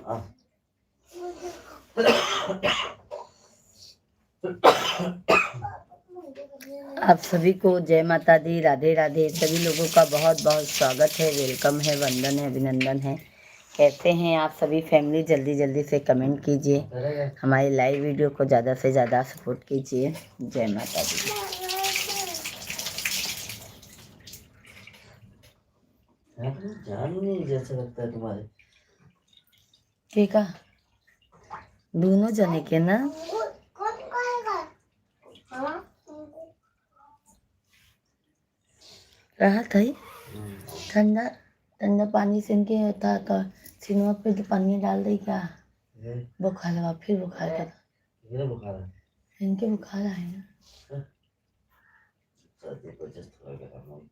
आप सभी को जय माता दी, राधे राधे। सभी लोगों का बहुत बहुत स्वागत है, वेलकम है, वंदन है, अभिनंदन है। कैसे हैं आप सभी फैमिली? जल्दी जल्दी से कमेंट कीजिए, हमारी लाइव वीडियो को ज़्यादा से ज़्यादा सपोर्ट कीजिए। जय माता दी। जान नहीं जैसे लगता है तुम्हारे ठीक है, दोनों जने के ना राहत है। ठंडा ठंडा पानी से इनके होता तो सिनेमा पे तो पानी डाल दे क्या बुखार लगा, फिर बुखार कर बुखार है। इनके बुखार आए ना। सर्दी को जस्ट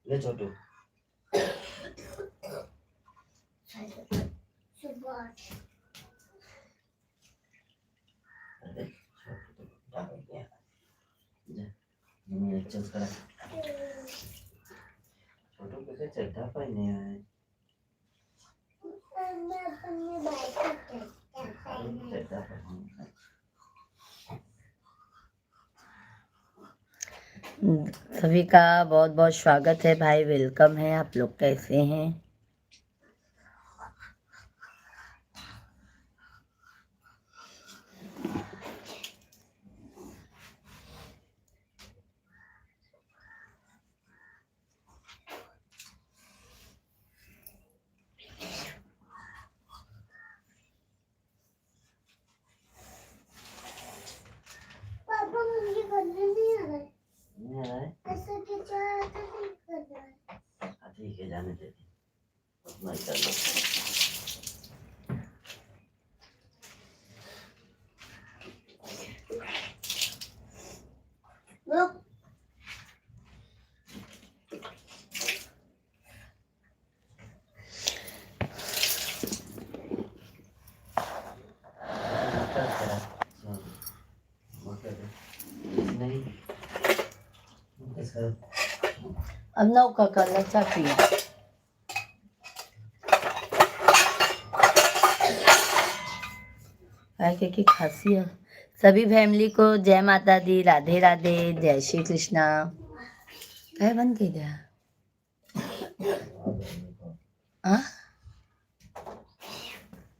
ले छोटू छोटू कैसे चड्ढा पहने हैं? चड्ढा पहने सभी का बहुत बहुत स्वागत है भाई, वेलकम है। आप लोग कैसे हैं? पापा मुझे करने नहीं आ रहा है। ऐसा क्या नहीं कर रहा है। ठीक है, जाने दे, उतना ही कर लो। अब नौ का कलर चाहिए। की खांसी है। सभी फैमिली को जय माता दी, राधे राधे, जय श्री कृष्णा। क्या बंद कर दिया? हाँ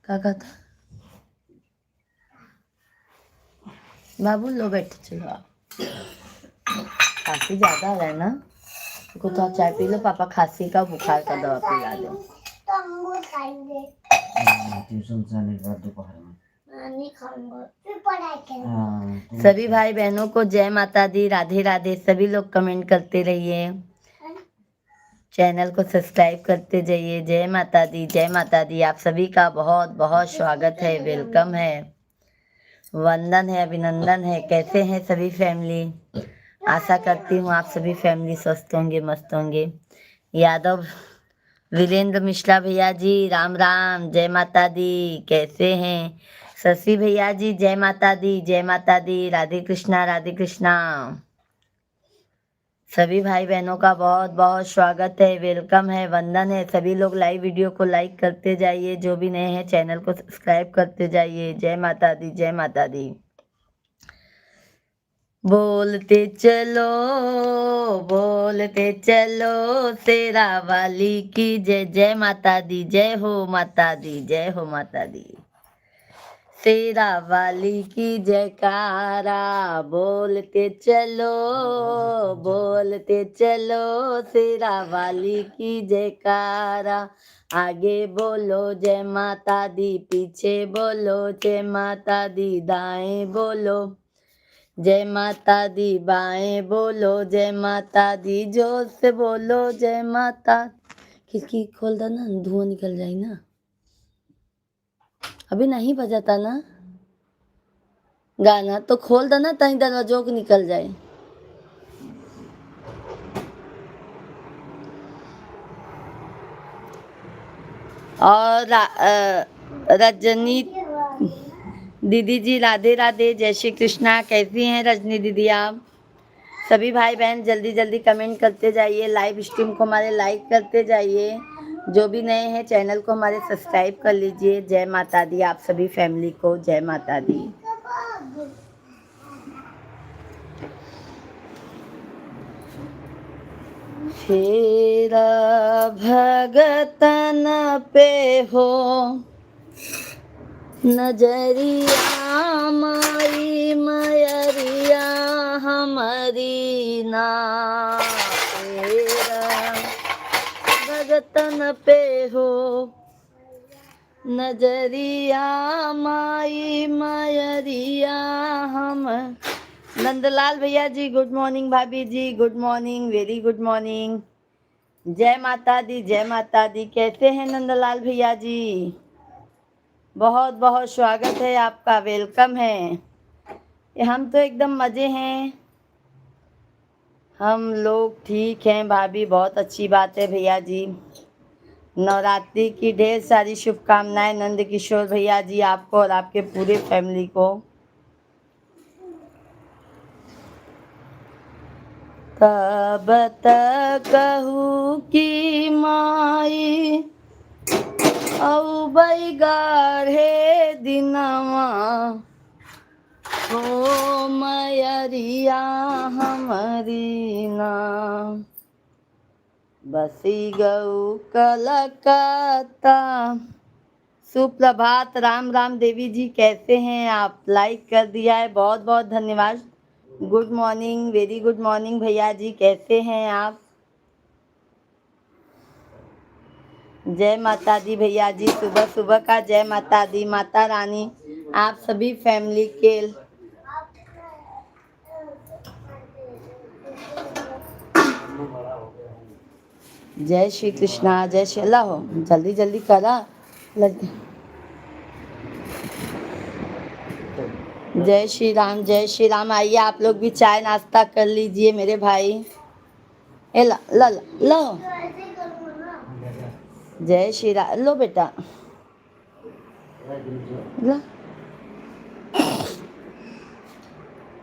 क्या कहता बाबू? लो बैठ चलो। खांसी ज्यादा है ना, को तो चाय पी लो। पापा खांसी का बुखार का दवा पिला दो। ट्यूशन से आने के बाद दोपहर में सभी भाई बहनों को जय माता दी, राधे राधे। सभी लोग कमेंट करते रहिए, चैनल को सब्सक्राइब करते जाइए। जय माता दी, जय माता दी। आप सभी का बहुत बहुत स्वागत है, वेलकम है, वंदन है, अभिनंदन है। कैसे हैं सभी फैमिली? आशा करती हूँ आप सभी फैमिली स्वस्थ होंगे, मस्त होंगे। यादव वीरेंद्र मिश्रा भैया जी, राम राम, जय माता दी। कैसे हैं शशि भैया जी? जय माता दी, जय माता दी, राधे कृष्णा, राधे कृष्णा। सभी भाई बहनों का बहुत बहुत स्वागत है, वेलकम है, वंदन है। सभी लोग लाइव वीडियो को लाइक करते जाइए, जो भी नए हैं चैनल को सब्सक्राइब करते जाइए। जय माता दी, जय माता दी। बोलते चलो शेरा वाली की जय। जय माता दी, जय हो माता दी, जय हो माता दी। शेरा वाली की जयकारा बोलते चलो शेरा वाली की जयकारा। आगे बोलो जय माता दी, पीछे बोलो जय माता दी, दाएं बोलो जय माता दी, बाएं बोलो जय माता दी, जोर से बोलो जय माता। खिड़की खोल दो ना, धुआं निकल जाए ना। अभी नहीं बजाता ना गाना, तो खोल दो ना, तहीं दरवाजों को निकल जाए। और रजनी दीदी जी, राधे राधे, जय श्री कृष्णा। कैसी हैं रजनी दीदी आप? सभी भाई बहन जल्दी जल्दी कमेंट करते जाइए, लाइव स्ट्रीम को हमारे लाइक करते जाइए, जो भी नए हैं चैनल को हमारे सब्सक्राइब कर लीजिए। जय माता दी आप सभी फैमिली को, जय माता दी। फेरा भगतन पे हो नजरिया, माई मयरिया हमारी ना। फेरा भगतन पे हो नजरिया, माई मयरिया हम। नंदलाल भैया जी गुड मॉर्निंग, भाभी जी good morning, very good morning. जय माता दी, जय माता दी। कैसे हैं नंदलाल भैया जी? बहुत बहुत स्वागत है आपका, वेलकम है। हम तो एकदम मज़े हैं, हम लोग ठीक हैं भाभी, बहुत अच्छी बात है भैया जी। नवरात्रि की ढेर सारी शुभकामनाएं नंद किशोर भैया जी आपको और आपके पूरे फैमिली को। तब तक कहूँ कि माई औ गाढ़े दिनवा हो मयरिया हमारी ना। बसी गऊ कलकत्ता। सुप्रभात, राम राम देवी जी, कैसे हैं आप? लाइक कर दिया है, बहुत बहुत धन्यवाद। Good morning, very good morning भैया जी, कैसे हैं आप? जय माता दी भैया जी, सुबह सुबह का जय माता दी। माता रानी आप सभी फैमिली के जय श्री कृष्णा, जय श्री अल्लाह हो। जल्दी जल्दी करा लग। जय श्री राम, जय श्री राम। आइए आप लोग भी चाय नाश्ता कर लीजिए मेरे भाई। ए ला ला ला लो। जय श्री राम, लो बेटा ला।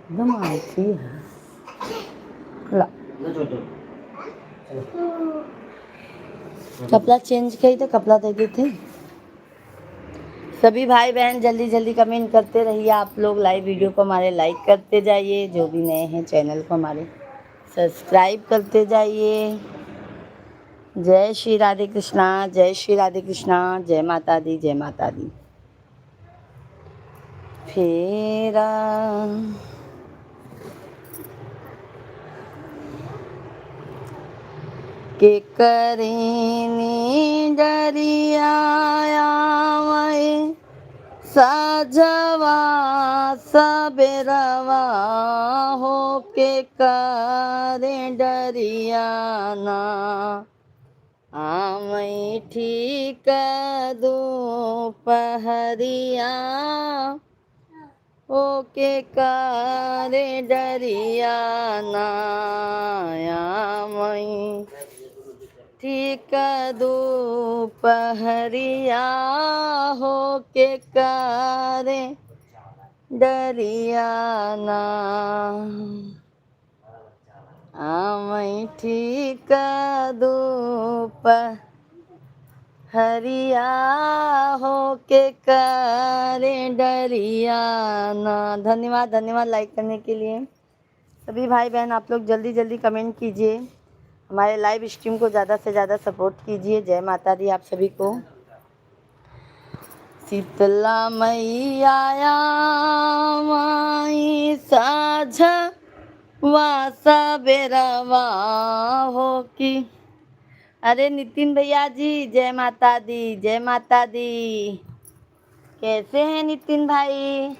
एकदम आलसी है। ला कपड़ा चेंज करी तो कपड़ा दे देते। सभी भाई बहन जल्दी जल्दी कमेंट करते रहिए आप लोग। लाइव वीडियो को हमारे लाइक करते जाइए, जो भी नए हैं चैनल को हमारे सब्सक्राइब करते जाइए। जय श्री राधे कृष्णा, जय श्री राधे कृष्णा, जय माता दी, जय माता दी। फेरा के करीनी डरियाया वै साजवा सबेरवा हो के करे डरियाना। आमई ठीक दोपहरिया हो के करे डरियाना। आमई ठीक दोपहरिया हो के करे डरियाना। आमई ठीक दोपहरिया हो के करे डरियाना। धन्यवाद धन्यवाद लाइक करने के लिए। सभी भाई बहन आप लोग जल्दी जल्दी कमेंट कीजिए, हमारे लाइव स्ट्रीम को ज़्यादा से ज़्यादा सपोर्ट कीजिए। जय माता दी आप सभी को। शीतला मैया माई साझा वासा बेरवा हो की। अरे नितिन भैया जी जय माता दी, जय माता दी। कैसे हैं नितिन भाई?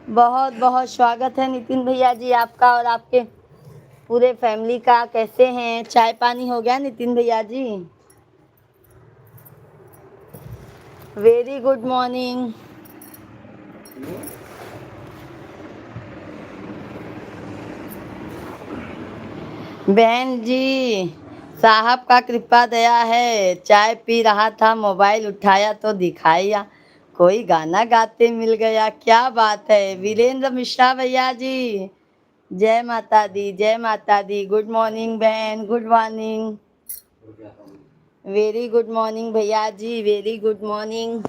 बहुत बहुत स्वागत है नितिन भैया जी आपका और आपके पूरे फैमिली का। कैसे हैं? चाय पानी हो गया नितिन भैया जी? Very good morning. बहन जी साहब का कृपा दया है, चाय पी रहा था, मोबाइल उठाया तो दिखाया कोई गाना गाते मिल गया। क्या बात है वीरेंद्र मिश्रा भैया जी। जय माता दी, जय माता दी। गुड मॉर्निंग बहन, good morning. Very good morning भैया जी, वेरी गुड मॉर्निंग।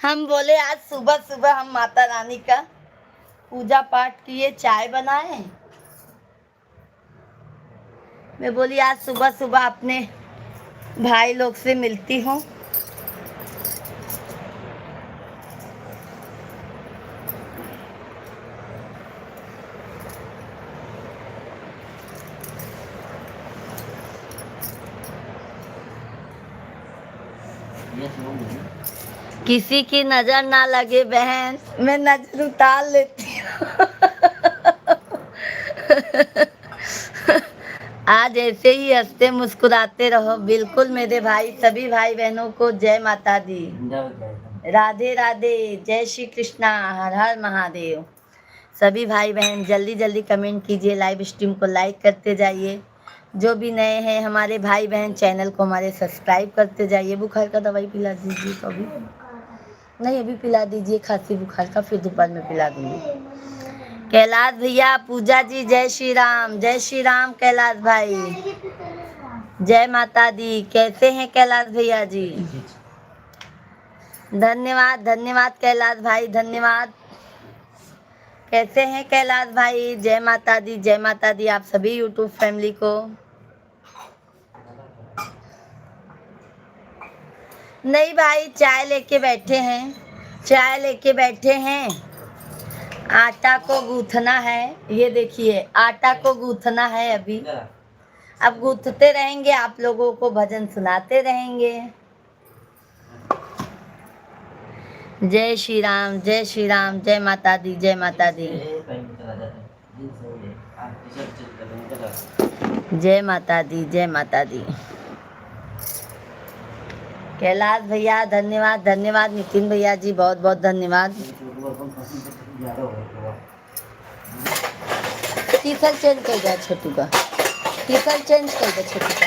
हम बोले आज सुबह सुबह हम माता रानी का पूजा पाठ किए, चाय बनाए। मैं बोली आज सुबह सुबह अपने भाई लोग से मिलती हूँ। किसी की नजर ना लगे बहन, मैं नजर उतार लेती हूँ। आज ऐसे ही हंसते मुस्कुराते रहो। बिल्कुल मेरे भाई, सभी भाई बहनों को जय माता दी, राधे राधे, जय श्री कृष्णा, हर हर महादेव। सभी भाई बहन जल्दी जल्दी कमेंट कीजिए, लाइव स्ट्रीम को लाइक करते जाइए। जो भी नए हैं हमारे भाई बहन, चैनल को हमारे सब्सक्राइब करते जाइए। बुखार का दवाई पिला दीजिए तो अभी नहीं, अभी पिला दीजिए खांसी बुखार का, फिर दोपहर में पिला दूंगी। कैलाश भैया, पूजा जी, जय श्री राम, जय श्री राम। कैलाश भाई जय माता दी। कैसे हैं कैलाश भैया जी? धन्यवाद धन्यवाद कैलाश भाई, धन्यवाद। कैसे हैं कैलाश भाई? जय माता दी, जय माता दी आप सभी यूट्यूब फैमिली को। नहीं भाई, चाय लेके बैठे हैं, चाय लेके बैठे हैं। आटा को गूंथना है, ये देखिए आटा को गूंथना है अभी। अब गूंथते रहेंगे, आप लोगों को भजन सुनाते रहेंगे। जय श्री राम, जय श्री राम, जय माता दी, जय माता दी, जय माता दी, जय माता दी। कैलाश भैया धन्यवाद, धन्यवाद। नितिन भैया जी बहुत बहुत धन्यवाद। टी शर्ट चेंज कर दो छोटू का, टी शर्ट चेंज कर दो छोटू का।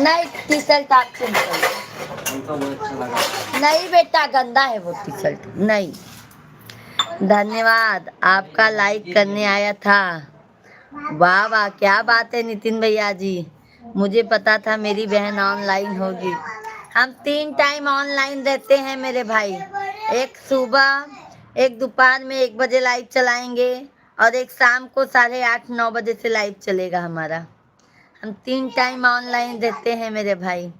नहीं, टी शर्ट आप चेंज कर दो। नहीं बेटा, गंदा है वो टी शर्ट, नहीं। धन्यवाद, आपका लाइक करने आया था। वाह वाह, क्या बात है नितिन भैया जी, मुझे पता था मेरी बहन ऑनलाइन होगी। हम 3 टाइम ऑनलाइन रहते हैं मेरे भाई। एक सुबह, एक दोपहर में 1 बजे लाइव चलाएंगे, और एक शाम को 8:30-9 बजे से लाइव चलेगा हमारा। हम 3 टाइम ऑनलाइन रहते हैं मेरे भाई,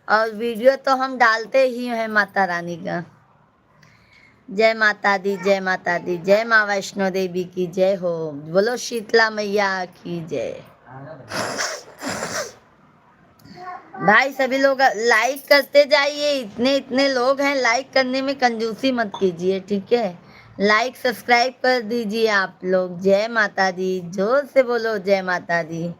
और वीडियो तो हम डालते ही हैं माता रानी का। जय माता दी, जय माता दी, जय माँ वैष्णो देवी की जय हो। बोलो शीतला मैया की जय। भाई सभी लोग लाइक करते जाइए, इतने इतने लोग हैं, लाइक करने में कंजूसी मत कीजिए, ठीक है। लाइक सब्सक्राइब कर दीजिए आप लोग। जय माता दी, जोर से बोलो जय माता दी।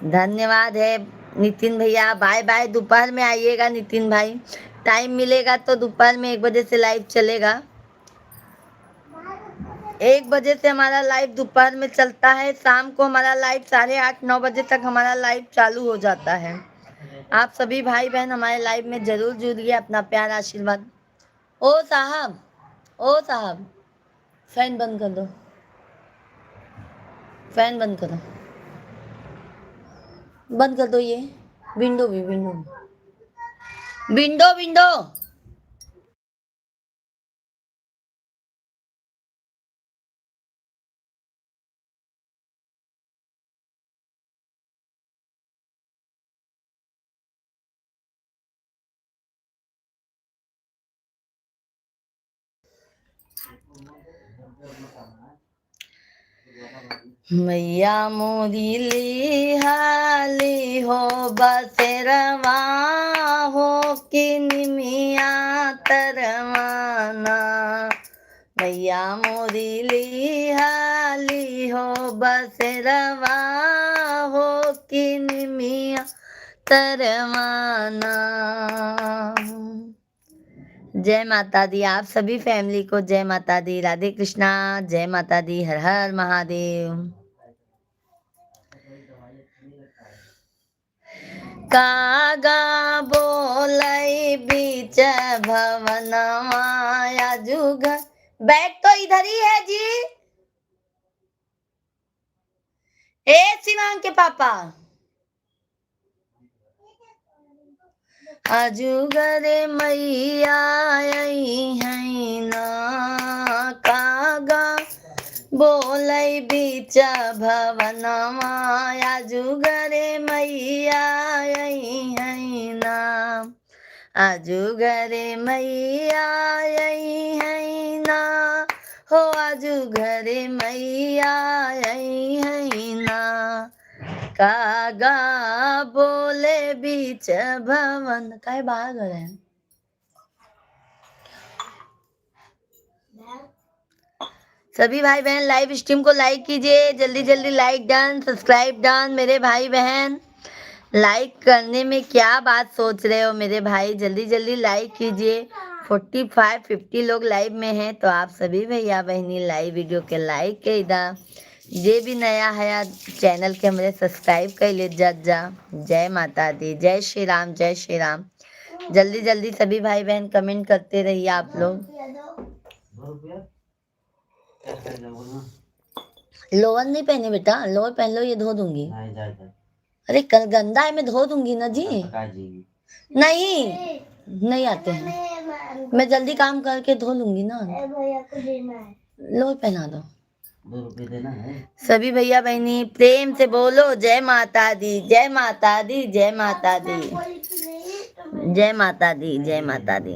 धन्यवाद है नितिन भैया, बाय बाय। दोपहर में आइएगा नितिन भाई, टाइम मिलेगा तो दोपहर में 1 बजे से लाइव चलेगा। 1 बजे से हमारा लाइव दोपहर में चलता है, शाम को हमारा लाइव 8:30-9 बजे तक हमारा लाइव चालू हो जाता है। आप सभी भाई बहन हमारे लाइव में जरूर जुड़िए, अपना प्यार आशीर्वाद। ओ साहब, ओ साहब, फैन बंद कर दो, फैन बंद करो, बंद कर दो। ये विंडो भी, विंडो विंडो विंडो। मैया मोरी लिहाली हो बसेरवा हो कि निमिया तरवाना। मैया मोरी लिहाली हो बसेरवा हो कि निमिया तरवाना। जय माता दी आप सभी फैमिली को, जय माता दी, राधे कृष्णा, जय माता दी, हर हर महादेव। कागा बोलई बीच भवन माया जुग। बैठ तो इधर ही है जी। ए शिवांग के पापा अजूगर मैया आई है ना कागा बोलै बीच भवनमा अजूगर मैया आई है ना अजूगर मैया आई है ना हो अजूगर मैया आई है ना कागा बोले बीच भवन काय बाहर गए हैं। सभी भाई बहन लाइव स्ट्रीम को लाइक कीजिए, जल्दी जल्दी लाइक डन, सब्सक्राइब डन। मेरे भाई बहन लाइक करने में क्या बात सोच रहे हो मेरे भाई, जल्दी जल्दी लाइक कीजिए। 45-50 लोग लाइव में हैं, तो आप सभी भैया बहनी लाइव वीडियो के लाइक के इधर जे भी नया है चैनल के हमारे सब्सक्राइब कर ले जा। जय माता दी, जय श्री राम, जय श्री राम। जल्दी जल्दी सभी भाई बहन कमेंट करते रहिए आप लोग। लोअर नहीं पहने बेटा, लोअर पहन लो, ये धो दूंगी। अरे कल गंदा है, मैं धो दूंगी ना जी। नहीं नहीं आते हैं, मैं जल्दी काम करके धो लूंगी ना। लोअर पहना दो। 2 रुपये देना है। सभी भैया बहनी प्रेम से बोलो जय माता दी, जय माता दी, जय माता दी, जय माता दी, जय माता दी।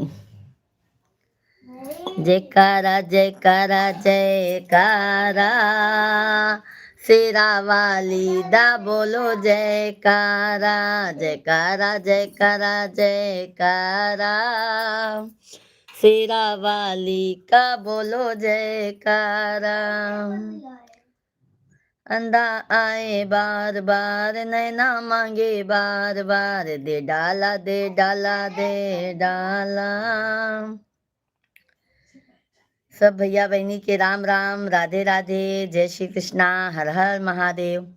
जयकारा जयकारा जयकारा शेरा वाली दा बोलो जयकारा जयकारा जयकारा जयकारा शेरा वाली का बोलो जयकारा। अंधा आए बार बार नैना मांगे बार बार दे डाला दे डाला दे डाला। सब भैया बहनी के राम राम, राधे राधे, जय श्री कृष्णा, हर हर महादेव।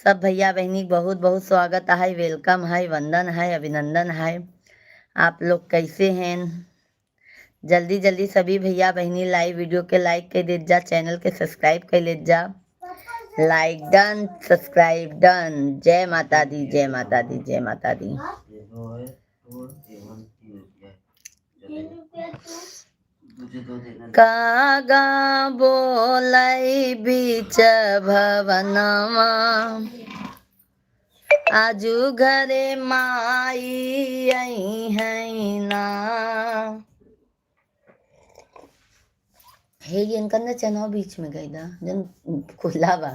सब भैया बहनी बहुत बहुत स्वागत है, वेलकम है, वंदन है, अभिनंदन है। आप लोग कैसे हैं? जल्दी जल्दी सभी भैया बहनी लाइव वीडियो के लाइक कर दे जा, चैनल के सब्सक्राइब कर ले जा। Like done, subscribe done. जय माता दी, जय माता दी, जय माता दी। कागा बोलाई बीच भवनमा आजू घरे माई आई है ना। हे ये इनका ना चनाव बीच में गई था जन खुला बा।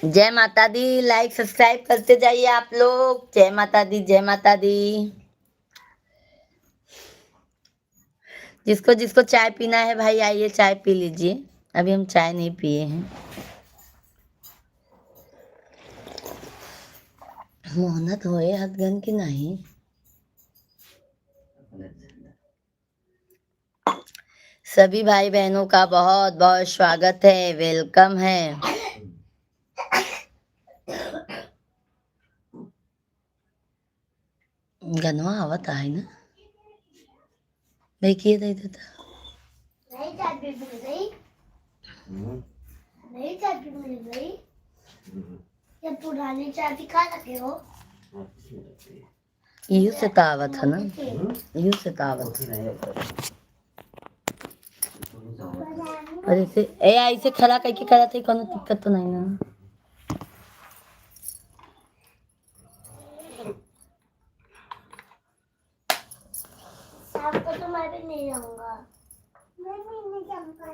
जय माता दी, लाइक सब्सक्राइब करते जाइए आप लोग। जय माता दी, जय माता दी। जिसको जिसको चाय पीना है भाई आइए चाय पी लीजिए, अभी हम चाय नहीं पिए हैं। मोहनत होए हथगन की नहीं। सभी भाई बहनों का बहुत बहुत स्वागत है, वेलकम है। गनवा आवत है ना देखिए दे देता। नहीं चाय भी मिल गई, नहीं चाय भी मिल गई। ये पुरानी चाय दिखा रखे हो। यू से तावत है ना, यू से तावत। और ऐसे ऐसे खड़ा करके करा थे, कोनो दिक्कत तो नहीं ना। आपको तो मैं भी नहीं जाऊंगा, मैं भी नहीं जाऊंगा।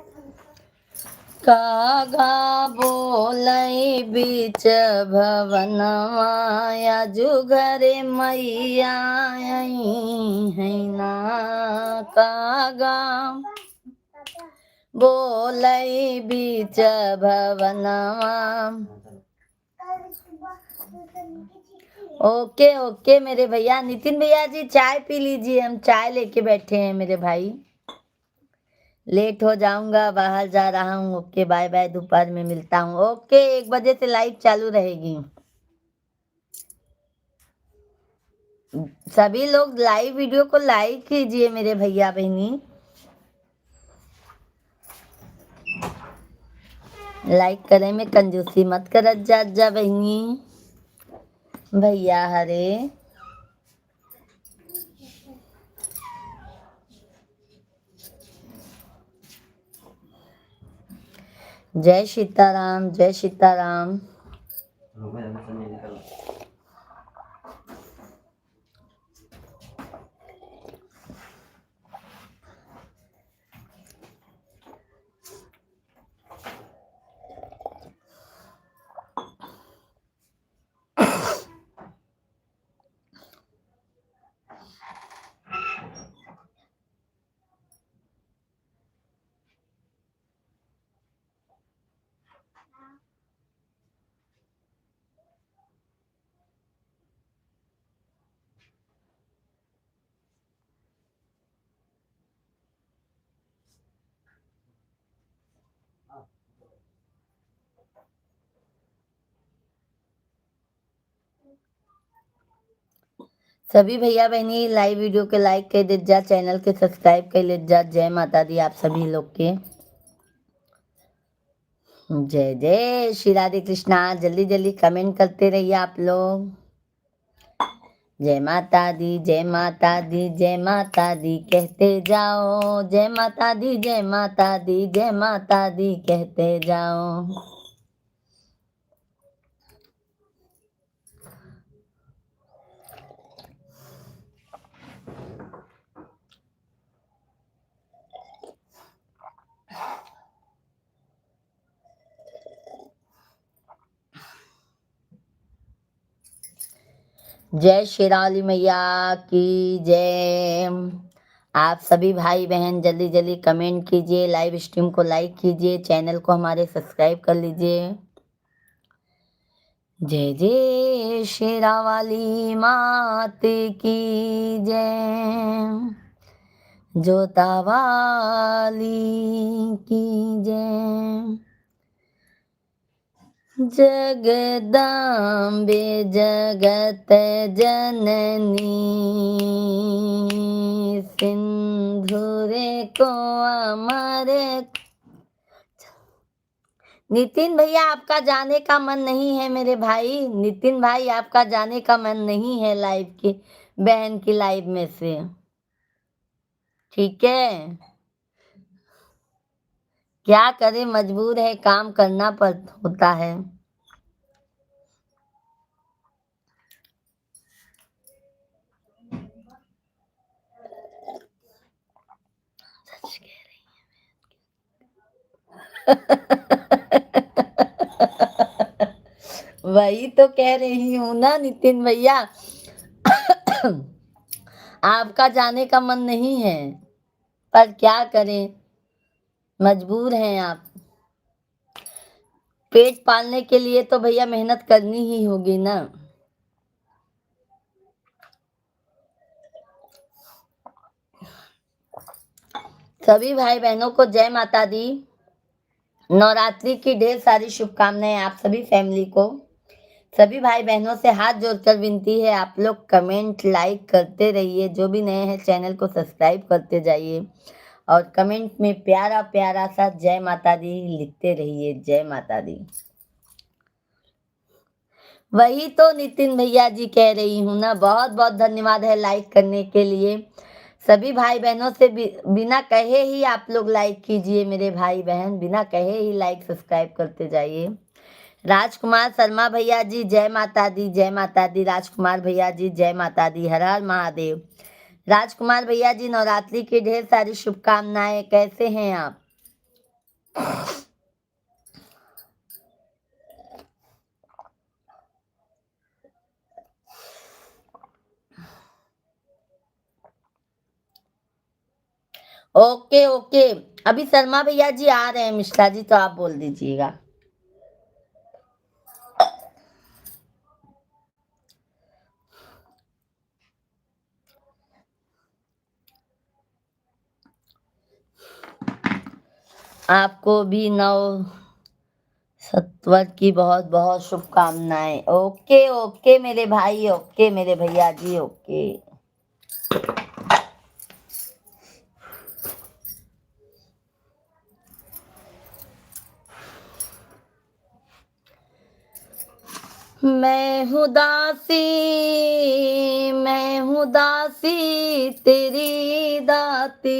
कागा बोलै बीच भवनवा आजू घरे मैया आई है ना। कागा बोलै बीच भवनवा। ओके ओके मेरे भैया। नितिन भैया जी चाय पी लीजिए, हम चाय लेके बैठे हैं मेरे भाई। लेट हो जाऊंगा, बाहर जा रहा हूँ। ओके बाय बाय, दोपहर में मिलता हूँ। ओके 1 बजे से लाइव चालू रहेगी। सभी लोग लाइव वीडियो को लाइक कीजिए मेरे भैया बहनी। लाइक करे में कंजूसी मत करत जा बहनी भैया हरे। जय सीताराम जय सीताराम। सभी भैया बहनी लाइव वीडियो के लाइक कर दे जा, चैनल के सब्सक्राइब कर ले जा। जय माता दी आप सभी लोग के। जय जय श्री राधे कृष्णा। जल्दी जल्दी कमेंट करते रहिए आप लोग। जय माता दी जय माता दी जय माता दी कहते जाओ। जय माता दी जय माता दी जय माता दी कहते जाओ। जय शेरावाली मैया की जय। आप सभी भाई बहन जल्दी जल्दी कमेंट कीजिए, लाइव स्ट्रीम को लाइक कीजिए, चैनल को हमारे सब्सक्राइब कर लीजिए। जय जय शेरावाली मात की जय, जोता वाली की जय। जगदम्बे जगत जननी, सिंधुरे को अमर। नितिन भैया आपका जाने का मन नहीं है मेरे भाई। नितिन भाई आपका जाने का मन नहीं है लाइव की बहन की लाइव में से, ठीक है। क्या करे, मजबूर है, काम करना होता है। वही तो कह रही हूँ ना नितिन भैया, आपका जाने का मन नहीं है, पर क्या करें, मजबूर हैं आप। पेट पालने के लिए तो भैया मेहनत करनी ही होगी ना। सभी भाई बहनों को जय माता दी। नवरात्रि की ढेर सारी शुभकामनाएं आप सभी फैमिली को। सभी भाई बहनों से हाथ जोड़कर विनती है, आप लोग कमेंट लाइक करते रहिए। जो भी नए हैं चैनल को सब्सक्राइब करते जाइए और कमेंट में प्यारा प्यारा सा जय माता दी लिखते रहिए। जय माता दी। वही तो नितिन भैया जी कह रही हूँ ना, बहुत बहुत धन्यवाद है लाइक करने के लिए। सभी भाई बहनों से बिना कहे ही आप लोग लाइक कीजिए मेरे भाई बहन, बिना कहे ही लाइक सब्सक्राइब करते जाइए। राजकुमार शर्मा भैया जी जय माता दी जय माता दी। राजकुमार भैया जी जय माता दी, हर हर महादेव। राजकुमार भैया जी नवरात्रि की ढेर सारी शुभकामनाएं। कैसे हैं आप? ओके ओके, अभी शर्मा भैया जी आ रहे हैं मिश्रा जी, तो आप बोल दीजिएगा। आपको भी नव सत्वर की बहुत बहुत शुभकामनाएं। ओके ओके मेरे भाई, ओके मेरे भैया जी, ओके। मैं हूँ दासी, मैं हूँ दासी तेरी दाती,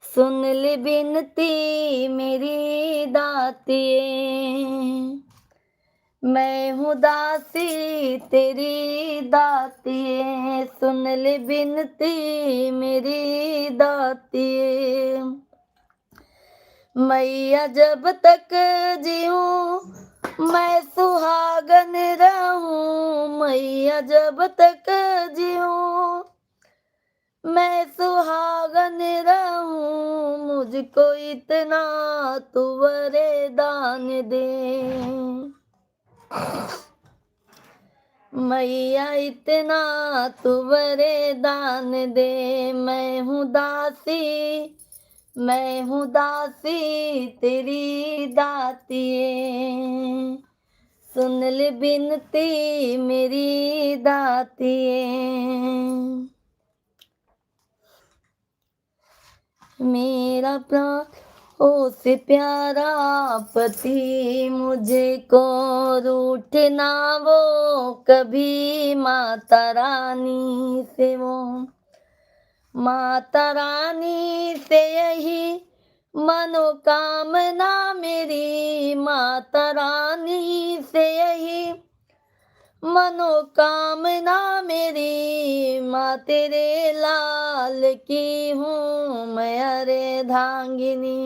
सुन ले बिनती मेरी दाती। मैं हूँ दासी तेरी दाती, सुन ले बिनती मेरी दाती। मैया जब तक जीऊँ मैं सुहागन रहूं, मैया जब तक जीऊँ मैं सुहागन रहूं, मुझको इतना तू वरदान दे। मैया इतना तू वरदान दे। मैं हूँ दासी, मैं हूँ दासी तेरी दाती, सुन ले बिनती मेरी दाती। मेरा प्राण ओ से प्यारा पति, मुझे को रूठना वो कभी, माता रानी से वो, माता रानी से यही मनोकामना मेरी, माता रानी से यही मनोकामना मेरी। माँ तेरे लाल की हूँ मैं अर्धांगिनी,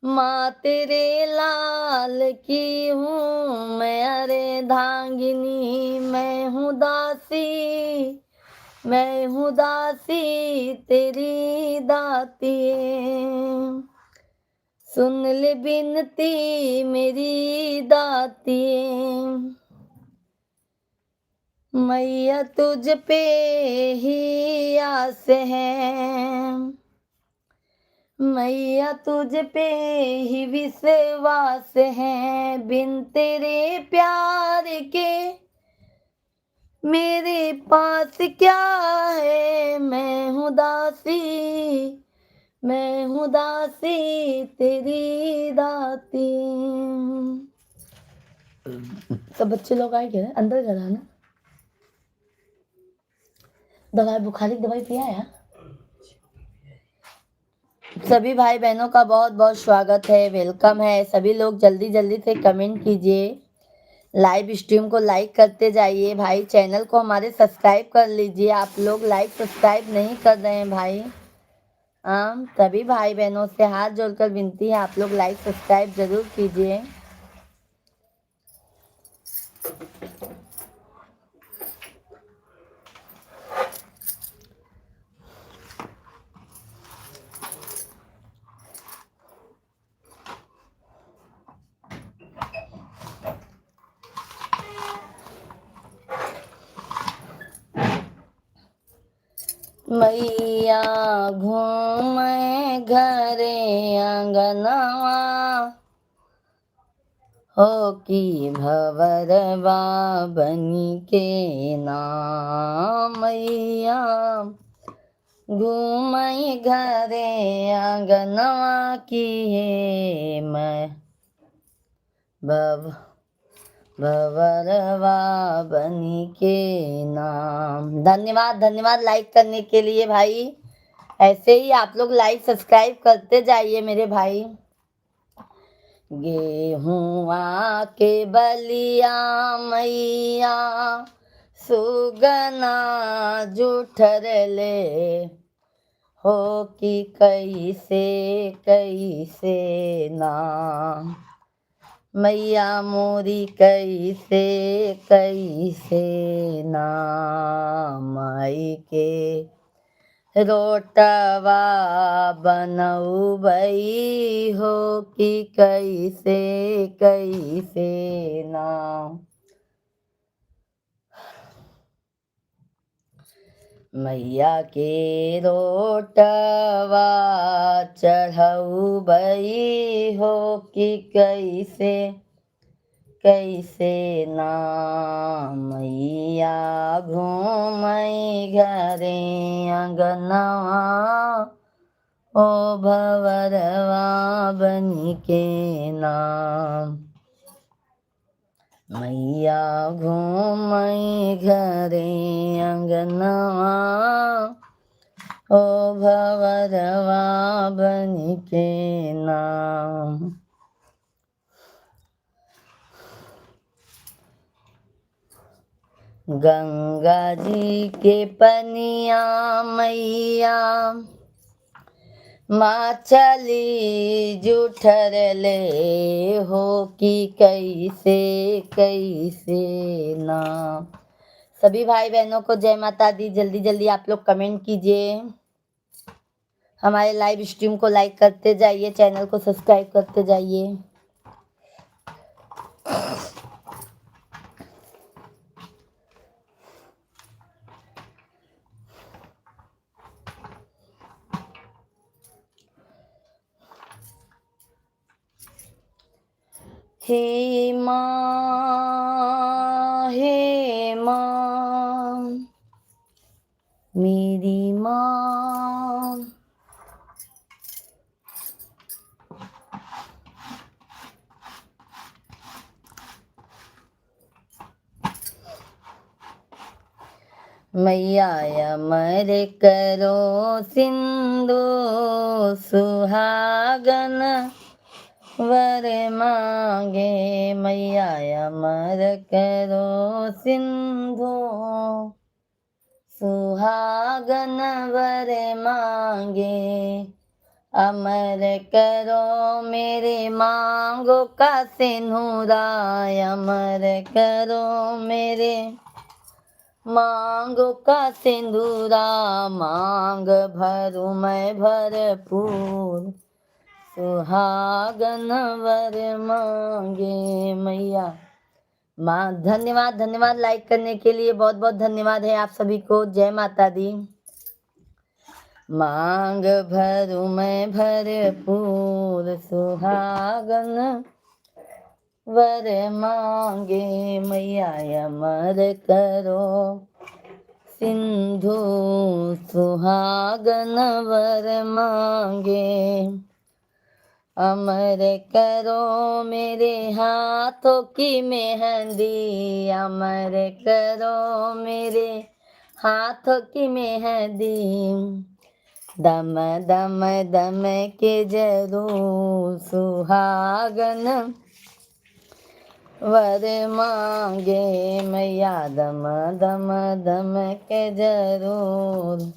माँ तेरे लाल की हूँ मैं अर्धांगिनी। मैं हूँ दासी, मैं हूँ दासी तेरी दाती, सुन ले बिनती मेरी दाती। मैया तुझ पे ही आस है, मैया तुझ पे ही विश्वास है, बिन तेरे प्यार के मेरे पास क्या है। मैं हूँ दासी, मैं हूँ दासी तेरी दाती। सब बच्चे लोग आए क्या अंदर करा ना, दवाई बुखार की दवाई पिया है। सभी भाई बहनों का बहुत बहुत स्वागत है, वेलकम है। सभी लोग जल्दी जल्दी से कमेंट कीजिए, लाइव स्ट्रीम को लाइक करते जाइए भाई, चैनल को हमारे सब्सक्राइब कर लीजिए। आप लोग लाइक सब्सक्राइब नहीं कर रहे हैं भाई। सभी भाई बहनों से हाथ जोड़कर विनती है, आप लोग लाइक सब्सक्राइब जरूर कीजिए। मैया घूमे घरे अंगनवा, हो की भवरवा बनी के नाम। मैया घूमई घरे अंगनवा की है मैं भवरवा बनी के नाम। धन्यवाद धन्यवाद लाइक करने के लिए भाई, ऐसे ही आप लोग लाइक सब्सक्राइब करते जाइए मेरे भाई। गेहुआ के बलिया मैया सुगना जुठर ले, हो कि कैसे कैसे ना। मैया मोरी कैसे कैसे ना, माई के रोटवा बनौबई, हो कि कैसे कैसे ना। मैया के रोटवा चढ़ौबई, हो कि कैसे कैसे ना। मैया घूमई घरे अंगनवा, ओ भवरवा बनी के नाम मैया घूमई घरे अंगनवा ओ भवरवा बनी के नाम। गंगा जी के पनिया मैया माँ चली जुठर ले हो कि कैसे कैसे नाम। सभी भाई बहनों को जय माता दी। जल्दी जल्दी आप लोग कमेंट कीजिए, हमारे लाइव स्ट्रीम को लाइक करते जाइए, चैनल को सब्सक्राइब करते जाइए। हे माँ मेरी माँ, मैया अमर करो सिंधु सुहागन वर मांगे। मैया अमर करो सिंधु सुहागन वर मांगे। अमर करो मेरे मांगो का सिंदूरा, अमर करो मेरे मांगो का सिंदूरा। मांग भरू मैं भरपूर सुहागन वर मांगे। मैया माँ धन्यवाद धन्यवाद लाइक करने के लिए, बहुत बहुत धन्यवाद है आप सभी को। जय माता दी। मांग भरू मैं भरपूर सुहागन वर मांगे। मैया अमर करो सिंधु सुहागन वर मांगे। अमर करो मेरे हाथों की मेहंदी, अमर करो मेरे हाथों की मेहंदी। दम दम दम के जरूर सुहागन वर मांगे। मैया दम दम दम के जरूर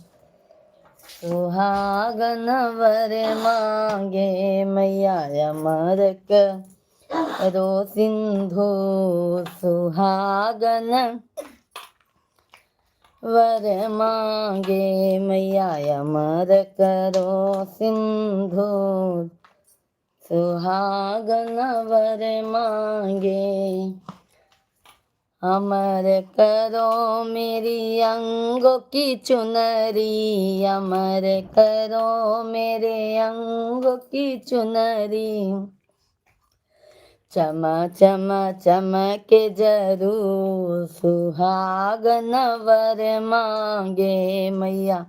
सुहागन वर मांगे। मैया अमर करो सिंधु सुहागन वर मांगे। मैया अमर करो सिंधु सुहागन वर मांगे। अमर करो मेरी अंगों की चुनरी, अमर करो मेरे अंगों की चुनरी। चमा चमा चमके जरूर सुहागन वर मांगे। मैया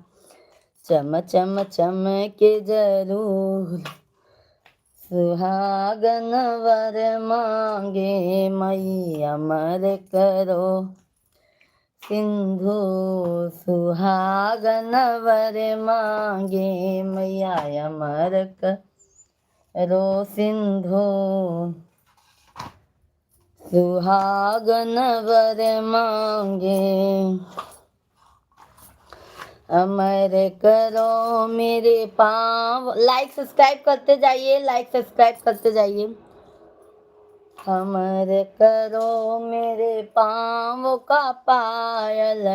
चम चम चमके जरूर सुहागन वर मांगे। मैया अमर करो सिंधु सुहागन वर मांगे। मैया अमर करो सिंधु सुहागन वर मांगे। अमर करो मेरे पाँव। लाइक सब्सक्राइब करते जाइए, लाइक सब्सक्राइब करते जाइए। अमर करो मेरे पाँव का पायल।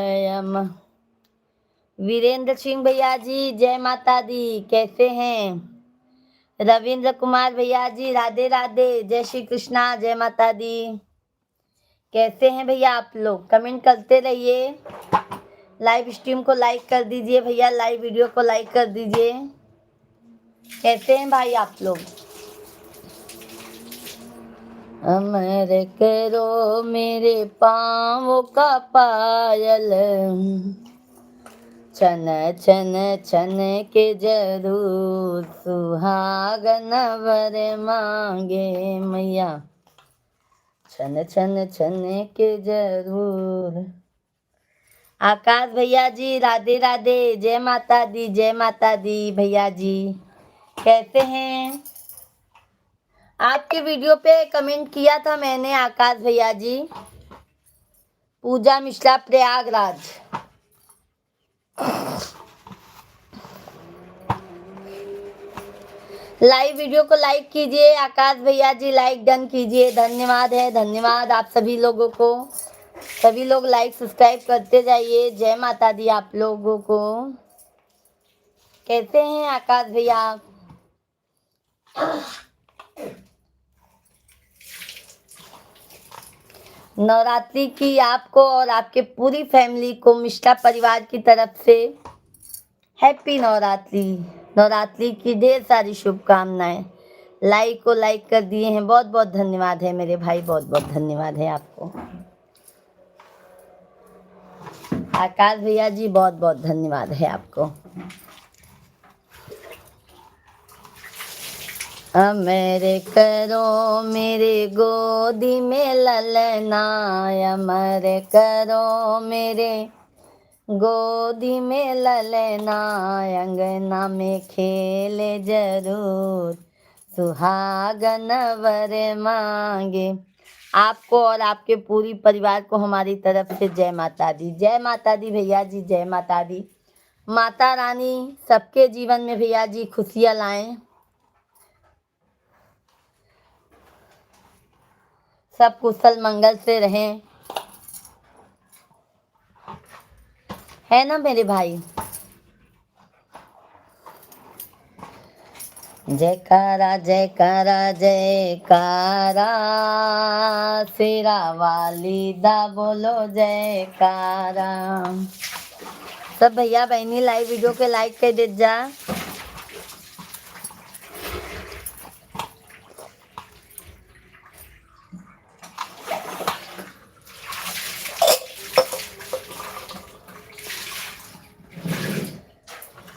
वीरेंद्र सिंह भैया जी जय माता दी, कैसे हैं? रविंद्र कुमार भैया जी राधे राधे, जय श्री कृष्णा, जय माता दी। कैसे हैं भैया आप लोग? कमेंट करते रहिए, लाइव स्ट्रीम को लाइक कर दीजिए भैया, लाइव वीडियो को लाइक कर दीजिए। कैसे हैं भाई आप लोग? अमर करो मेरे पाँव का पायल, छन छन छन के जरूर सुहागन वर मांगे मैया, छन छन छन के जरूर। आकाश भैया जी राधे राधे, जय माता दी, जय माता दी भैया जी, कैसे हैं? आपके वीडियो पे कमेंट किया था मैंने आकाश भैया जी। पूजा मिश्रा प्रयागराज। लाइव वीडियो को लाइक कीजिए आकाश भैया जी, लाइक डन कीजिए, धन्यवाद है, धन्यवाद आप सभी लोगों को। सभी लोग लाइक सब्सक्राइब करते जाइए। जय माता दी आप लोगों को। कैसे हैं आकाश भैया आप? नवरात्रि की आपको और आपके पूरी फैमिली को मिश्रा परिवार की तरफ से हैप्पी नवरात्रि। नवरात्रि की ढेर सारी शुभकामनाएं। लाइक को लाइक कर दिए हैं, बहुत बहुत धन्यवाद है मेरे भाई, बहुत बहुत धन्यवाद है आपको। आकाश भैया जी बहुत बहुत धन्यवाद है आपको। अमर करो मेरे गोदी में ललना, अमर करो मेरे गोदी में ललना, अंगना में खेले जरूर सुहागन वर मांगे। आपको और आपके पूरी परिवार को हमारी तरफ से जय माता दी, जय माता दी भैया जी, जय माता दी। माता रानी सबके जीवन में भैया जी खुशियां लाएं, सब कुशल मंगल से रहें, है ना मेरे भाई। जयकारा जयकारा जयकारा, शेरा वाली दा बोलो जयकारा। सब भैया बहनी लाइव वीडियो के लाइक कर दे जा।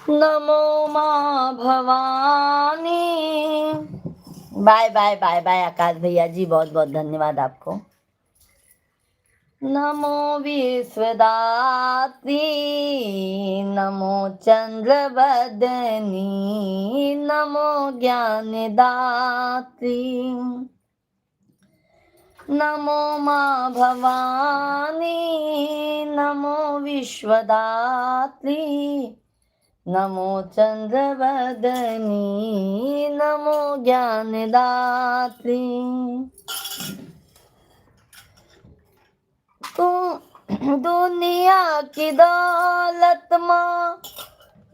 नमो माँ Bhavani. Bye bye bye bye Akash भैया जी, बहुत बहुत धन्यवाद आपको। नमो विश्वदात्री, नमो चंद्रवदनी, नमो ज्ञानदात्री, नमो माँ भवानी, नमो विश्वदात्री, नमो चंद्रवदनी, नमो ज्ञानदात्री। तू दुनिया की दौलत माँ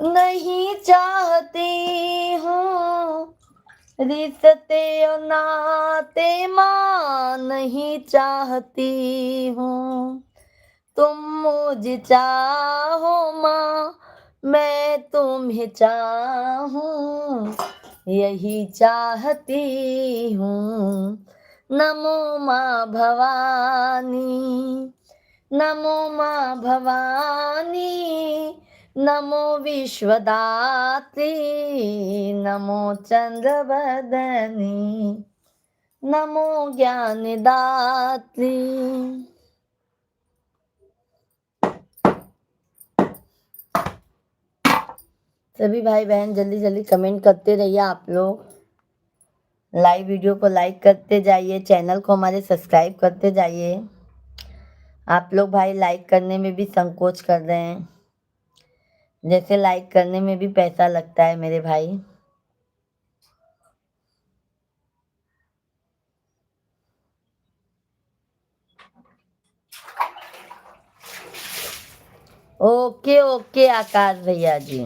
नहीं चाहती हूँ, रिश्ते और नाते माँ नहीं चाहती हूँ। तुम मुझे चाहो माँ, मैं तुम्हें चाहूँ, यही चाहती हूँ। नमो माँ भवानी, नमो माँ भवानी, नमो विश्वदात्री, नमो चंद्रवदनी, नमो ज्ञानदात्री। सभी भाई बहन जल्दी जल्दी कमेंट करते रहिए आप लोग, लाइव वीडियो को लाइक करते जाइए, चैनल को हमारे सब्सक्राइब करते जाइए। आप लोग भाई लाइक करने में भी संकोच कर रहे हैं, जैसे लाइक करने में भी पैसा लगता है मेरे भाई। ओके ओके आकाश भैया जी।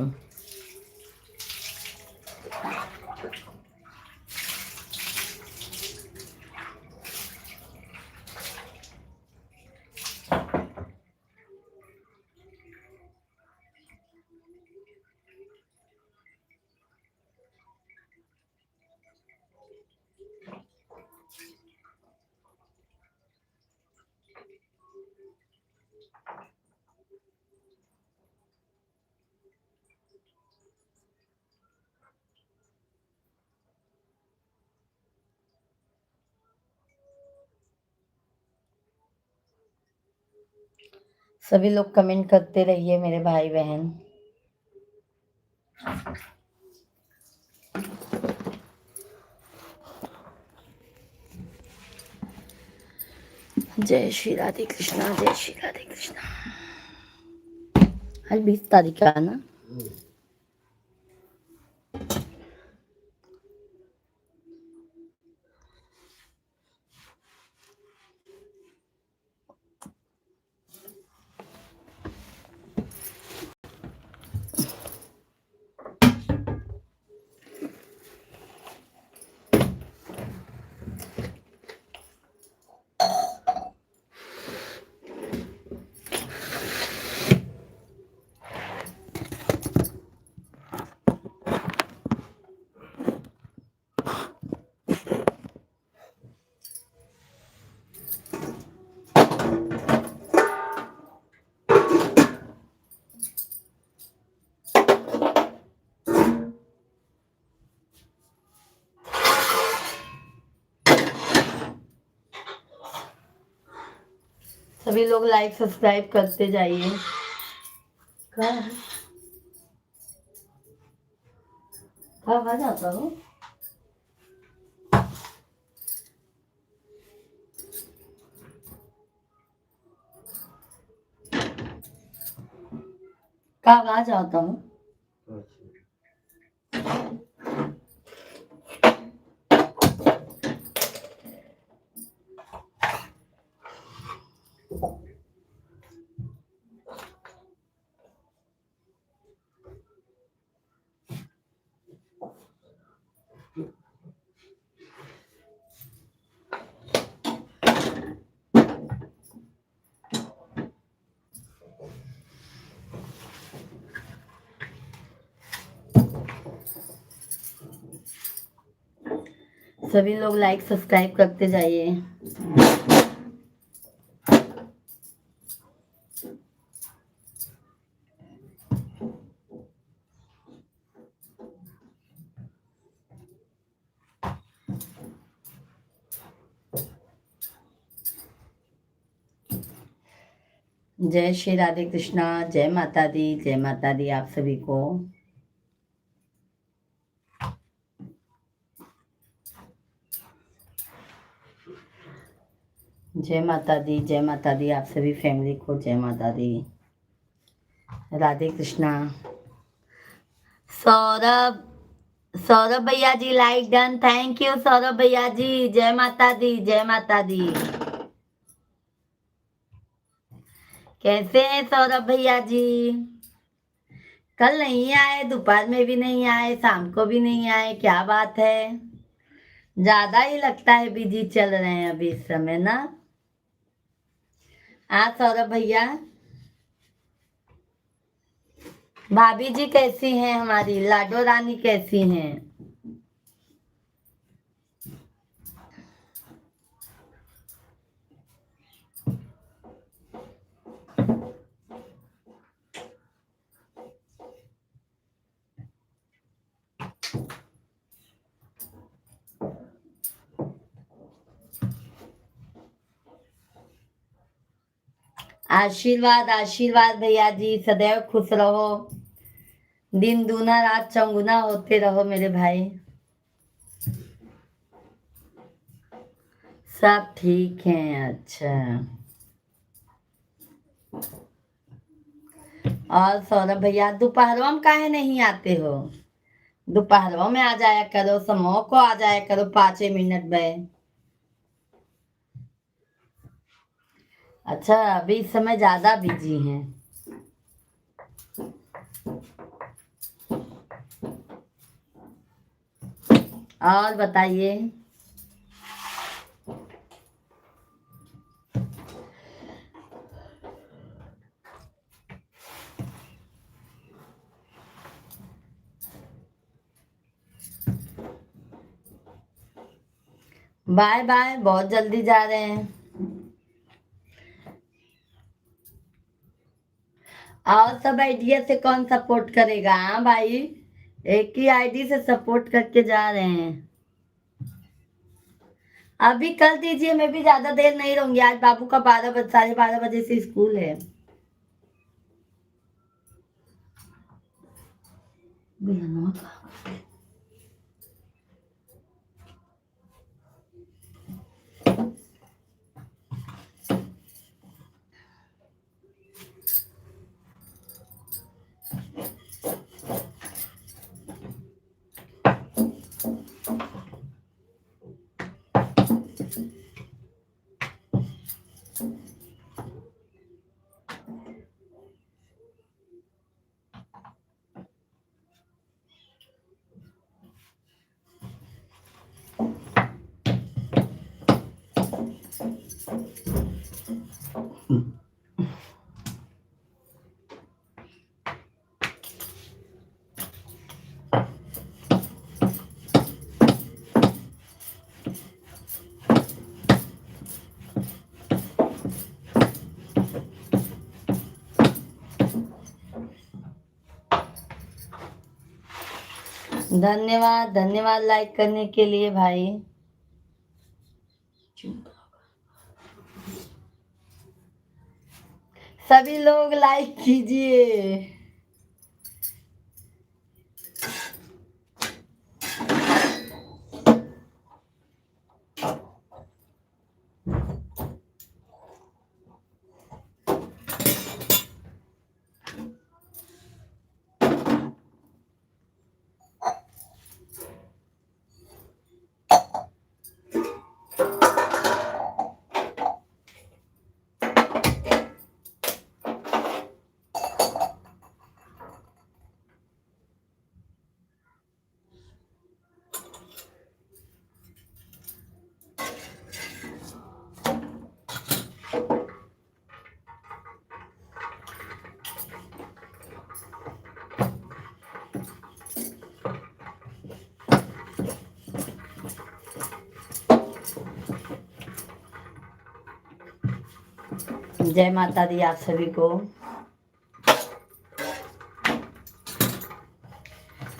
सभी लोग कमेंट करते रहिए मेरे भाई बहन। जय श्री राधे कृष्णा, जय श्री राधे कृष्णा। आज 20 तारीख का ना। सभी लोग लाइक सब्सक्राइब करते जाइए। कहाँ आ जाता हूँ। कब आ जाता हूँ। सभी लोग लाइक सब्सक्राइब करते जाइए। जय श्री राधे कृष्णा, जय माता दी, जय माता दी आप सभी को। जय माता दी, जय माता दी आप सभी फैमिली को, जय माता दी, राधे कृष्णा। सौरभ, सौरभ भैया जी like done, thank you Saurabh भैया जी। जय माता दी, जय माता दी। कैसे हैं सौरभ भैया जी? कल नहीं आए, दोपहर में भी नहीं आए, शाम को भी नहीं आए, क्या बात है? ज्यादा ही लगता है बिजी चल रहे हैं अभी इस समय ना। हाँ सौरभ भैया। भाभी जी कैसी हैं? हमारी लाडो रानी कैसी हैं? आशीर्वाद आशीर्वाद भैया जी, सदैव खुश रहो, दिन दूना रात चौगुना होते रहो मेरे भाई। सब ठीक है। अच्छा, और सौरभ भैया दोपहरों में काहे नहीं आते हो? दोपहरों में आ जाया करो, समूह को आ जाया करो 5 मिनट में। अच्छा, अभी इस समय ज्यादा बिजी हैं। और बताइए। बाय बाय, बहुत जल्दी जा रहे हैं। और सब आइडिया से कौन सपोर्ट करेगा? हाँ भाई, एक ही आईडी से सपोर्ट करके जा रहे हैं। अभी कर दीजिए, मैं भी ज्यादा देर नहीं रहूंगी। आज बाबू का 12 बजे 12:30 बजे से स्कूल है। धन्यवाद, धन्यवाद लाइक करने के लिए भाई। सभी लोग लाइक कीजिए। जय माता दी आप सभी को।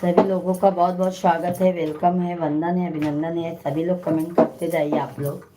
सभी लोगों का बहुत बहुत स्वागत है, वेलकम है, वंदन है, अभिनंदन है। सभी लोग कमेंट करते जाइए आप लोग।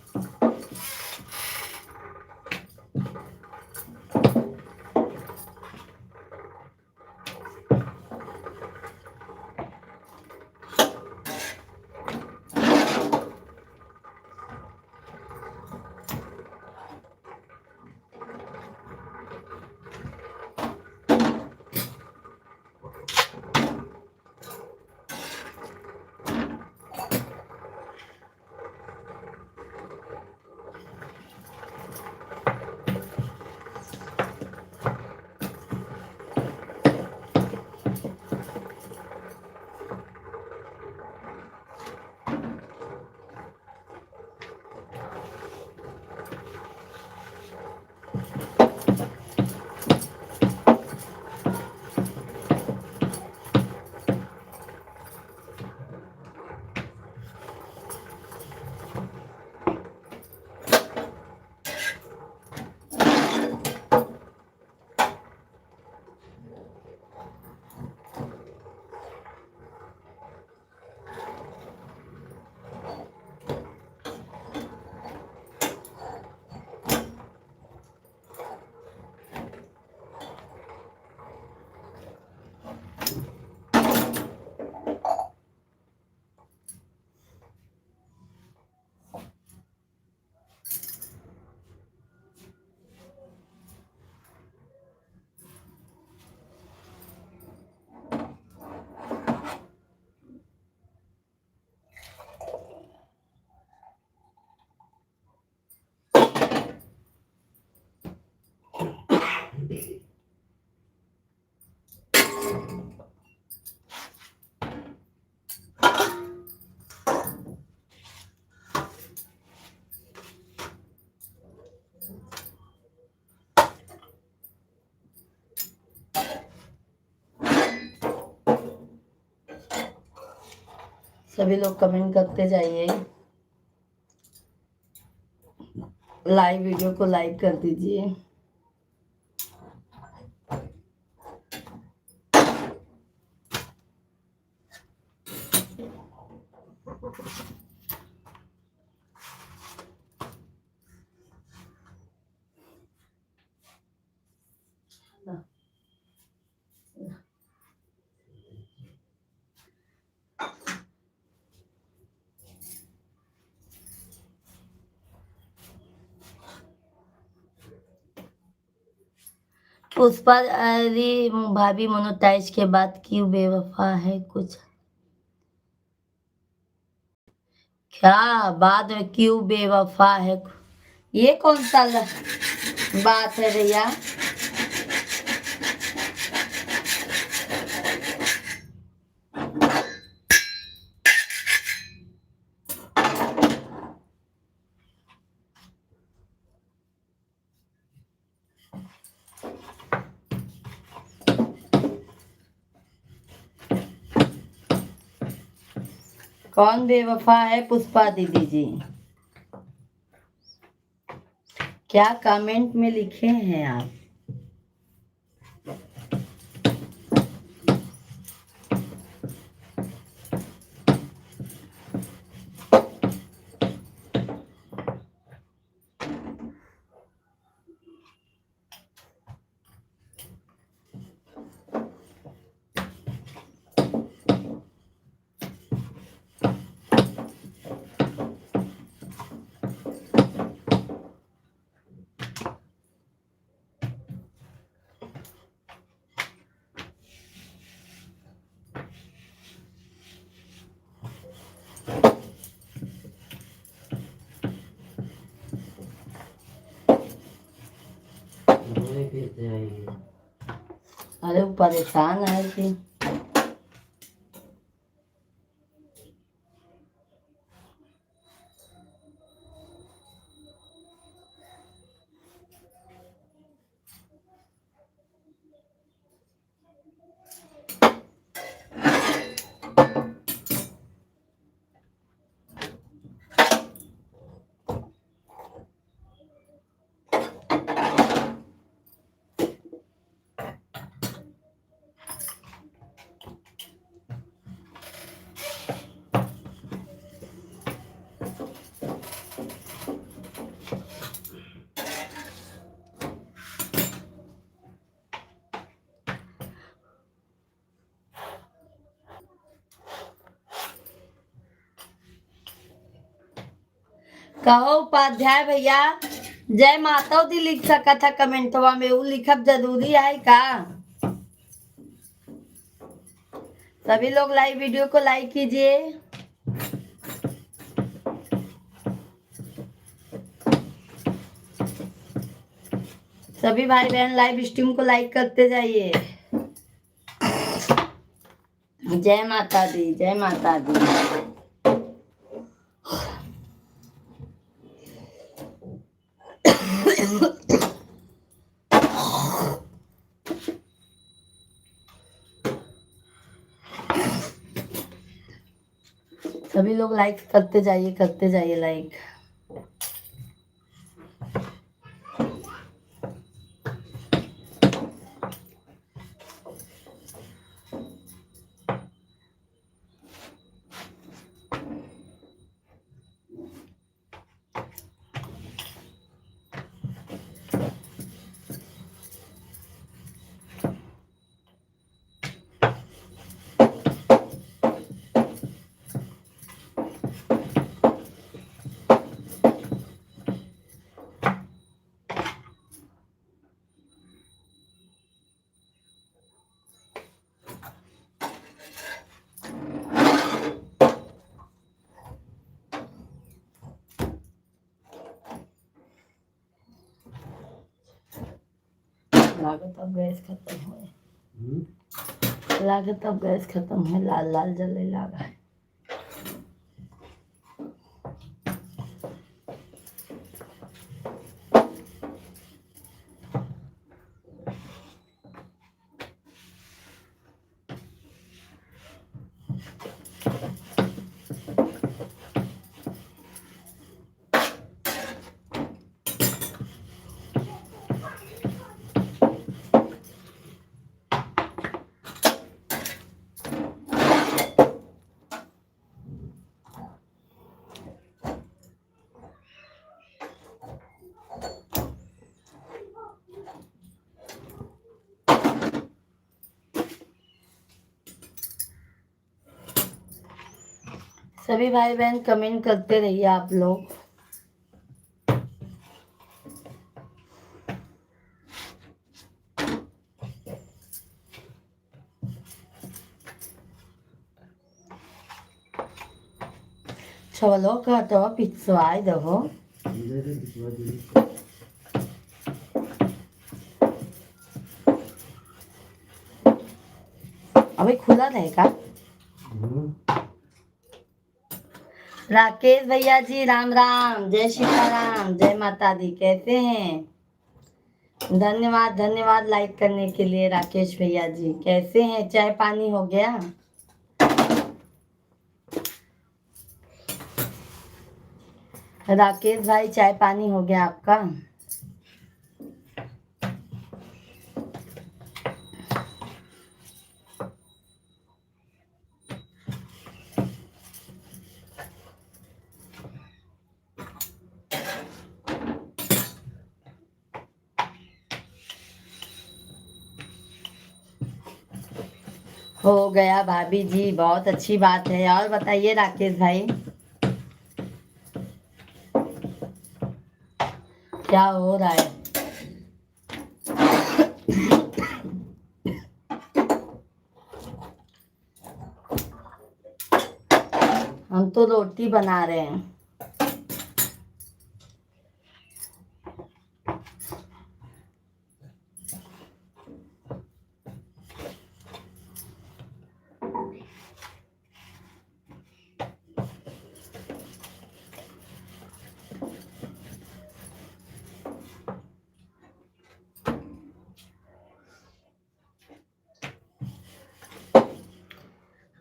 सभी लोग कमेंट करते जाइए, लाइव वीडियो को लाइक कर दीजिए। पुष्पा अरे भाभी मोनेटाइज के बाद क्यों बेवफा है कुछ क्या बाद में क्यों बेवफा है ये कौन सा बात है भैया। कौन बेवफा है पुष्पा दीदी जी क्या कमेंट में लिखे हैं आप। अरे वो परेशान है कि कहो उपाध्याय भैया जय माता दी लिख सका था कमेंटवा में वो लिखब जरूरी है का। सभी लोग लाइव वीडियो को लाइक कीजिए। सभी भाई बहन लाइव स्ट्रीम को लाइक करते जाइए। जय माता दी जय माता दी। सभी लोग लाइक करते जाइए लाइक। लागत अब गैस खत्म है लाल लाल जले लगा है। सभी भाई बहन कमेंट करते रहिए आप लोग। चलो कटो पिछवाई दो। अभी खुला रहेगा। राकेश भैया जी राम राम, जय सीताराम, जय माता दी। कैसे हैं? धन्यवाद धन्यवाद लाइक करने के लिए राकेश भैया जी। कैसे हैं? चाय पानी हो गया? राकेश भाई चाय पानी हो गया आपका? हो गया भाभी जी, बहुत अच्छी बात है। और बताइए राकेश भाई, क्या हो रहा है? हम तो रोटी बना रहे हैं।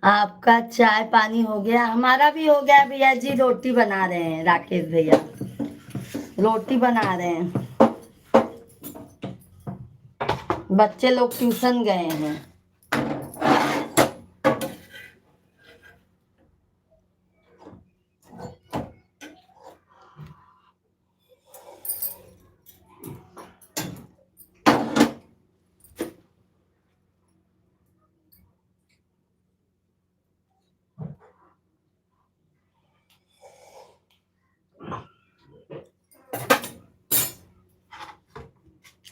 आपका चाय पानी हो गया? हमारा भी हो गया भैया जी। रोटी बना रहे हैं राकेश भैया, रोटी बना रहे हैं। बच्चे लोग ट्यूशन गए हैं।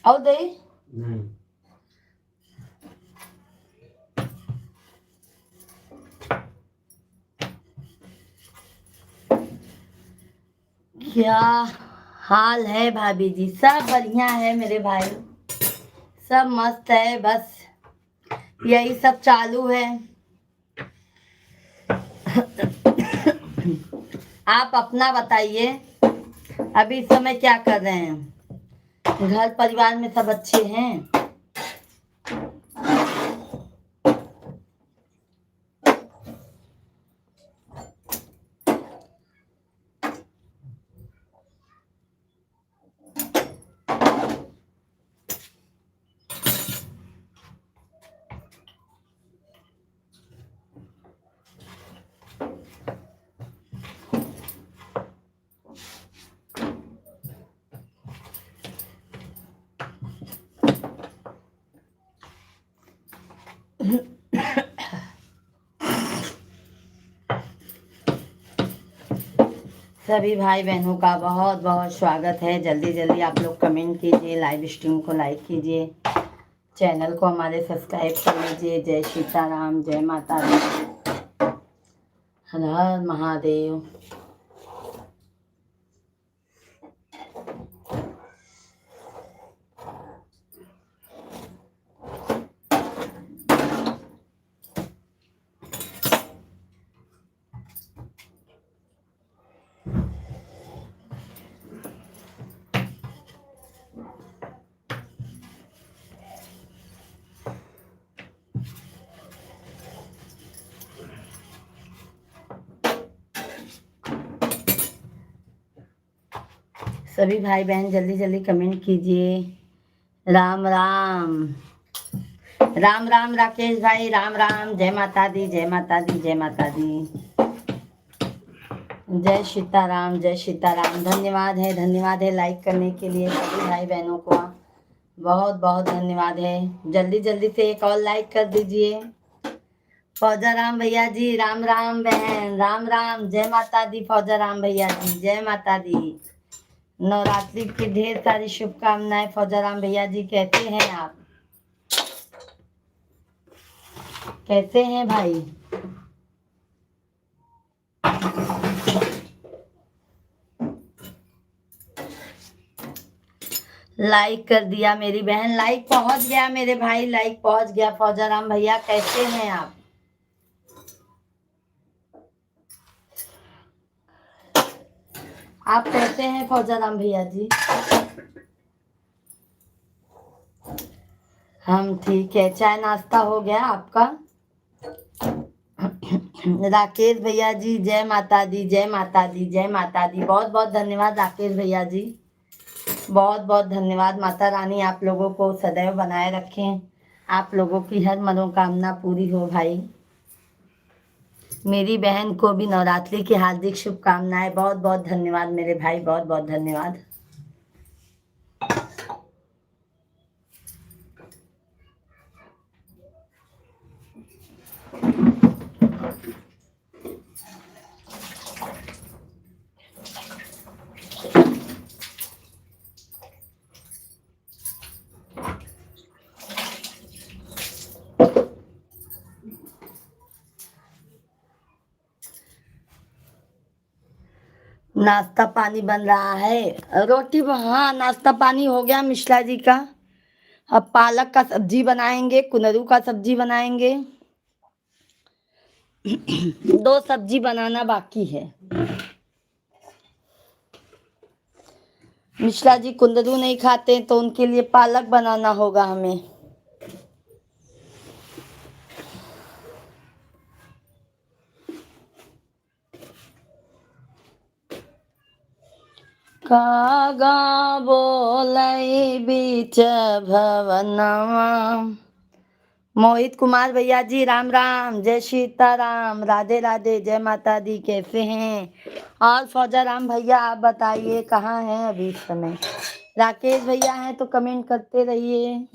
और दे नहीं। क्या हाल है भाभी जी? सब बढ़िया है मेरे भाई, सब मस्त है। बस यही सब चालू है। आप अपना बताइए, अभी इस समय क्या कर रहे हैं? घर परिवार में सब अच्छे हैं? सभी भाई बहनों का बहुत बहुत स्वागत है। जल्दी जल्दी आप लोग कमेंट कीजिए, लाइव स्ट्रीम को लाइक कीजिए, चैनल को हमारे सब्सक्राइब कर लीजिए। जय सीताराम, जय माता दी, हर हर महादेव। सभी भाई बहन जल्दी जल्दी कमेंट कीजिए। राम राम, राम राम राकेश भाई, राम राम। जय माता दी, जय माता दी, जय माता दी। जय सीताराम, जय सीताराम। धन्यवाद है लाइक करने के लिए सभी भाई बहनों को, बहुत बहुत धन्यवाद है। जल्दी जल्दी से एक और लाइक कर दीजिए। फौजा राम भैया जी राम राम। बहन राम राम, जय माता दी। फौजा राम भैया जी जय माता दी। नवरात्रि की ढेर सारी शुभकामनाएं फौजा राम भैया जी। कैसे हैं आप? कैसे हैं भाई? लाइक कर दिया मेरी बहन, लाइक पहुंच गया मेरे भाई, लाइक पहुंच गया। फौजाराम भैया कैसे हैं आप? आप कैसे हैं फौजाराम भैया जी? हम ठीक है। चाय नाश्ता हो गया आपका? राकेश भैया जी जय माता दी, जय माता दी, जय माता दी। बहुत बहुत धन्यवाद राकेश भैया जी, बहुत बहुत धन्यवाद। माता रानी आप लोगों को सदैव बनाए रखें, आप लोगों की हर मनोकामना पूरी हो भाई। मेरी बहन को भी नवरात्रि की हार्दिक शुभकामनाएं। बहुत बहुत धन्यवाद मेरे भाई, बहुत बहुत धन्यवाद। नाश्ता पानी बन रहा है, रोटी, हाँ नाश्ता पानी हो गया मिश्रा जी का। अब पालक का सब्जी बनाएंगे, कुनरू का सब्जी बनाएंगे। 2 सब्जी बनाना बाकी है। मिश्रा जी कुंदरू नहीं खाते तो उनके लिए पालक बनाना होगा हमें। कागा बोलै बीच भवनवा। मोहित कुमार भैया जी राम राम, जय सीताराम, राधे राधे, जय माता दी। कैसे हैं? और फौजा राम भैया आप बताइए कहाँ हैं अभी इस समय? राकेश भैया हैं तो कमेंट करते रहिए।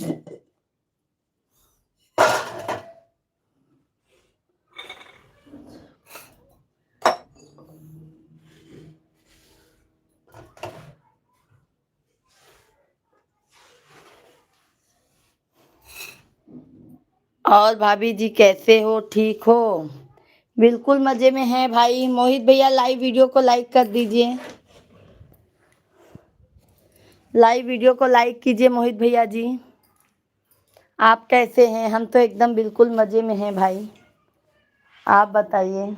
और भाभी जी कैसे हो, ठीक हो? बिल्कुल मजे में है भाई। मोहित भैया लाइव वीडियो को लाइक कर दीजिए, लाइव वीडियो को लाइक कीजिए मोहित भैया जी। आप कैसे हैं? हम तो एकदम बिल्कुल मजे में हैं भाई, आप बताइए।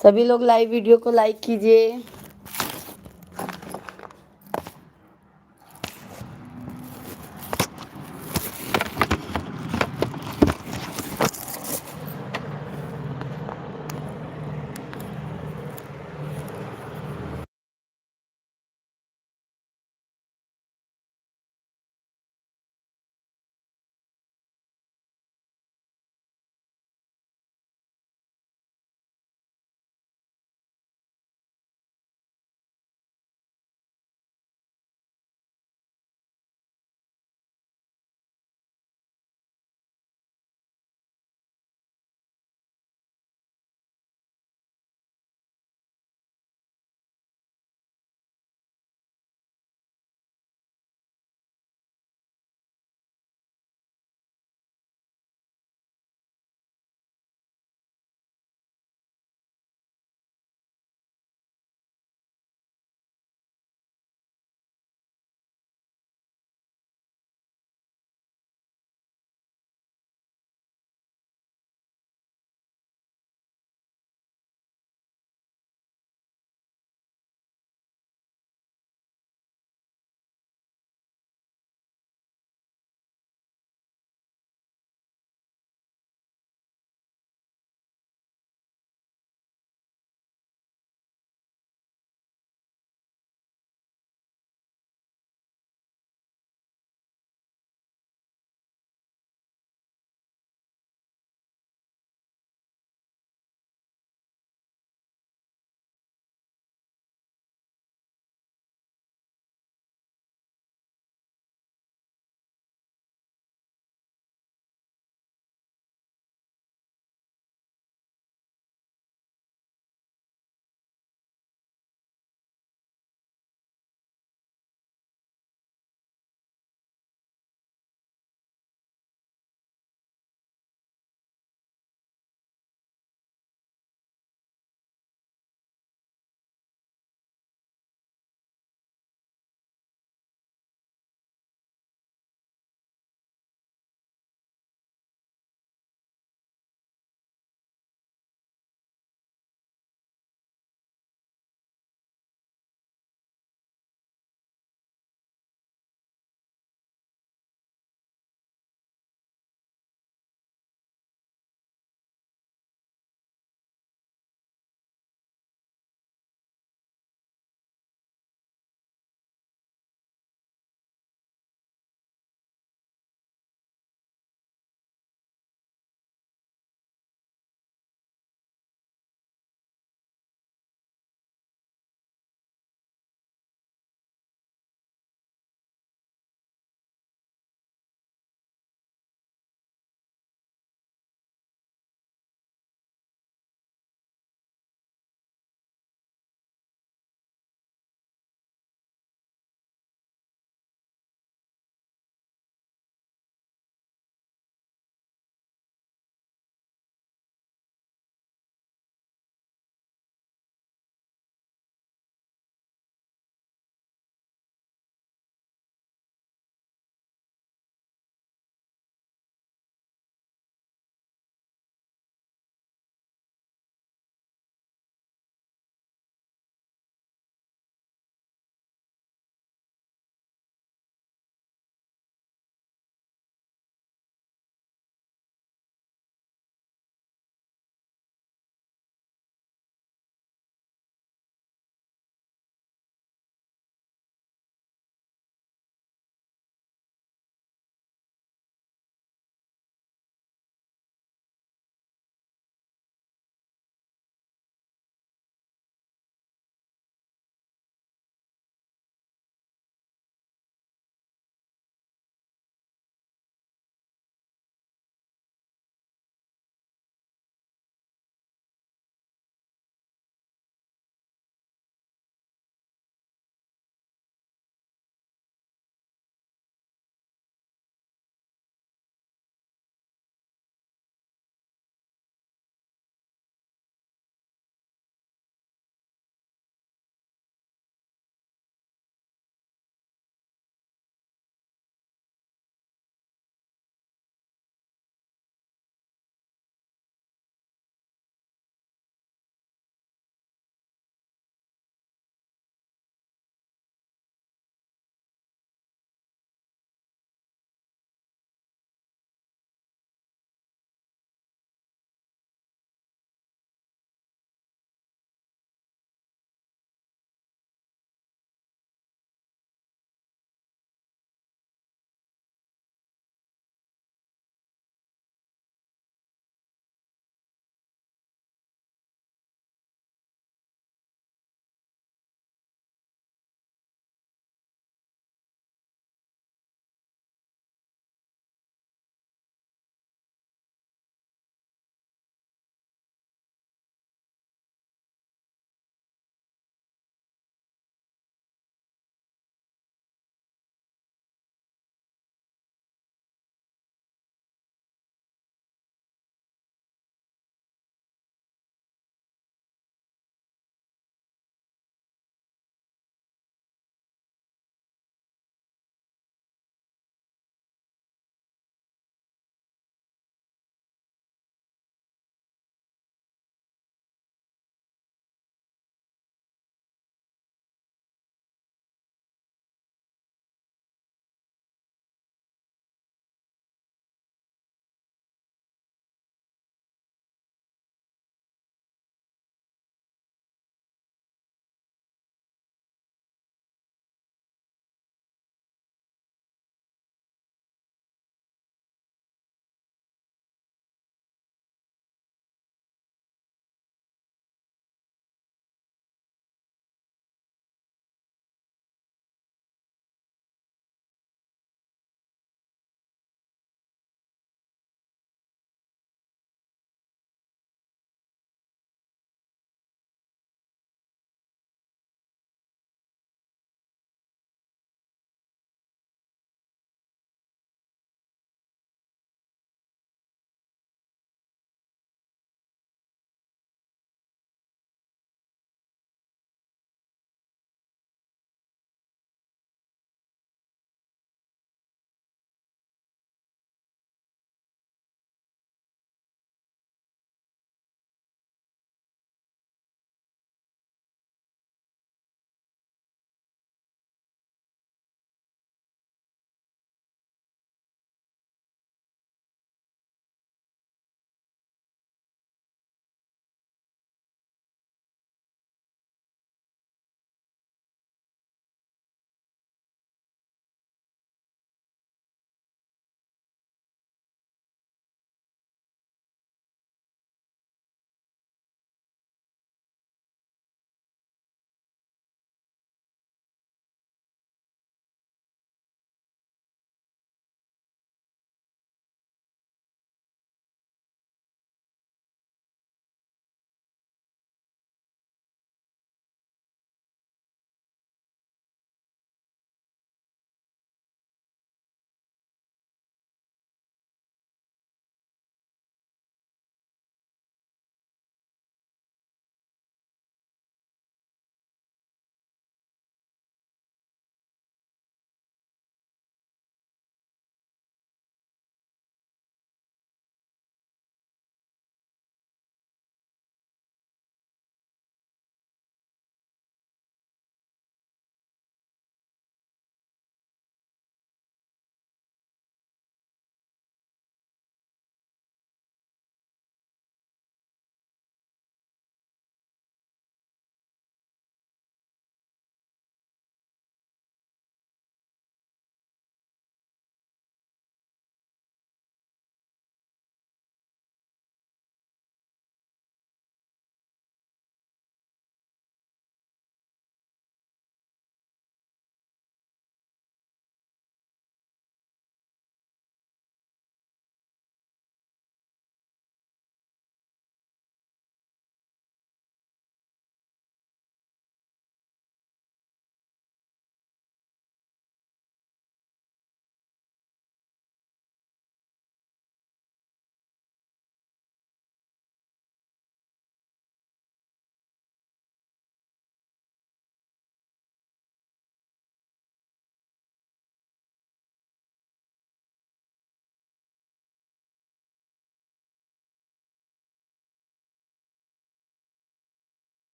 सभी लोग लाइव वीडियो को लाइक कीजिए।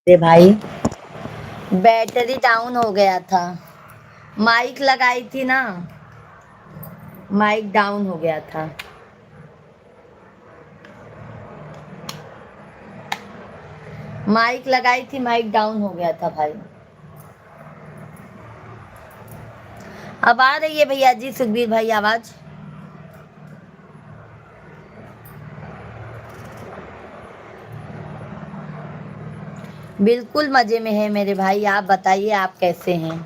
अरे भाई, बैटरी डाउन हो गया था। माइक लगाई थी ना, माइक डाउन हो गया था। माइक लगाई थी, माइक डाउन हो गया था भाई। अब आ रही है भैया जी, सुखबीर भाई आवाज? बिल्कुल मजे में है मेरे भाई, आप बताइए आप कैसे हैं?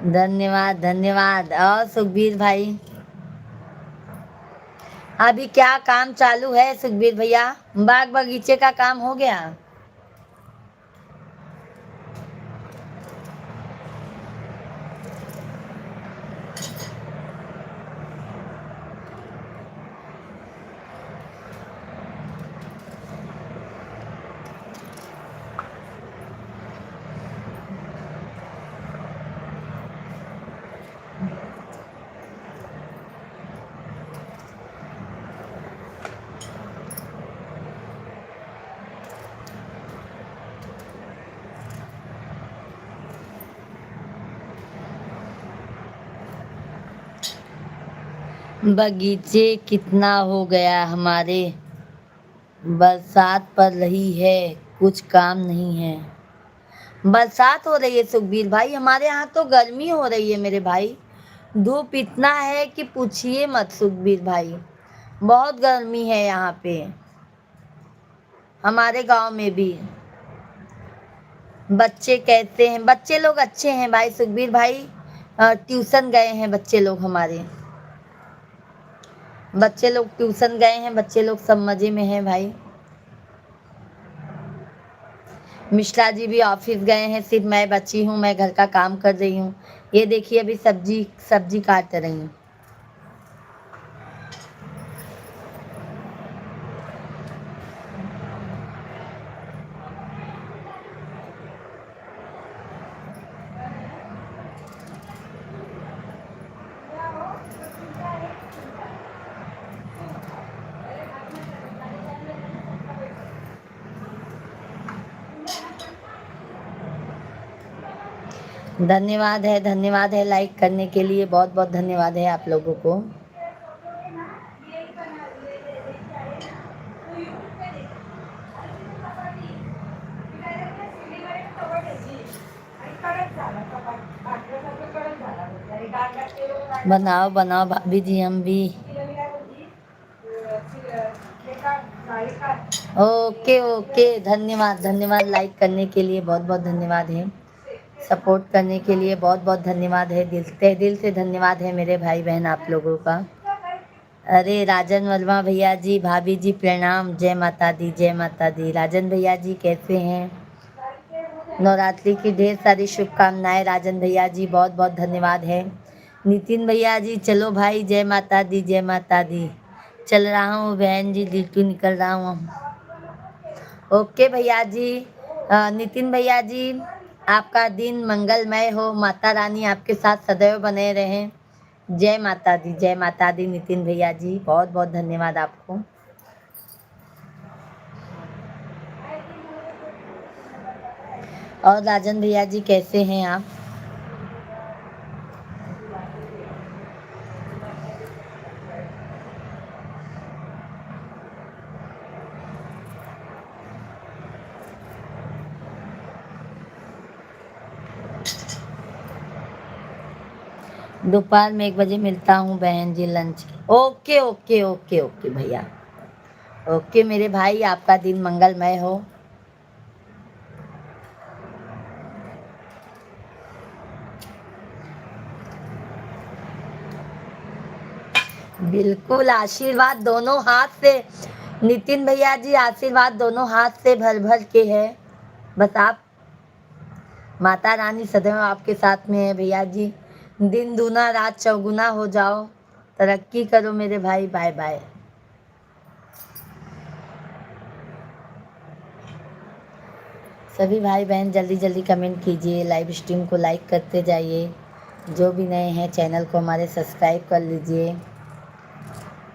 धन्यवाद धन्यवाद। और सुखबीर भाई, अभी क्या काम चालू है सुखबीर भैया? बाग बगीचे का काम हो गया? बगीचे कितना हो गया हमारे, बरसात पड़ रही है, कुछ काम नहीं है। बरसात हो रही है सुखबीर भाई, हमारे यहाँ तो गर्मी हो रही है मेरे भाई। धूप इतना है कि पूछिए मत सुखबीर भाई, बहुत गर्मी है यहाँ पे, हमारे गांव में भी। बच्चे कहते हैं, बच्चे लोग अच्छे हैं भाई सुखबीर भाई, ट्यूशन गए हैं बच्चे लोग हमारे। बच्चे लोग ट्यूशन गए हैं, बच्चे लोग सब मजे में हैं भाई। मिश्रा जी भी ऑफिस गए हैं, सिर्फ मैं बची हूँ, मैं घर का काम कर रही हूँ। ये देखिए अभी सब्जी सब्जी काट रही हूँ। धन्यवाद है लाइक करने के लिए, बहुत बहुत धन्यवाद है आप लोगों को। बनाओ बनाओ भाभी जी, हम भी। ओके ओके, धन्यवाद धन्यवाद लाइक करने के लिए, बहुत बहुत धन्यवाद है। सपोर्ट करने के लिए बहुत बहुत धन्यवाद है, दिल से धन्यवाद है मेरे भाई बहन आप लोगों का। अरे राजन वर्मा भैया जी, भाभी जी प्रणाम, जय माता दी जय माता दी। राजन भैया जी कैसे हैं? नवरात्रि की ढेर सारी शुभकामनाएं राजन भैया जी, बहुत बहुत धन्यवाद है। नितिन भैया जी चलो भाई, जय माता दी जय माता दी। चल रहा हूँ बहन जी, ड्यूटी निकल रहा हूँ। ओके भैया जी। नितिन भैया जी, आपका दिन मंगलमय हो, माता रानी आपके साथ सदैव बने रहें। जय माता दी नितिन भैया जी, बहुत बहुत धन्यवाद आपको। और राजन भैया जी कैसे हैं आप? दोपहर में 1 बजे मिलता हूँ बहन जी lunch. Okay okay okay okay भैया, ओके मेरे भाई, आपका दिन मंगलमय हो। बिल्कुल, आशीर्वाद दोनों हाथ से नितिन भैया जी, आशीर्वाद दोनों हाथ से भर भर के है। बस आप, माता रानी सदैव आपके साथ में है भैया जी। दिन दूना रात चौगुना हो जाओ, तरक्की करो मेरे भाई, बाय बाय। सभी भाई बहन जल्दी जल्दी कमेंट कीजिए, लाइव स्ट्रीम को लाइक करते जाइए। जो भी नए हैं चैनल को हमारे सब्सक्राइब कर लीजिए।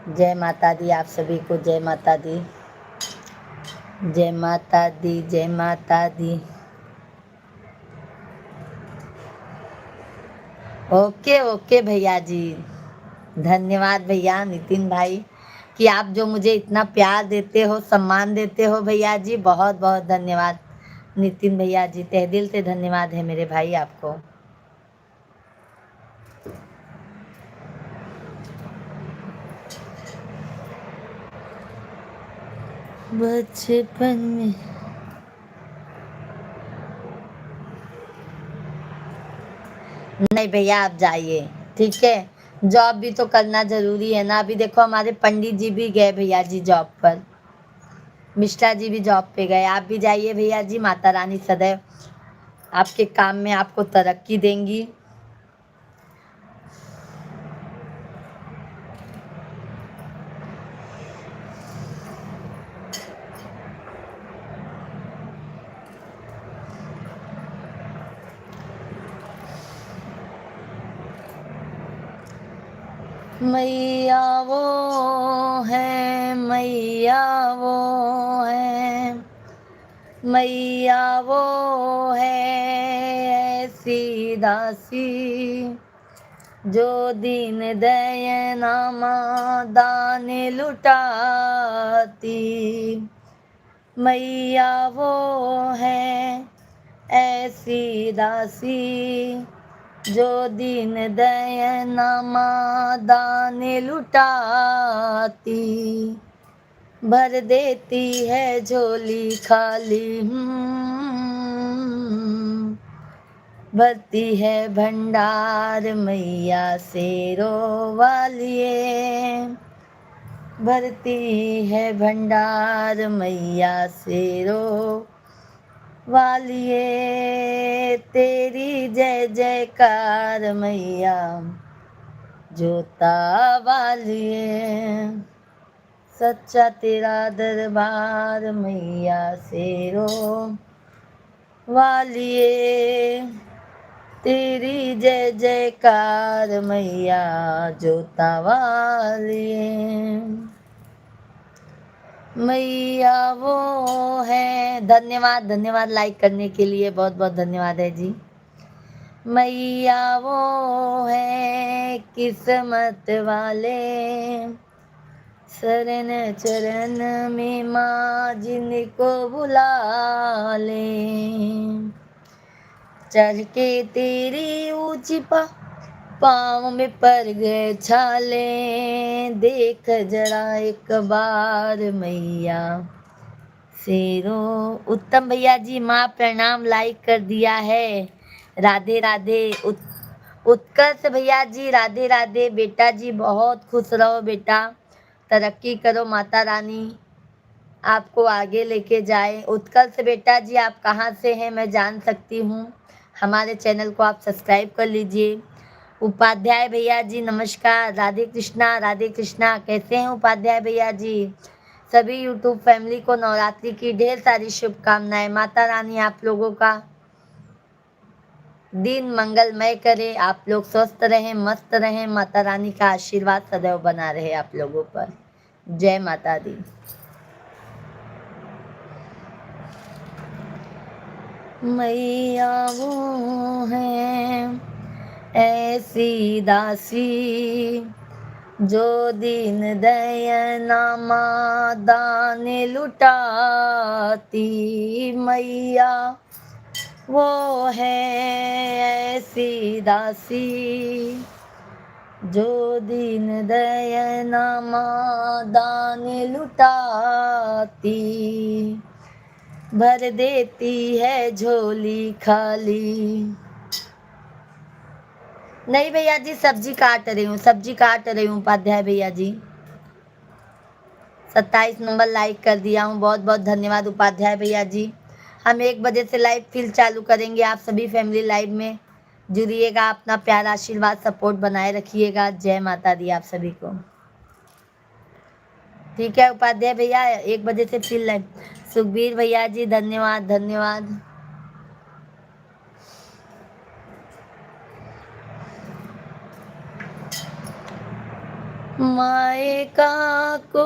जय माता दी आप सभी को, जय माता दी, जय माता दी, जय माता दी। ओके ओके भैया जी, धन्यवाद भैया नितिन भाई कि आप जो मुझे इतना प्यार देते हो, सम्मान देते हो भैया जी, बहुत बहुत धन्यवाद नितिन भैया जी, तहे दिल से धन्यवाद है मेरे भाई आपको। बचपन में नहीं भैया आप जाइए, ठीक है, जॉब भी तो करना जरूरी है ना। अभी देखो हमारे पंडित जी भी गए भैया जी जॉब पर, मिश्रा जी भी जॉब पे गए। आप भी जाइए भैया जी, माता रानी सदैव आपके काम में आपको तरक्की देंगी। मैया वो है, मैया वो है, मैया वो है ऐसी दासी, जो दीन दयना दान लुटाती। मैया वो है ऐसी दासी, जो दीन दयना दान लुटाती। भर देती है झोली खाली, भरती है भंडार मैया शेरों वालिए, भरती है भंडार मैया शेरों वालिए। तेरी जय जयकार मैया जोता वालिए, सच्चा तेरा दरबार मैया शेरों वालिए। तेरी जय जयकार मैया जोता वालिए। मैया वो है, धन्यवाद धन्यवाद लाइक करने के लिए, बहुत बहुत धन्यवाद है जी। मैया वो है किस्मत वाले, शरण चरण में माँ जिनको बुला ले। चढ़ के तेरी ऊंची पाँव में पड़ गए छाले, देख जरा एक बार मैया शेरों। उत्तम भैया जी माँ प्रणाम, लाइक कर दिया है, राधे राधे। उत्कर्ष भैया जी राधे राधे। बेटा जी बहुत खुश रहो बेटा, तरक्की करो, माता रानी आपको आगे लेके जाए। उत्कर्ष बेटा जी आप कहाँ से हैं मैं जान सकती हूँ? हमारे चैनल को आप सब्सक्राइब कर लीजिए। उपाध्याय भैया जी नमस्कार, राधे कृष्णा, कैसे हैं उपाध्याय भैया जी? सभी यूट्यूब फैमिली को नवरात्रि की ढेर सारी शुभकामनाएं। माता रानी आप लोगों का दिन मंगलमय करे, आप लोग स्वस्थ रहें, मस्त रहें, माता रानी का आशीर्वाद सदैव बना रहे आप लोगों पर। जय माता दी। मैया वो है ऐसी दासी, जो दीन दयना दान लुटाती। मैया वो है ऐसी दासी, जो दीन दयना दान लुटाती। भर देती है झोली खाली। नहीं भैया जी सब्जी काट रही हूँ उपाध्याय भैया जी। 27 नंबर लाइक कर दिया हूँ, बहुत बहुत धन्यवाद उपाध्याय भैया जी। हम 1 बजे से लाइव फिर चालू करेंगे, आप सभी फैमिली लाइव में जुड़िएगा, अपना प्यारा आशीर्वाद सपोर्ट बनाए रखिएगा। जय माता दी आप सभी को। ठीक है उपाध्याय भैया, 1 बजे से फिर लाइव। सुखबीर भैया जी धन्यवाद धन्यवाद। मायका को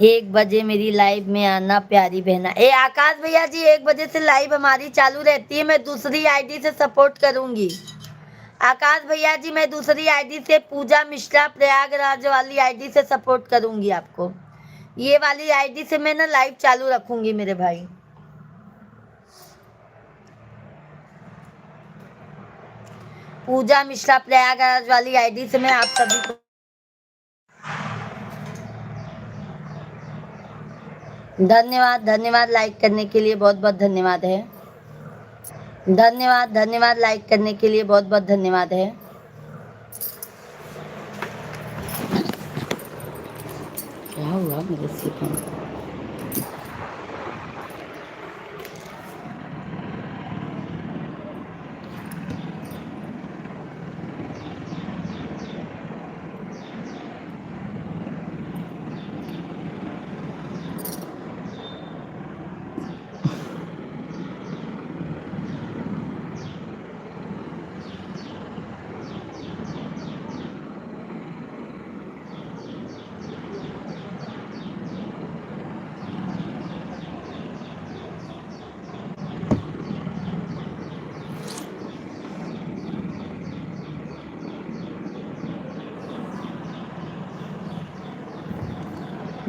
1 बजे मेरी लाइव में आना प्यारी बहना। ए आकाश भैया जी 1 बजे से लाइव हमारी चालू रहती है, मैं दूसरी आईडी से सपोर्ट करूंगी। आकाश भैया जी मैं दूसरी आईडी से पूजा मिश्रा प्रयागराज वाली आईडी से सपोर्ट करूंगी आपको। ये वाली आईडी से मैं ना लाइव चालू रखूंगी मेरे भाई। पूजा मिश्रा प्रयागराज वाली आईडी से मैं आप सभी को धन्यवाद। धन्यवाद लाइक करने के लिए बहुत बहुत धन्यवाद है। धन्यवाद धन्यवाद लाइक करने के लिए बहुत बहुत धन्यवाद है। क्या हुआ मेरे सीखने को?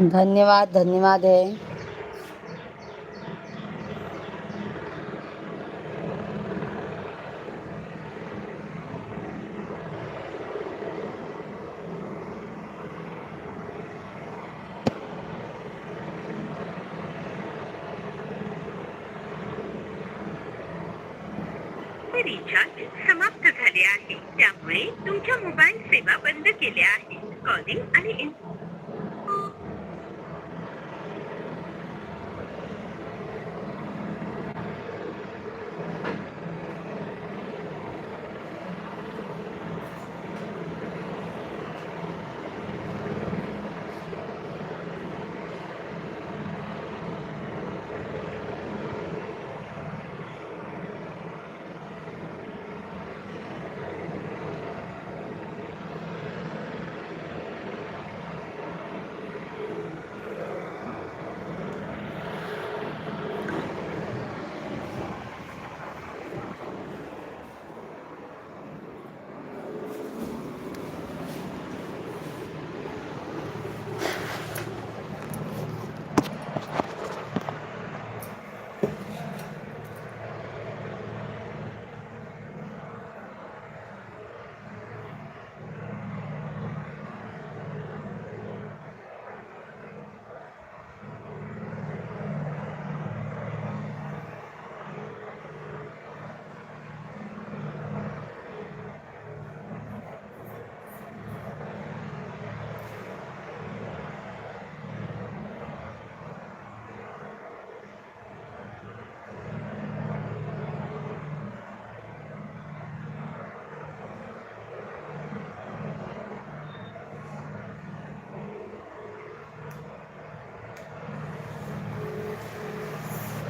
धन्यवाद धन्यवाद है। रिचार्ज समाप्त झाले आहे, त्यामुळे तुमच्या मोबाईल सेवा बंद केल्या आहे। कॉलिंग आणि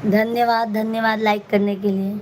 धन्यवाद धन्यवाद लाइक करने के लिए।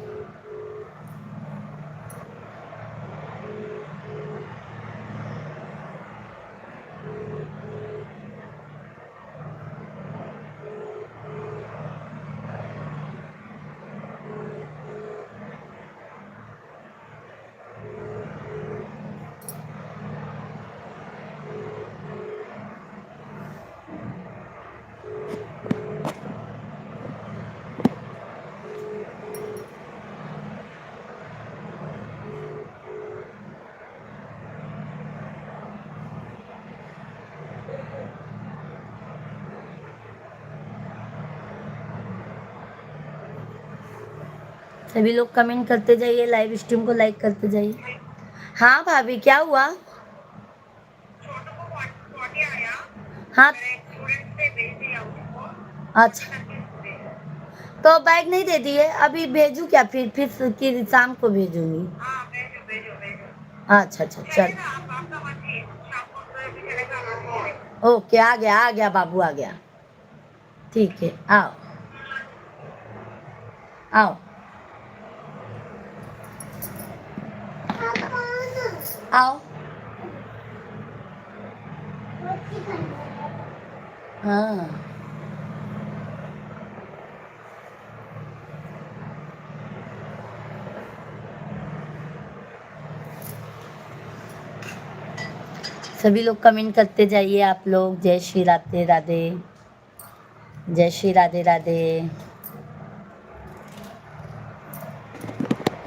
सभी लोग कमेंट करते जाइए, लाइव स्ट्रीम को लाइक करते जाइए। हाँ भाभी क्या हुआ? हाँ अच्छा, तो बैग नहीं दे दिए? अभी भेजूँ क्या? फिर कि शाम को भेजूंगी? अच्छा अच्छा चल, ओके आ गया बाबू आ गया। ठीक है आओ आओ आओ। हाँ सभी लोग कमेंट करते जाइए आप लोग। जय श्री राधे राधे, जय श्री राधे राधे,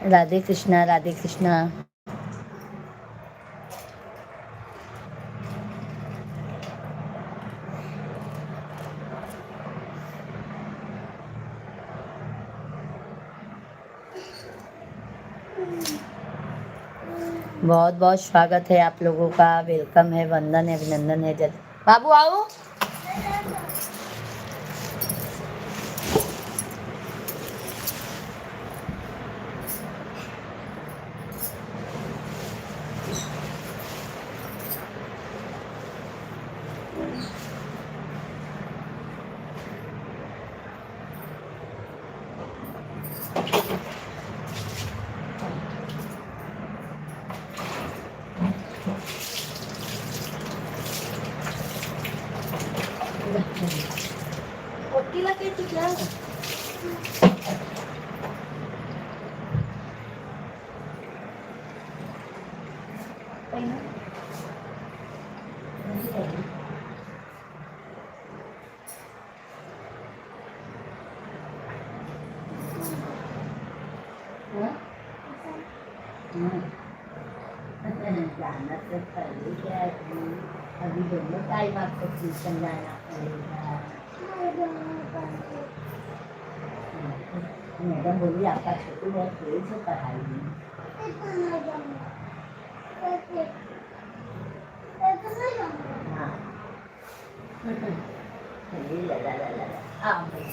राधे कृष्णा राधे कृष्णा। बहुत बहुत स्वागत है आप लोगों का, वेलकम है, वंदन है, अभिनंदन है। जल बाबू आओ। ओटीला के क्या जाना तो पहले क्या है, अभी दोनों टाइम आपको ट्यूशन जाना पड़ेगा। मैडम बोली आपका छोटू बहुत तेज है पढ़ाई में। हाँ चलिए ला ला ला ला आओ भाई।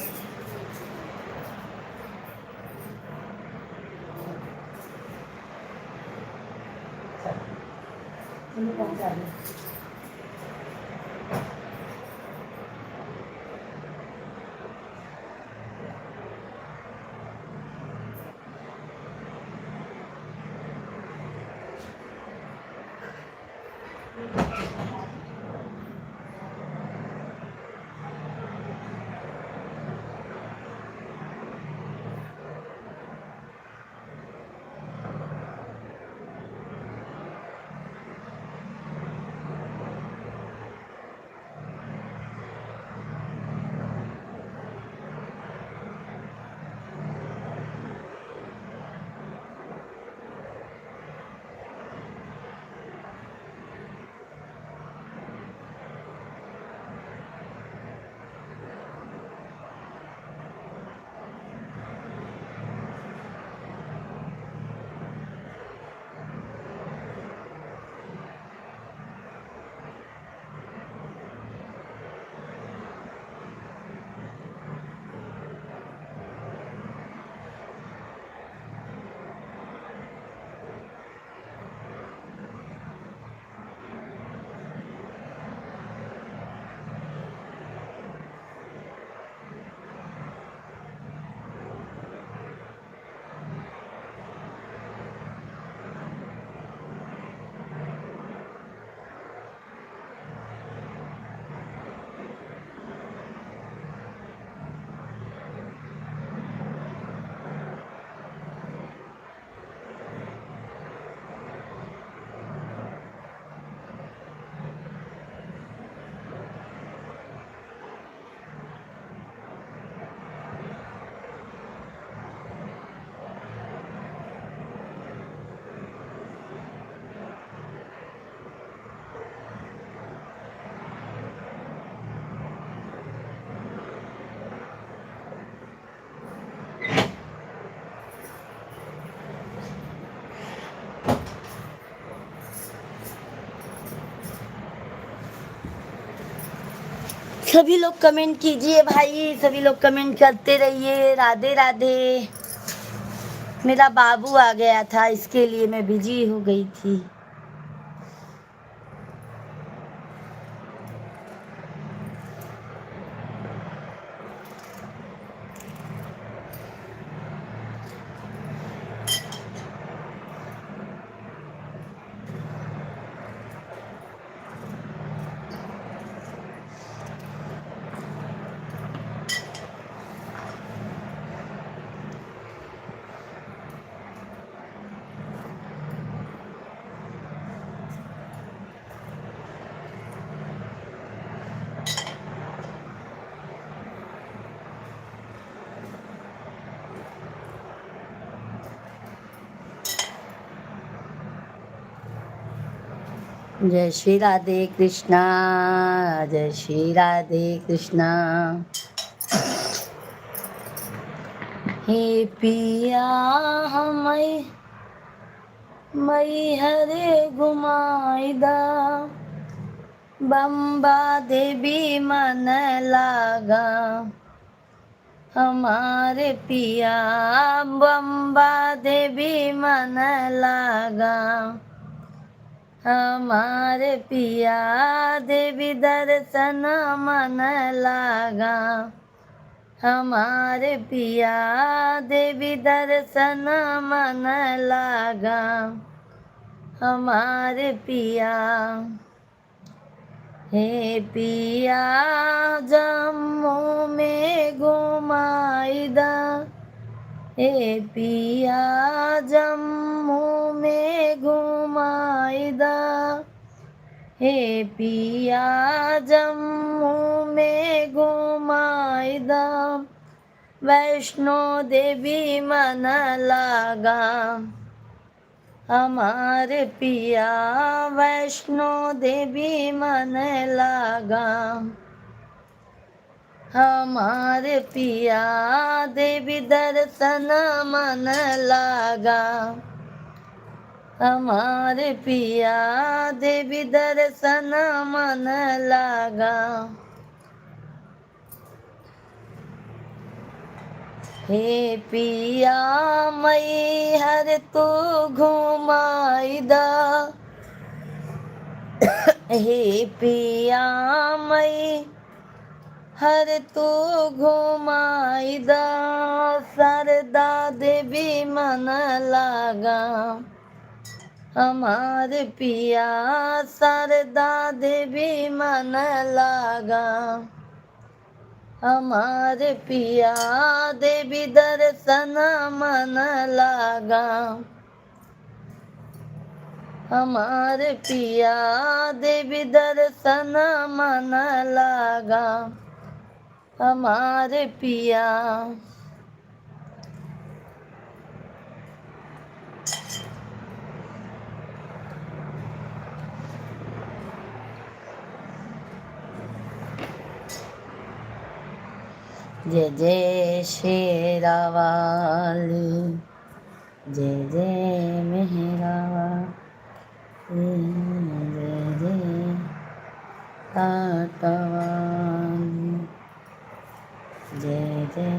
चलो पहुँचा दो। सभी लोग कमेंट कीजिए भाई, सभी लोग कमेंट करते रहिए। राधे राधे। मेरा बाबू आ गया था, इसके लिए मैं बिजी हो गई थी। जय श्री राधे कृष्णा, जय श्री राधे कृष्णा। हे पिया हमई मई हरे घुमाईदा, बम्बा देवी मन लागा हमारे पिया, बम्बा देवी मन लागा हमारे पिया, देवी दर्शन मन लागा हमारे पिया, देवी दर्शन मन लागा हमारे पिया। हे पिया जम्मू में घुमाईदा, हे पिया जम्मू में घुमाईदा, हे पिया जम्मू में घुमाईदा, वैष्णो देवी मन लागा हमारे पिया, वैष्णो देवी मन लागा हमारे पिया, देवी दर्शन मन लागा हमारे पिया, देवी दर्शन मन लागा। हे पिया मई हर तू घुमाईदा, हे पिया मई हर तू घुमाईदा, शारदा देवी मन लागा हमारे पिया, शारदा देवी मन लागा हमारे पिया, देवी दर्शन मन लागा हमारे पिया, देवी दर्शन मन लागा हमारे पिया। जय जय शेरा वाली, जय जय मेहरा वाली, जय जय टाटा वाली, जय जय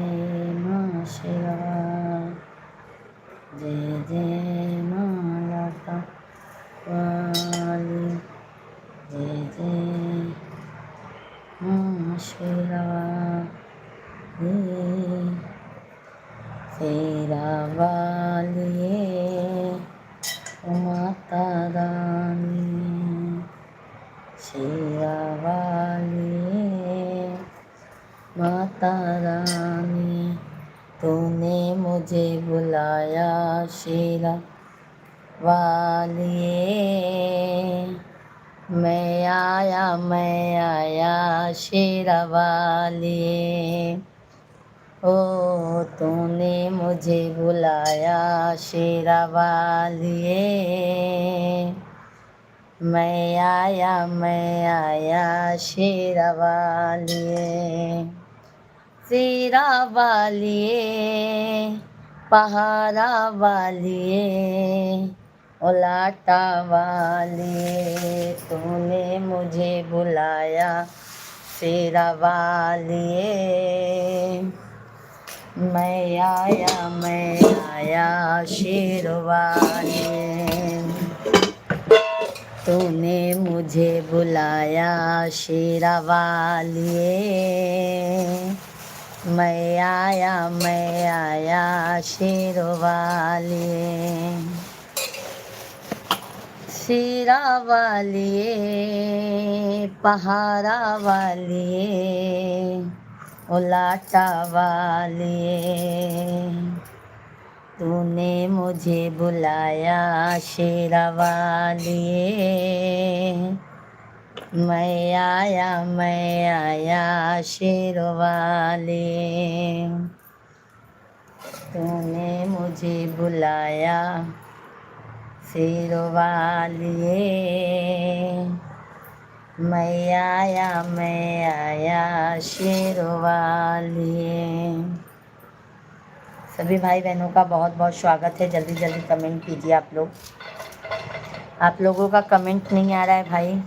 माँ शेरा, जय जय माँ लता वाली, जय जय माँ शेरा शेरा वाली माता रानी, शेरा वाली माता रानी, तूने मुझे बुलाया शेरा वाली, मैं आया शेरा वाली, ओ तूने मुझे बुलाया शेरा वाली, मैं आया शेरा वाली, शेरा वाली पहाड़ा वाली, ओ लाटा वाली, तूने मुझे बुलाया शेरा वाली, मैं आया शेर वाली, तूने मुझे बुलाया शेरा वाली, मैं आया शेर वाली, शेरा वाली पहाड़ा वाली, ओ लाटा वाली, तूने मुझे बुलाया शेरा वाली, मैं आया शेर वाली, तूने मुझे बुलाया शेर वाली, मैं आया शेरवाली। सभी भाई बहनों का बहुत बहुत स्वागत है। जल्दी जल्दी कमेंट कीजिए आप लोग। आप लोगों का कमेंट नहीं आ रहा है भाई।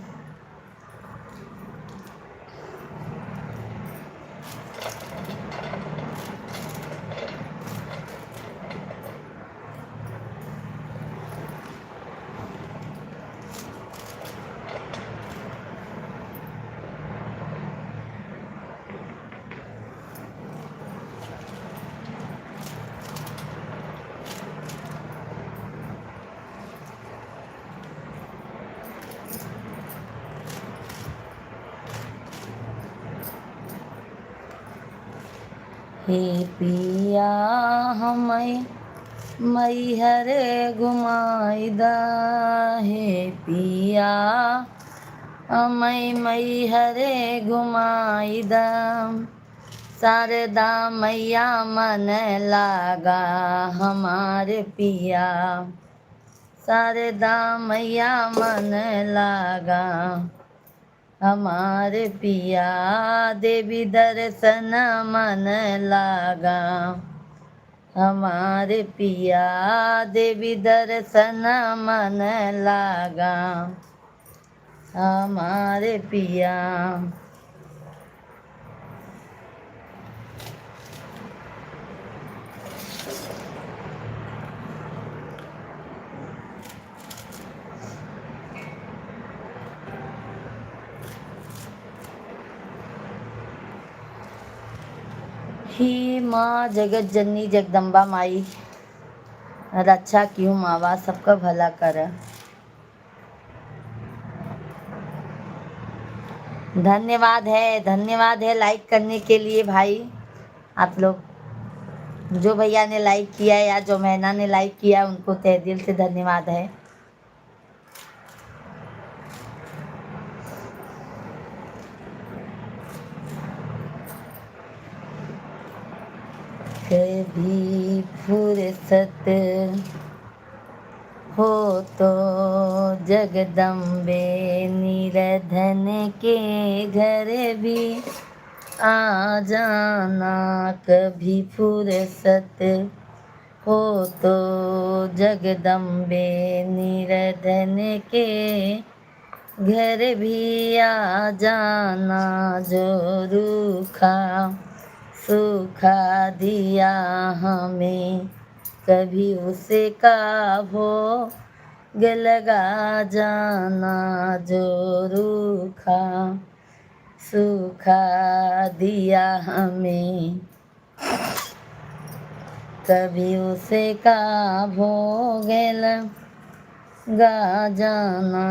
हे पिया हमें मैहर घुमाइदा। हे पिया हमें मैहर घुमाइदा। शारदा मैया मन लागा हमारे पिया। शारदा मैया मन लागा हमारे पिया। देवी दर्शन मन लागा हमारे पिया। देवी दर्शन मन लागा हमारे पिया। ही माँ जगत जननी जगदम्बा माई रक्षा क्यों मावा सबका भला कर। धन्यवाद है लाइक करने के लिए भाई। आप लोग जो भैया ने लाइक किया या जो मैना ने लाइक किया उनको तहे दिल से धन्यवाद है। कभी फुर्सत हो तो जगदम्बे निरधन के घर भी आ जाना। कभी फुर्सत हो तो जगदम्बे निरधन के घर भी आ जाना। जो रूखा सूखा दिया हमें कभी उसे का भोग लगा जाना। जो रूखा सूखा दिया हमें कभी उसे का भोग लगा जाना।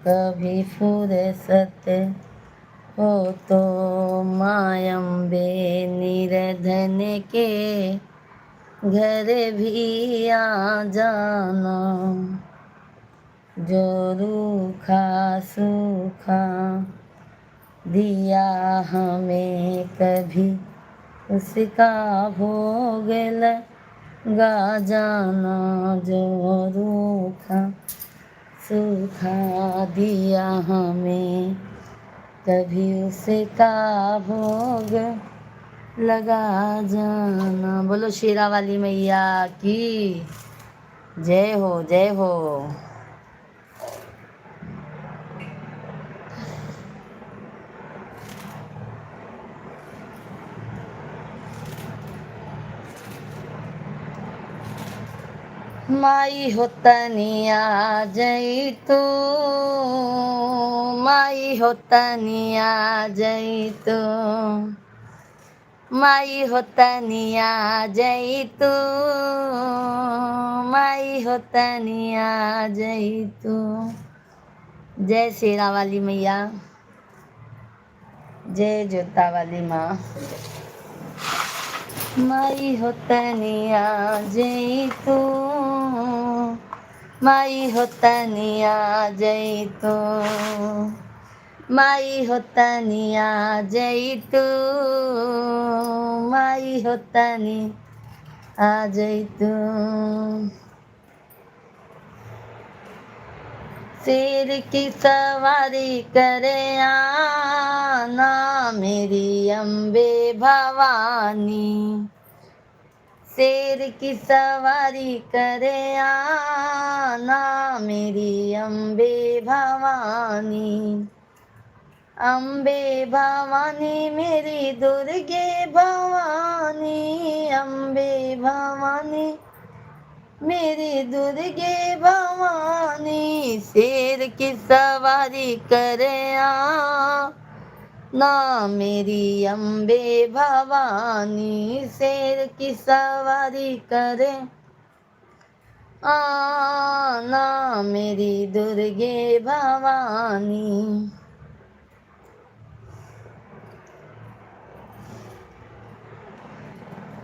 कभी फुर्सत हो तो मायम्बे निरधन के घर भी आ जाना। जो रूखा सूखा दिया हमें कभी उसका भोग लगा जाना। जो रूखा सूखा दिया हमें कभी उसका भोग लगा जाना। बोलो शेरा वाली मैया की जय हो जय हो। माई हो तनिया जई तू। माई हो तनिया जई तू। माई हो तनिया जई तू। माई हो तनिया जई तू। जय शेरा वाली मैया जय जोता वाली माँ। माई हो तनिया जई तू। माई हो तनिया जई तू। माई हो तनिया जई तू। माई हो तनी आ जई तू। शेर की सवारी करे आना मेरी अम्बे भवानी। शेर की सवारी करे आना मेरी अम्बे भवानी। अम्बे भवानी मेरी दुर्गे भवानी। अम्बे भवानी मेरी दुर्गे भवानी। शेर की सवारी करे ना मेरी अम्बे भवानी। शेर की सवारी करे आना मेरी दुर्गे भवानी।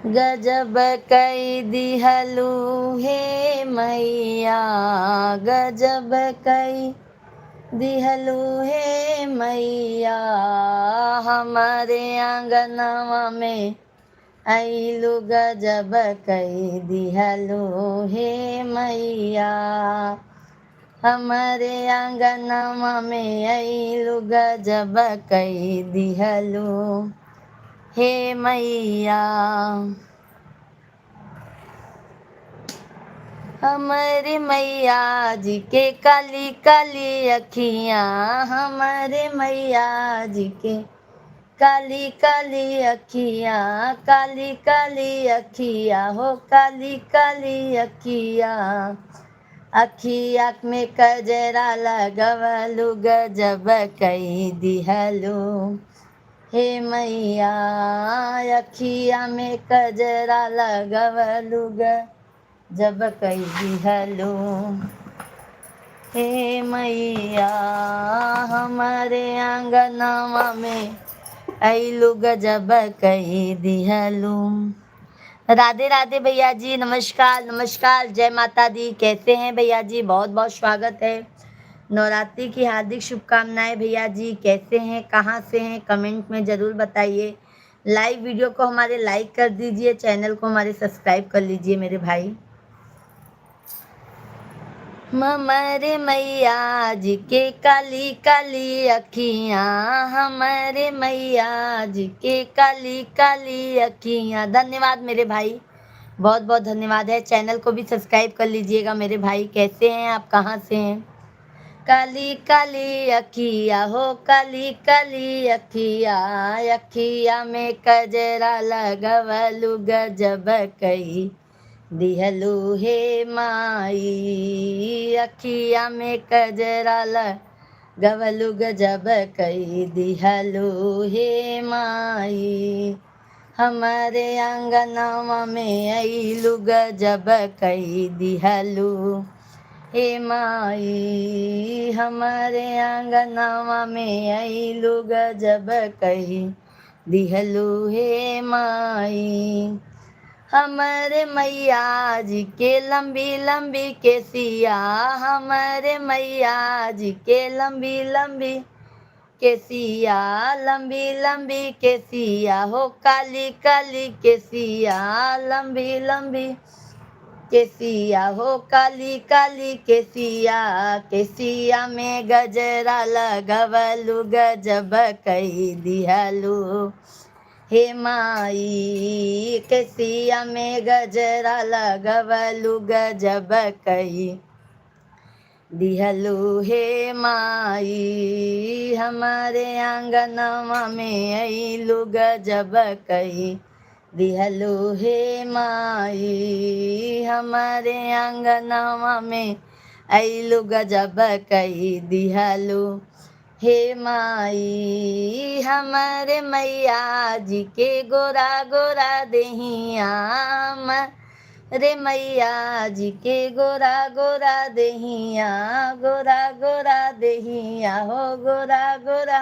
गजब कई दिहलू हे मैया। गजब कई दिहलू हे मैया। हमारे आंगनवा में आइलू गजब कई दिहलू हे मैया। हमारे आंगनवा में आइलू गजब कई दिहलू हे मैया। हमारे मैया जी के काली काली अखियाँ। हमारे मैया जी के काली काली अखियाँ। काली काली अखियाँ हो काली काली अखियाँ। अखियाँ में कजरा लगवलू गजब कई दिहलू हे मैया। अखियाँ में कजरा लगवलू गजब कई दिहलू हे मैया। हमारे आंगनवा में आइलू गजब कई दिहलू। राधे राधे भैया जी, नमस्कार नमस्कार, जय माता दी। कैसे हैं भैया जी? बहुत बहुत स्वागत है। नवरात्रि की हार्दिक शुभकामनाएं भैया जी। कैसे हैं, कहाँ से हैं, कमेंट में ज़रूर बताइए। लाइव वीडियो को हमारे लाइक कर दीजिए, चैनल को हमारे सब्सक्राइब कर लीजिए मेरे भाई। हमारे मैया जी के काली काली अखियाँ। हमारे मैया जी के काली काली अखियाँ। धन्यवाद मेरे भाई, बहुत बहुत धन्यवाद है। चैनल को भी सब्सक्राइब कर लीजिएगा मेरे भाई। कैसे हैं आप, कहाँ से हैं? काली काली अखिया हो काली काली अखिया। अखिया में कजरा लगवलू गजब कई दिहलू हे माई। अखिया में कजरा लगवलू गजब कई दिहलू हे माई। हमारे आंगनवा में आइलू गजब कई दिहलू हे माई। हमारे आंगनवा में आइलू गजब कई दिहलू हे माई। हमारे मैया जी के लंबी लंबी केसिया। हमारे मैया जी के लंबी लंबी केसिया। लंबी लंबी केसिया हो काली काली केसिया। लंबी लंबी केसिया हो काली काली केसिया। केसिया में गजरा लगवलू गजब कई दिहलू हे माई। केसिया में गजरा लगवलू गजब कई दिहलू हे माई। हमारे आंगनवा में आइलू गजब कई दिहलू हे माई। हमारे आंगनवा में आइलू गजब कई दिहलू हे माई। हमारे मैया जी के गोरा गोरा देहिया। रे मैया जी के गोरा गोरा देहिया। गोरा गोरा देहिया हो गोरा गोरा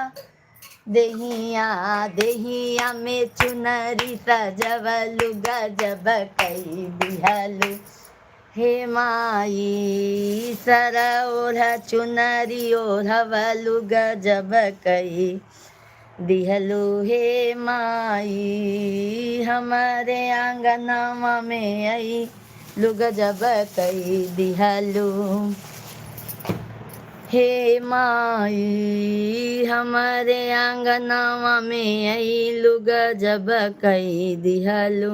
देहिया। देहिया में चुनरी सजवलू गजब कई दिहलू हे माई। सर ओढ़ चुनरी ओढ़वलू गजब कई दिहलू हे माई। हमारे आंगनवा में आइलू गजब कई दिहलू हे माई हमारे आंगनवा में अइलु गजब कई दिहलू।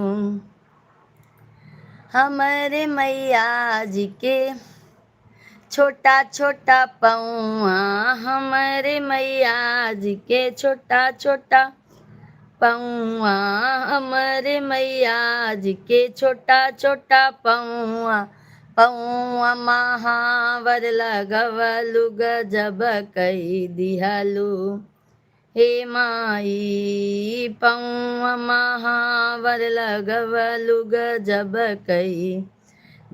हमारे मैया जी के छोटा छोटा पौआ, हमारे मैया जी के छोटा छोटा पौआ, हमारे मैया जी के छोटा छोटा पौआ। पौआ महावर लगवलु गजब कई दिहलु। हे माई पौआ महावर लगवलु गजब कई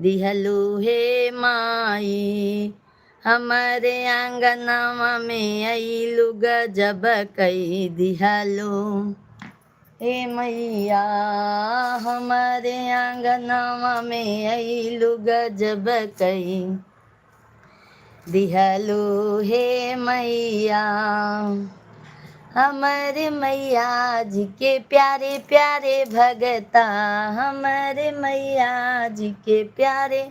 दिहलु। हे माई हमारे आंगनवा में अइलु गजब कई दिहलु। हे मैया हमारे आंगनवा में अइलु गजब कई दिहलु। हे मैया हमारे मैया जी के प्यारे प्यारे भगता, हमारे मैया जी के प्यारे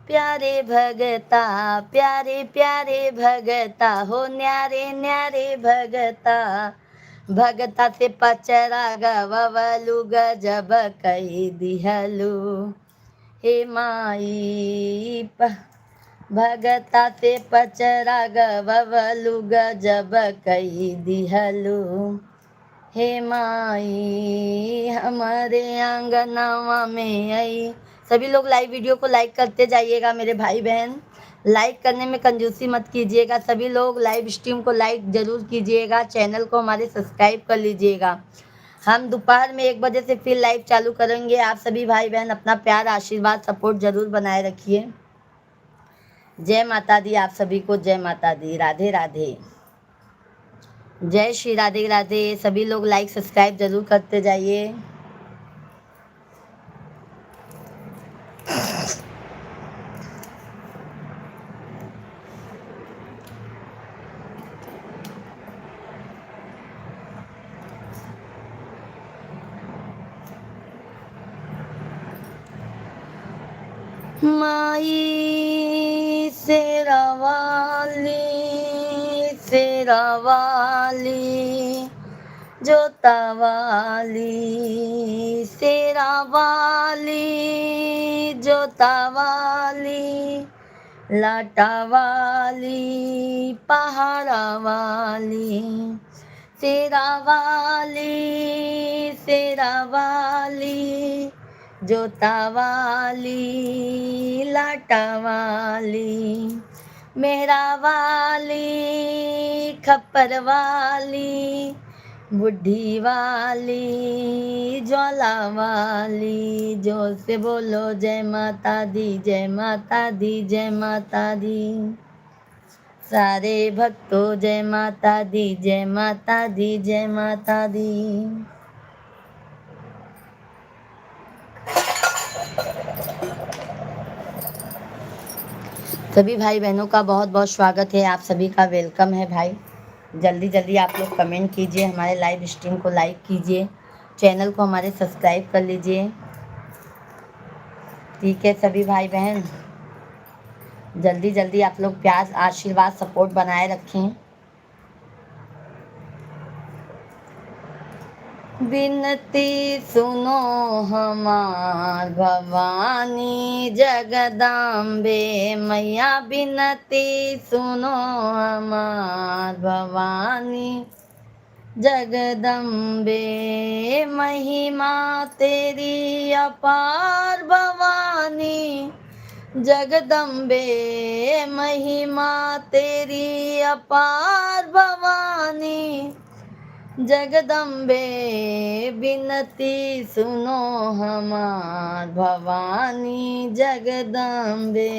प्यारे भगता, प्यारे प्यारे भगता हो न्यारे न्यारे भगता। भगता से पचरा गवलु गजब कई दिहलु। हे माई भगता से पचरा गवलु गजब कई दिहलु। हे माई हमारे आंगनवा में आई। सभी लोग लाइव वीडियो को लाइक करते जाइएगा मेरे भाई बहन, लाइक करने में कंजूसी मत कीजिएगा। सभी लोग लाइव स्ट्रीम को लाइक जरूर कीजिएगा, चैनल को हमारे सब्सक्राइब कर लीजिएगा। हम दोपहर में 1 बजे से फिर लाइव चालू करेंगे। आप सभी भाई बहन अपना प्यार आशीर्वाद सपोर्ट जरूर बनाए रखिए। जय माता दी आप सभी को, जय माता दी, राधे राधे, जय श्री राधे राधे। सभी लोग लाइक सब्सक्राइब जरूर करते जाइए। माई शेरावाली शेरावाली जोतावाली, शेरावाली जोतावाली, लाटावाली पहाड़ावाली। शेरावाली शेरावाली जोतावाली लाटावाली, मेरा वाली खप्पर वाली, बुढ़ी वाली ज्वाला वाली। जोर से बोलो जय माता दी, जय माता दी, जय माता दी। सारे भक्तों जय माता दी, जय माता दी, जय माता दी। सभी भाई बहनों का बहुत बहुत स्वागत है, आप सभी का वेलकम है भाई। जल्दी जल्दी आप लोग कमेंट कीजिए, हमारे लाइव स्ट्रीम को लाइक कीजिए, चैनल को हमारे सब्सक्राइब कर लीजिए। ठीक है सभी भाई बहन, जल्दी जल्दी आप लोग प्यार आशीर्वाद सपोर्ट बनाए रखें। बिनती सुनो हमार भवानी जगदम्बे मैया, बिनती सुनो हमार भवानी जगदम्बे। महिमा तेरी अपार भवानी जगदम्बे, महिमा तेरी अपार भवानी जगदम्बे। बिनती सुनो हमार भवानी जगदम्बे,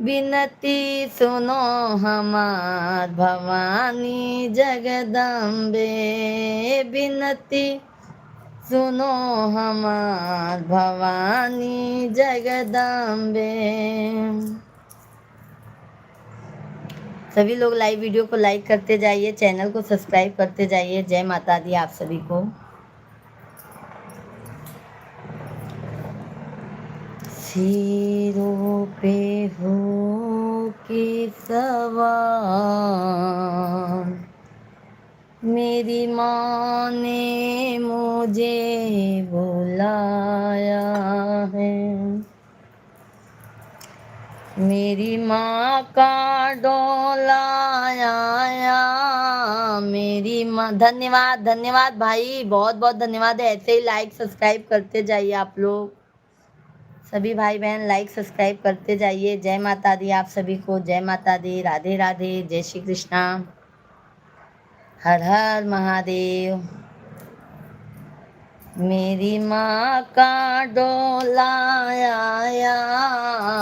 बिनती सुनो हमार भवानी जगदम्बे, बिनती सुनो हमार भवानी जगदम्बे। सभी लोग लाइव वीडियो को लाइक करते जाइए, चैनल को सब्सक्राइब करते जाइए। जय माता दी आप सभी को। सिरों पे हो के सवार मेरी माँ ने मुझे बुलाया है। मेरी माँ का डोलाया मेरी माँ। धन्यवाद धन्यवाद भाई, बहुत बहुत धन्यवाद है। ऐसे ही लाइक सब्सक्राइब करते जाइए आप लोग, सभी भाई बहन लाइक सब्सक्राइब करते जाइए। जय माता दी आप सभी को, जय माता दी, राधे राधे, जय श्री कृष्णा, हर हर महादेव। मेरी माँ का डोलाया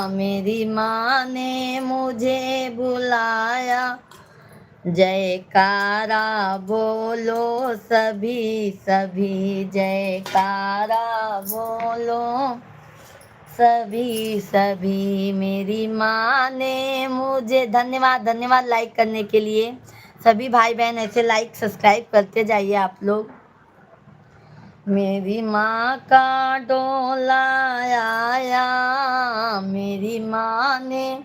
मेरी माँ ने मुझे बुलाया। जयकारा बोलो सभी सभी, जयकारा बोलो सभी सभी। मेरी माँ ने मुझे। धन्यवाद धन्यवाद लाइक करने के लिए। सभी भाई बहन ऐसे लाइक सब्सक्राइब करते जाइए आप लोग। मेरी माँ का डोलाया मेरी माँ ने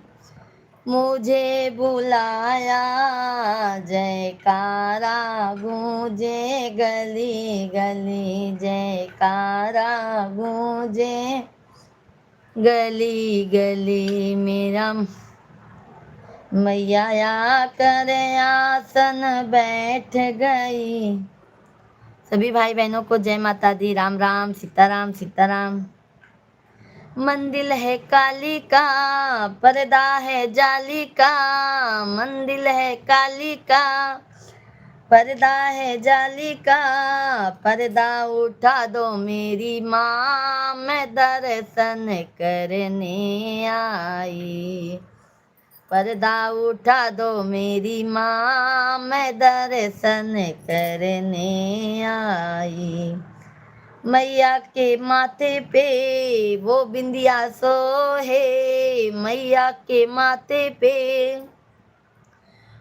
मुझे बुलाया। जयकारा गूंजे गली गली, जयकारा गूंजे गली गली। मेरा मैया आकर आसन बैठ गई। सभी भाई बहनों को जय माता दी, राम राम, सीताराम सीताराम। मंदिर है काली का, पर्दा है जाली का। मंदिर है काली का, पर्दा है जाली का। पर्दा उठा दो मेरी माँ, मैं दर्शन करने आई। पर्दा उठा दो मेरी माँ, मैं दर्शन करने आई। मैया के माथे पे वो बिंदिया सोहे, मैया के माथे पे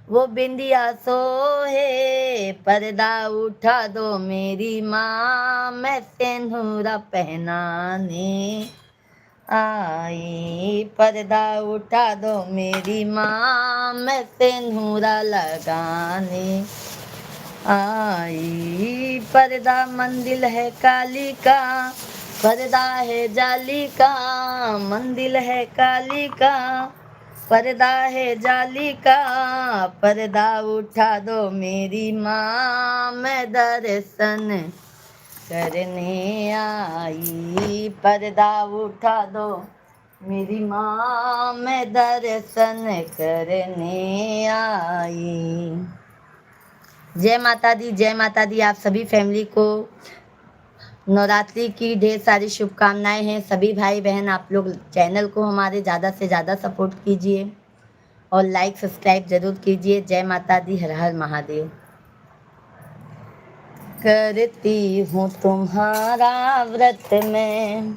वो बिंदिया सोहे। पर्दा उठा दो मेरी माँ, मैं सिंदूरा पहनाने आई। पर्दा उठा दो मेरी माँ, मैं सिंदूरा लगाने आई। पर्दा मंदिर है काली का, पर्दा है जाली का। मंदिर है काली का, पर्दा है जाली का। पर्दा उठा दो मेरी माँ, मैं दर्शन करने आई। पर्दा उठा दो मेरी माँ, मैं दर्शन करने आई। जय माता दी, जय माता दी। आप सभी फैमिली को नवरात्रि की ढेर सारी शुभकामनाएं हैं। सभी भाई बहन आप लोग चैनल को हमारे ज़्यादा से ज़्यादा सपोर्ट कीजिए और लाइक सब्सक्राइब जरूर कीजिए। जय माता दी, हर हर महादेव। करती हूँ तुम्हारा व्रत में,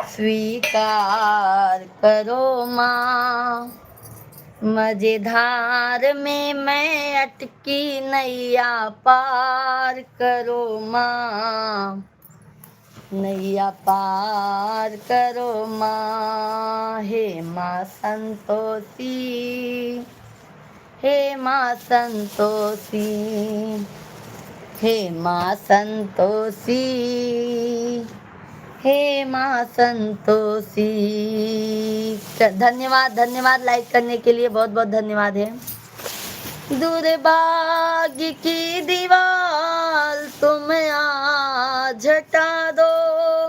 स्वीकार करो माँ। मझधार में मैं अटकी नैया पार करो माँ। नैया पार करो माँ। हे माँ संतोषी, हे माँ संतोषी, हे माँ संतोषी, हे माँ संतोषी। धन्यवाद धन्यवाद लाइक करने के लिए, बहुत बहुत धन्यवाद है। दुर्भाग्य की दीवार तुम आज हटा दो,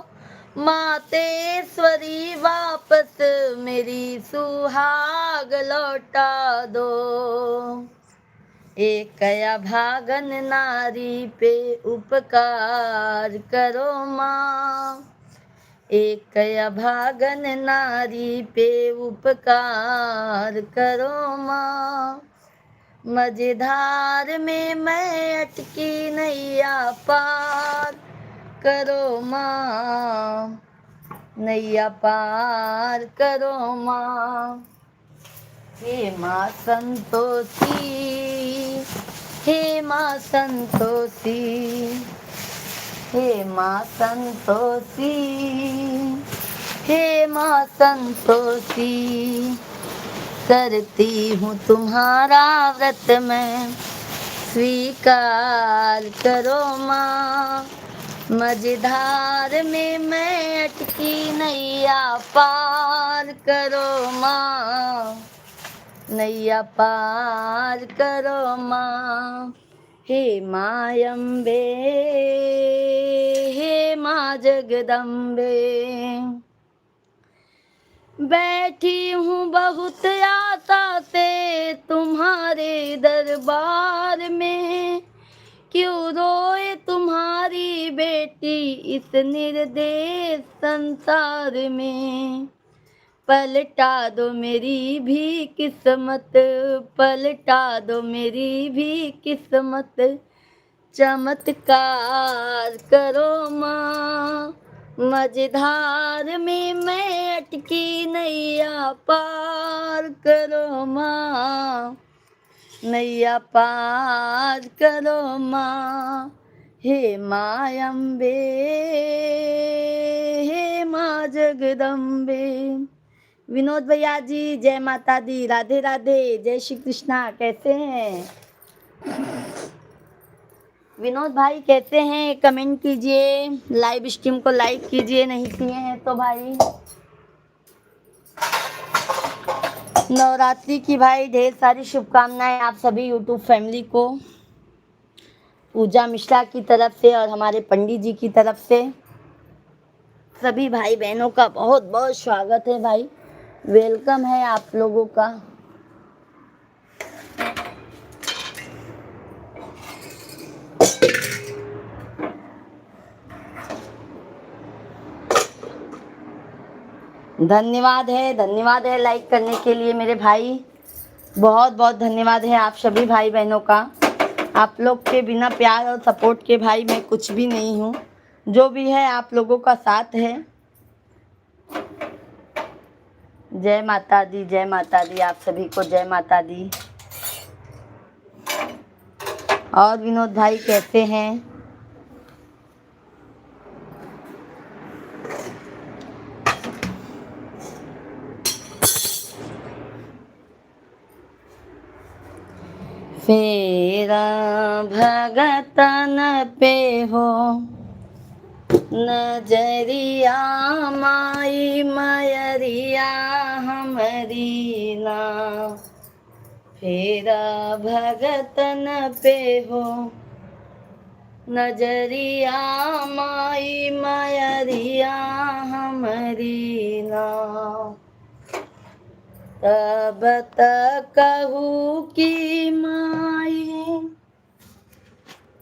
मातेश्वरी वापस मेरी सुहाग लौटा दो। एक अभागन नारी पे उपकार करो माँ। एक अभागन नारी पे उपकार करो माँ। मझधार में मैं अटकी नैया पार करो माँ। नैया पार करो माँ। हे माँ संतोषी, हे माँ संतोषी, हे माँ संतोषी, हे माँ संतोषी, करती हूँ तुम्हारा व्रत मैं, स्वीकार करो माँ। मझधार में मैं अटकी नैया पार करो माँ, नैया पार करो माँ। हे माँ अम्बे, हे माँ जगदम्बे, बैठी हूँ बहुत आशा से तुम्हारे दरबार में, क्यों रोए तुम्हारी बेटी इस निर्देश संसार में। पलटा दो मेरी भी किस्मत, पलटा दो मेरी भी किस्मत, चमत्कार करो माँ। मझधार में मैं अटकी नैया पार करो माँ, नैया पार करो माँ। हे माँ अम्बे, हे माँ जगदम्बे। विनोद भैया जी जय माता दी, राधे राधे, जय श्री कृष्णा। कैसे हैं विनोद भाई, कैसे हैं? कमेंट कीजिए, लाइव स्ट्रीम को लाइक कीजिए, नहीं किए हैं तो भाई। नवरात्रि की भाई ढेर सारी शुभकामनाएं आप सभी यूट्यूब फैमिली को, पूजा मिश्रा की तरफ से और हमारे पंडित जी की तरफ से। सभी भाई बहनों का बहुत बहुत स्वागत है भाई, वेलकम है आप लोगों का। धन्यवाद है लाइक करने के लिए मेरे भाई, बहुत बहुत धन्यवाद है आप सभी भाई बहनों का। आप लोग के बिना प्यार और सपोर्ट के भाई मैं कुछ भी नहीं हूँ, जो भी है आप लोगों का साथ है। जय माता दी, जय माता दी, आप सभी को जय माता दी। और विनोद भाई कैसे हैं? फेरा भगतन पे हो नजरिया, माई मयरिया हमरी ना। फेरा भगतन पे हो नजरिया, माई मयरिया हमरी ना। तब तक कहू की माई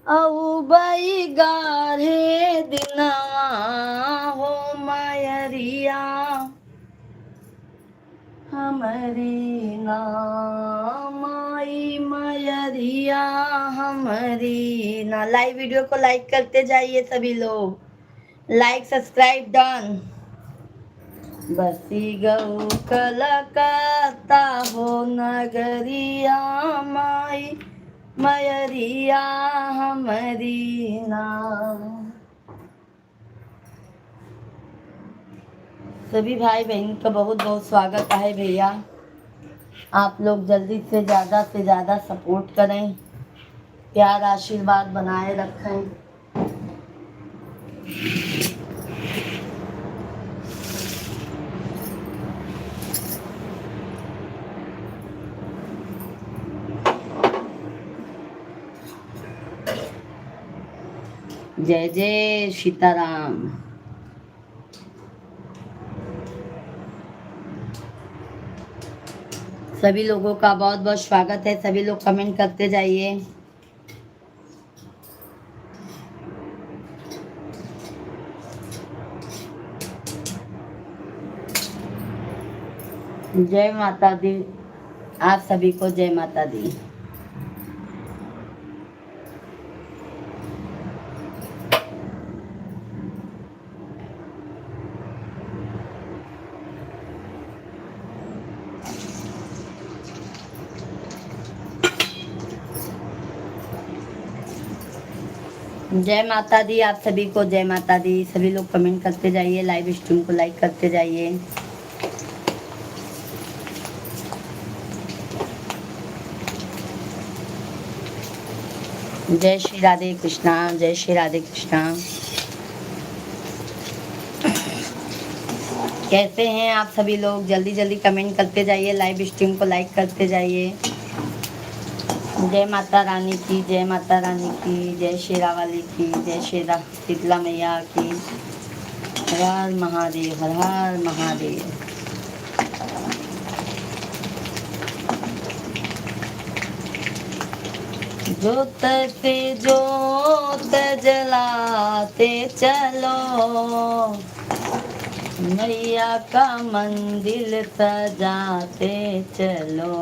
औ बई गाढ़े दिनवा हो मयरिया हमरी ना। माई मयरिया हमरी ना। लाइव वीडियो को लाइक करते जाइए सभी लोग, लाइक सब्सक्राइब डन। बसी गऊ कलकत्ता हो नगरिया, माई मयरिया हमरी ना। सभी भाई बहन का बहुत बहुत स्वागत है भैया। आप लोग जल्दी से ज़्यादा सपोर्ट करें, प्यार आशीर्वाद बनाए रखें। जय जय सीताराम। सभी लोगों का बहुत बहुत स्वागत है, सभी लोग कमेंट करते जाइए। जय माता दी, आप सभी को जय माता दी। जय माता दी आप सभी को, जय माता दी। सभी लोग कमेंट करते जाइए, लाइव स्ट्रीम को लाइक करते जाइए। जय श्री राधे कृष्णा, जय श्री राधे कृष्णा। कैसे हैं आप सभी लोग? जल्दी जल्दी कमेंट करते जाइए, लाइव स्ट्रीम को लाइक करते जाइए। जय माता रानी की, जय माता रानी की, जय शेरा वाली की, जय शेरा शीतला मैया की। हर हर महादेव, हर हर महादेव। जोत से जोत जलाते चलो, मैया का मंदिर सजाते चलो।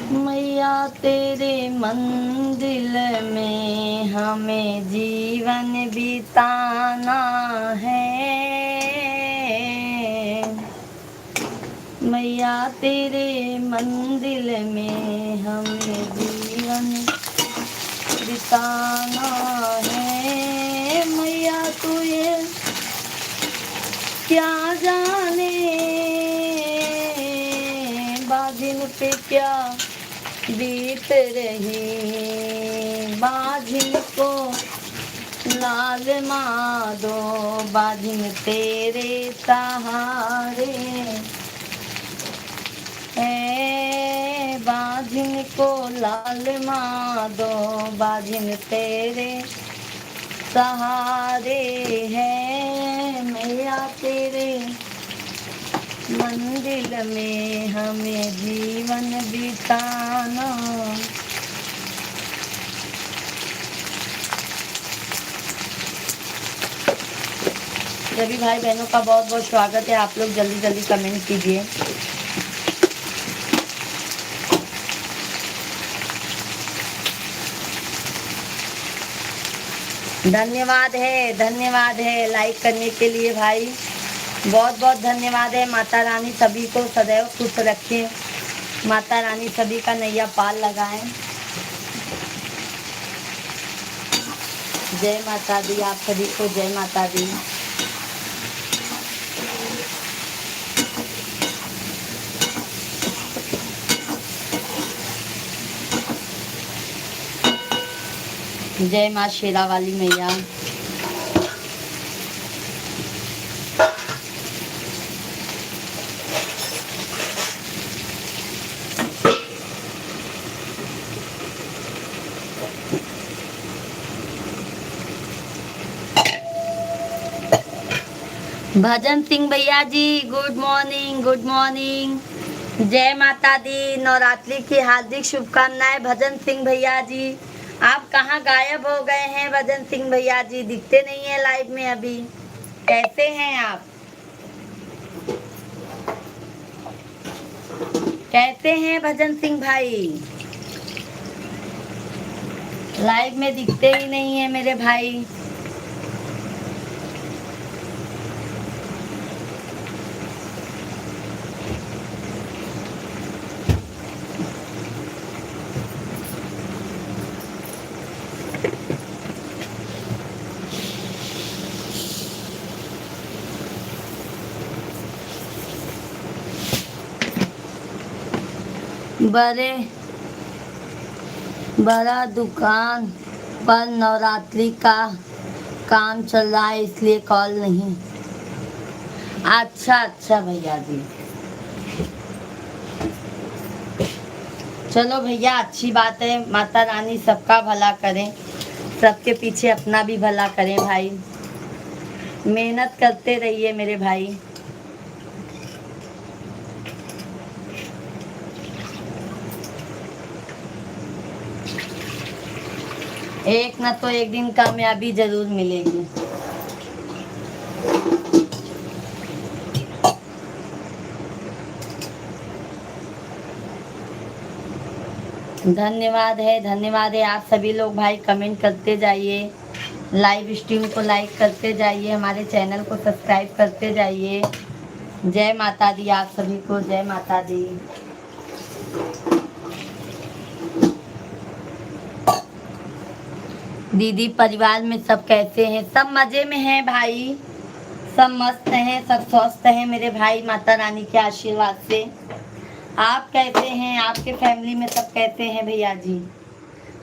मैया तेरे मंदिर में हमें जीवन बिताना है। मैया तेरे मंदिर में हमें जीवन बिताना है। मैया तू ये क्या जाने बाजिन पे क्या बीत रही, बाजिन को लाल मादो, बाजिन तेरे सहारे है। बाजिन को लाल मादो, बाजिन तेरे सहारे है। मैया तेरे मंदिर में हमें जीवन बिताना। सभी भाई बहनों का बहुत बहुत स्वागत है। आप लोग जल्दी जल्दी कमेंट कीजिए। धन्यवाद है लाइक करने के लिए भाई, बहुत बहुत धन्यवाद है। माता रानी सभी को सदैव खुश रखें, माता रानी सभी का नैया पाल लगाएं। जय माता दी आप सभी को, जय माता दी। जय माँ शेरा वाली मैया। भजन सिंह भैया जी गुड मॉर्निंग, गुड मॉर्निंग। जय माता दी, नवरात्रि की हार्दिक शुभकामनाएं। भजन सिंह भैया जी आप कहाँ गायब हो गए हैं? भजन सिंह भैया जी दिखते नहीं है लाइव में अभी, कैसे हैं आप? कैसे हैं भजन सिंह भाई? लाइव में दिखते ही नहीं है मेरे भाई। बड़ा दुकान पर नवरात्रि का काम चल रहा है इसलिए कॉल नहीं। अच्छा भैया जी, चलो भैया अच्छी बात है। माता रानी सबका भला करें, सबके पीछे अपना भी भला करें भाई। मेहनत करते रहिए मेरे भाई। एक न तो एक दिन कामयाबी जरूर मिलेगी। धन्यवाद है आप सभी लोग भाई, कमेंट करते जाइए, लाइव स्ट्रीम को लाइक करते जाइए, हमारे चैनल को सब्सक्राइब करते जाइए। जय माता दी आप सभी को, जय माता दी। दीदी परिवार में सब कैसे हैं? सब मजे में हैं भाई, सब मस्त हैं, सब स्वस्थ हैं मेरे भाई, माता रानी के आशीर्वाद से। आप कैसे हैं? आपके फैमिली में सब कैसे हैं भैया जी?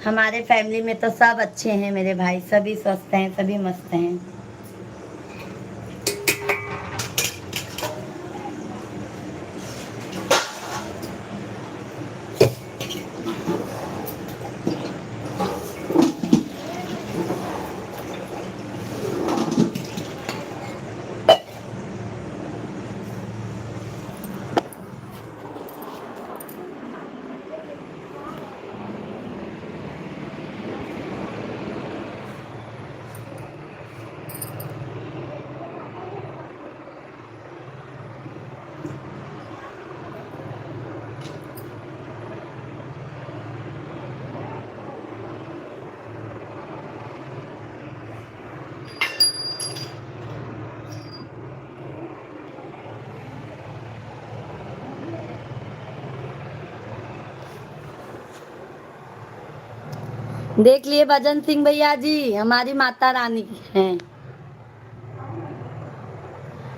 हमारे फैमिली में तो सब अच्छे हैं मेरे भाई, सभी स्वस्थ हैं, सभी मस्त हैं। देख लिए भजन सिंह भैया जी, हमारी माता रानी हैं।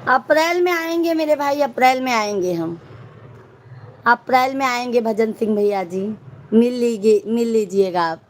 अप्रैल में आएंगे मेरे भाई, अप्रैल में आएंगे हम, अप्रैल में आएंगे भजन सिंह भैया जी, मिल लीजिएगा आप।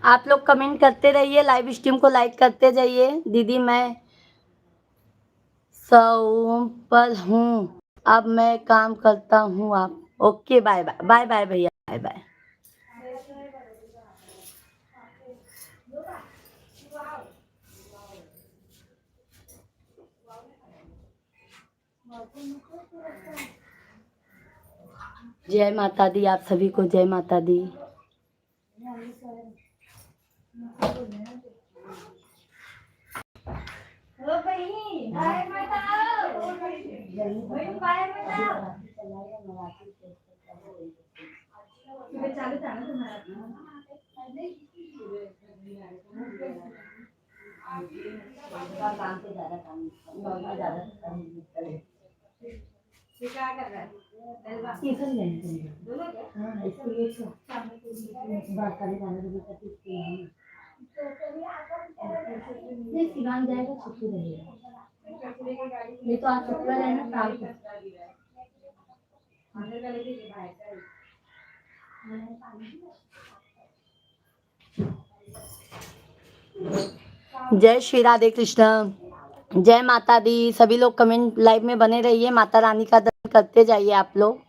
आप लोग कमेंट करते रहिए, लाइव स्ट्रीम को लाइक करते जाइए। दीदी मैं सौंपल हूँ, अब मैं काम करता हूँ। आप okay, bye bye, bye bye भैया, बाय बाय। जय माता दी, आप सभी को जय माता दी। नहीं सिवान जाएगा छुट्टी रहेगा, नहीं तो आज शुक्र है ना शाम को। जय श्री राधे कृष्ण, जय माता दी। सभी लोग कमेंट लाइव में बने रहिए, माता रानी का दर्शन करते जाइए आप लोग।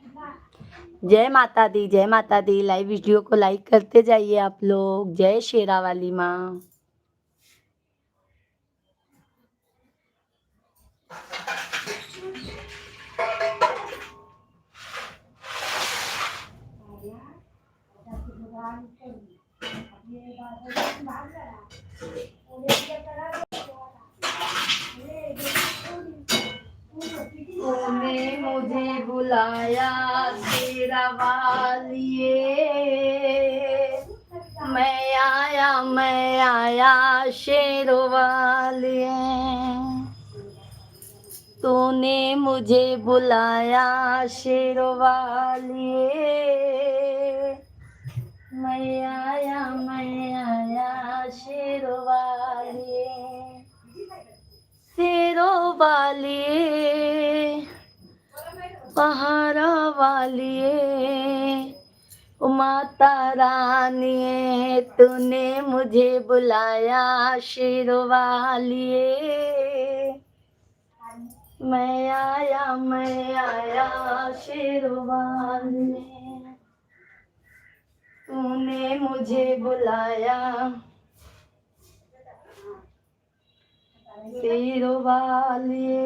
जय माता दी, जय माता दी। लाइव वीडियो को लाइक करते जाइए आप लोग। जय शेरा वाली माँ। तूने मुझे बुलाया तेरा वालिए, मैं आया शेरों वालिए। तूने मुझे बुलाया शेरों वालिए, मैं आया शेरों वालिए। शेरों वालिए, पहाड़ा वालिए, ओ माता रानी तूने मुझे बुलाया शेरों वालिए, मैं आया शेरों वालिए। तूने मुझे बुलाया शेरों वालिए,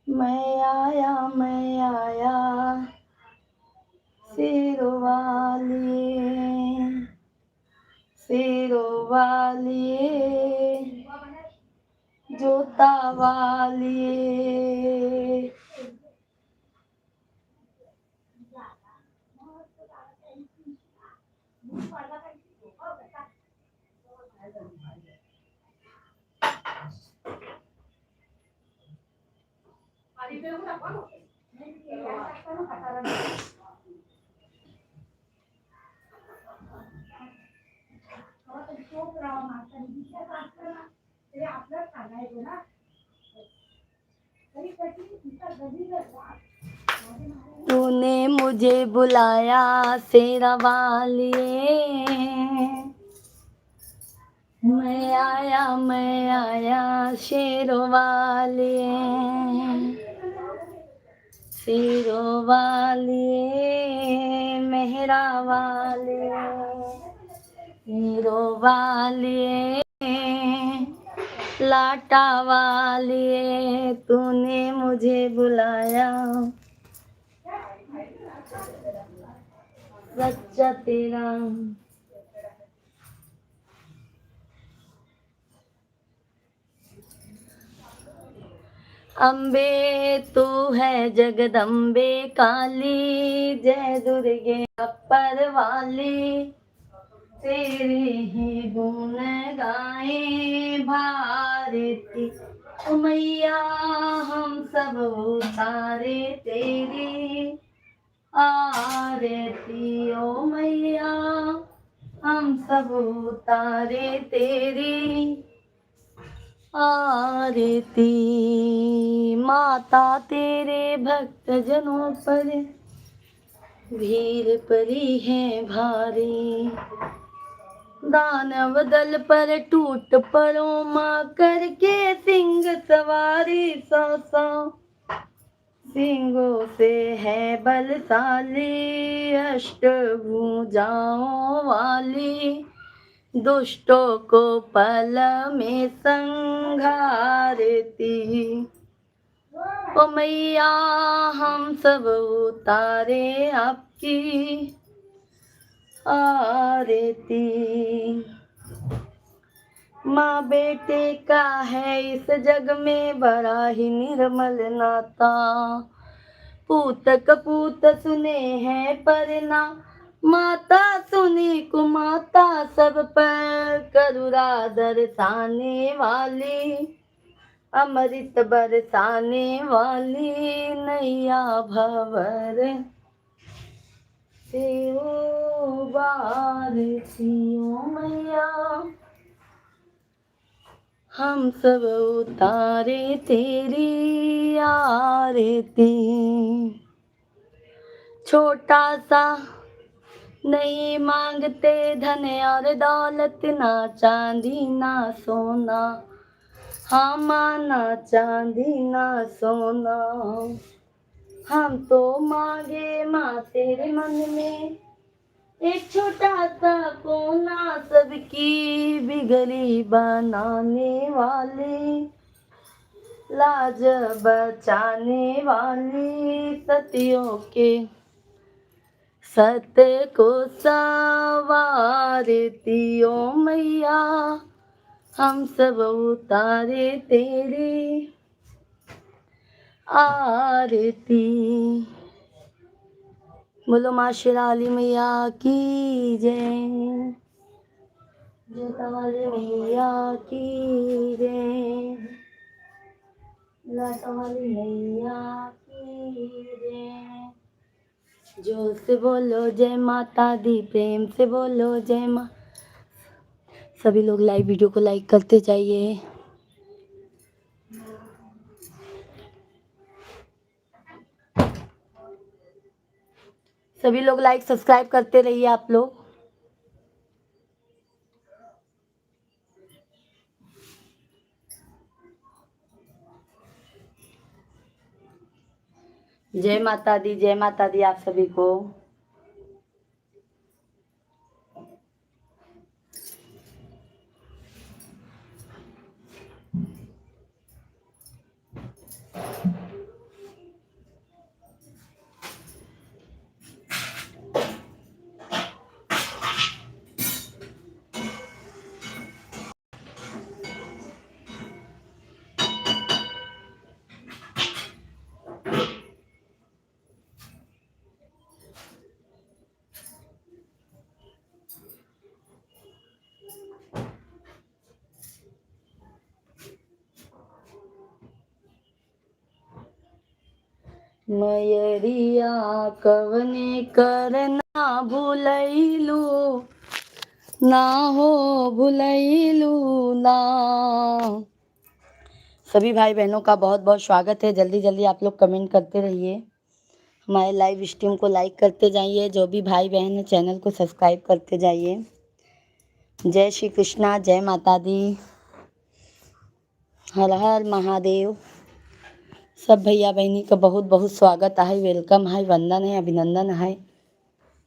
मैं आया शेरों वालिए। शेरों वालिए, जोता वालिए, तूने मुझे बुलाया शेरा वालिए, मैं आया शेरों वालिए। शेरों वालिए, मेहरा वालिए, हीरो वालिए, लाटा वालिए, तूने मुझे बुलाया सच्चा तेरा। अम्बे तू है जगदम्बे काली, जय दुर्गे अपर वाली, तेरे ही गुण गाए भारती। ओ मैया हम सब उतारे तेरी आरती, ओ मैया हम सब उतारे तेरी आरती। माता तेरे भक्त जनों पर भीड़ पड़ी है भारी, दानव दल पर टूट पड़ो माँ, करके सिंह सवारी। सौ सिंगों से है बलशाली, अष्टभुजाओं वाली, दुष्टों को पल में संघारती। ओ मैया हम सब उतारे आपकी आरती। माँ बेटे का है इस जग में बड़ा ही निर्मल नाता, पूत कपूत सुने हैं पर ना माता सुनी कुमाता, सब पर करुणा दर्शाने वाली, अमृत बरसाने वाली, नैया भंवर से आरती ओ मैया, हम सब उतारे तेरी आरती। छोटा सा नहीं मांगते धन और दौलत, ना चांदी ना सोना, हाँ माँ ना चांदी ना सोना। हम तो मांगे माँ तेरे मन में एक छोटा सा कोना, सबकी बिगड़ी बनाने वाली, लाज बचाने वाली, सतियों के सत्य को सवारती ओ मैया, हम सब उतारे तेरी आरती। बोलो माँ शेराली मैया की जय, जोता वाली मैया की जय, लाटा वाली मैया की जय। जोर से बोलो जय माता दी, प्रेम से बोलो जय माँ। सभी लोग लाइव वीडियो को लाइक करते जाइए। सभी लोग लाइक सब्सक्राइब करते रहिए आप लोग। जय माता दी आप सभी को। मयरिया कवने करना भूलैलू, ना हो भूलैलू ना। सभी भाई बहनों का बहुत बहुत स्वागत है। जल्दी जल्दी आप लोग कमेंट करते रहिए, हमारे लाइव स्ट्रीम को लाइक करते जाइए। जो भी भाई बहन है चैनल को सब्सक्राइब करते जाइए। जय श्री कृष्णा, जय माता दी, हर हर महादेव। सब भैया बहनी का बहुत बहुत स्वागत है, वेलकम है, वंदन है, अभिनंदन है।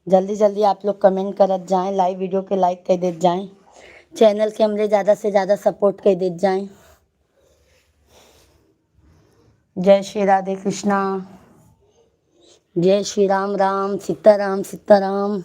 जल्दी जल्दी आप लोग कमेंट करत जाएं, लाइव वीडियो के लाइक कर देते जाएं, चैनल के हमरे ज़्यादा से ज़्यादा सपोर्ट कर देते जाएं। जय श्री राधे कृष्णा, जय श्री राम राम, सीताराम सीताराम।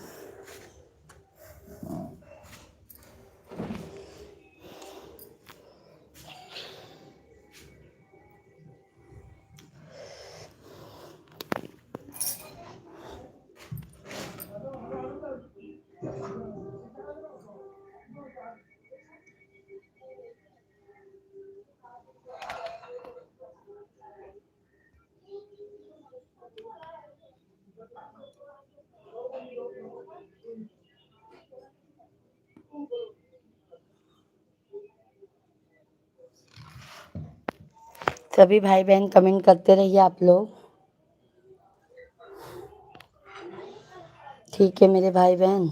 सभी भाई बहन कमेंट करते रहिए आप लोग। ठीक है मेरे भाई बहन।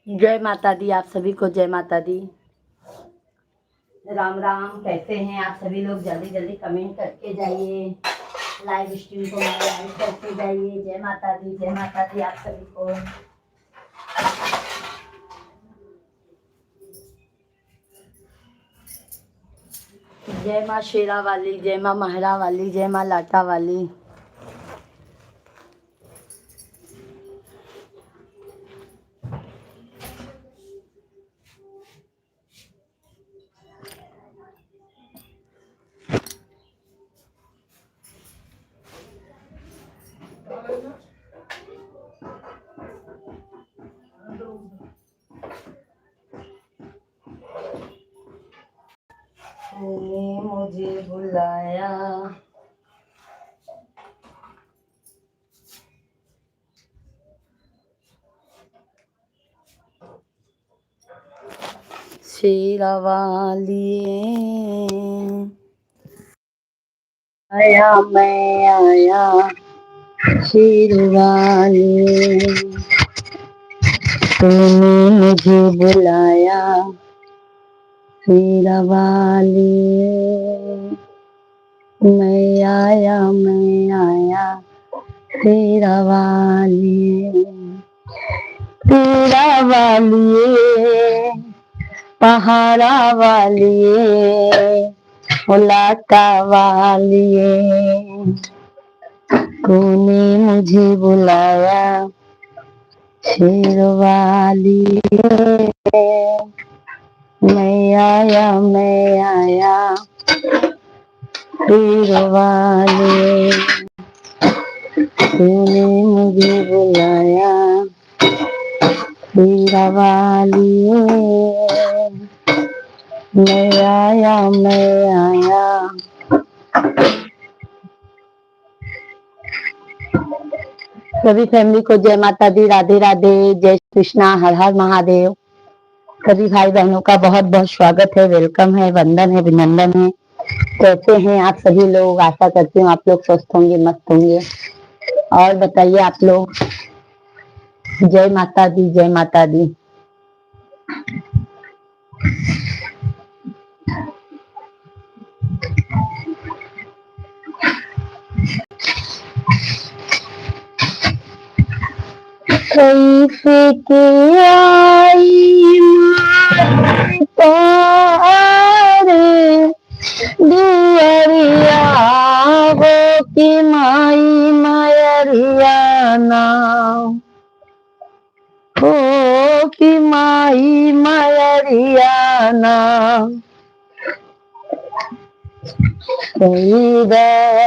जय माता दी, आप सभी को जय माता दी। राम राम, कैसे हैं आप सभी लोग? जल्दी जल्दी कमेंट करके जाइए, लाइव स्ट्रीम को लाइक करके जाइए। जय माता दी आप सभी को। जय माँ शेरा वाली, जय माँ महरा वाली, जय माँ लाटा वाली। तूने मुझे बुलाया, शेरा वाली आया, मैं आया शेरवाली। तूने मुझे बुलाया शेरवाली, मैं आया शेरवाली। तेरा वालिए पहाड़ा वालिए, लाटा वालिए। तूने मुझे बुलाया शेरवाली, मैं आया शेरवाली। तूने मुझे बुलाया शेरवाली, मैं आया सभी फैमिली को जय माता दी, राधे राधे, जय श्री कृष्णा, हर हर महादेव। सभी भाई बहनों का बहुत बहुत स्वागत है, वेलकम है, वंदन है, अभिनंदन है। कैसे हैं आप सभी लोग? आशा करती हूँ आप लोग स्वस्थ होंगे, मस्त होंगे। और बताइए आप लोग। जय माता दी, जय माता दी। कैसे के आई तारे दुअरिया हो कि माई मायरिया ना हो कि माई मायरिया ना।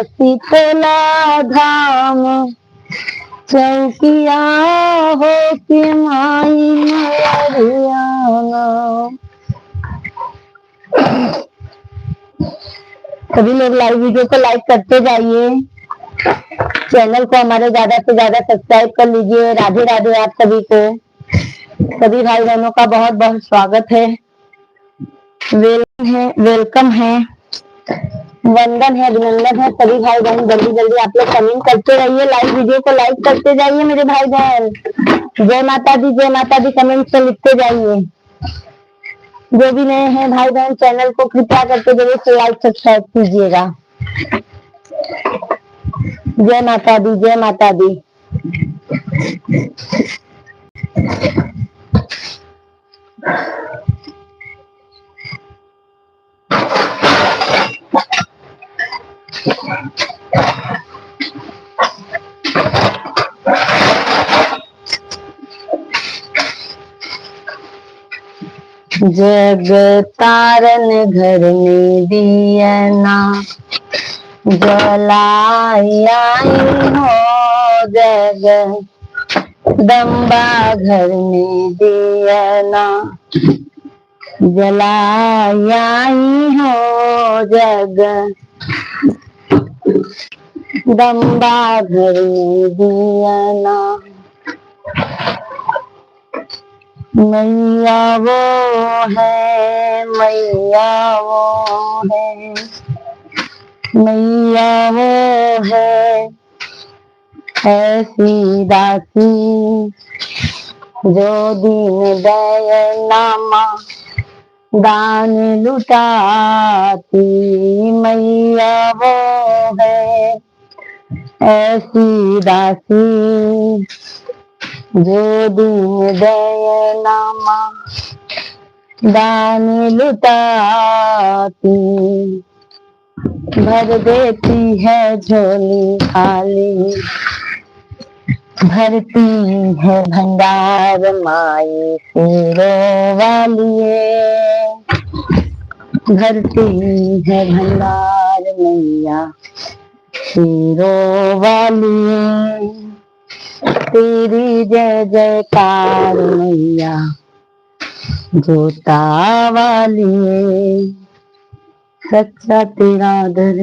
शीतला धाम चौकिया हो कि माई मायरिया ना। सभी लोग लाइव वीडियो को लाइक करते जाइए, चैनल को हमारे ज्यादा से ज्यादा सब्सक्राइब कर लीजिए। राधे राधे आप सभी को। सभी भाई बहनों का बहुत बहुत स्वागत है, वेलकम है, वंदन है, अभिनंदन है। सभी भाई बहन जल्दी जल्दी आप लोग कमेंट करते रहिए, लाइव वीडियो को लाइक करते जाइए मेरे भाई बहन। जय माता दी कमेंट से लिखते जाइए। जो भी नए हैं भाई बहन, चैनल को कृपया करके जरूर से लाइक सब्सक्राइब कीजिएगा। जय माता दी, जय माता दी। जग तारन घर में दिया ना जलाई आई हो, जगदम्बा घर में दिया ना जलाई आई हो, जगदम्बा घर में दिया ना। मैया वो है, मैया वो है, मैया वो है, ऐसी दासी जो दीन दयानामा दान लुटाती मैया वो है ऐसी दासी जो दीन दयानामा दान लुटाती भर देती है झोली खाली भरती है भंडार माई शेरों वालिए भरती है भंडार मैया शेरों वालिए तेरी जय जयकार मैया जोता वालिए सच्चा तेरा दर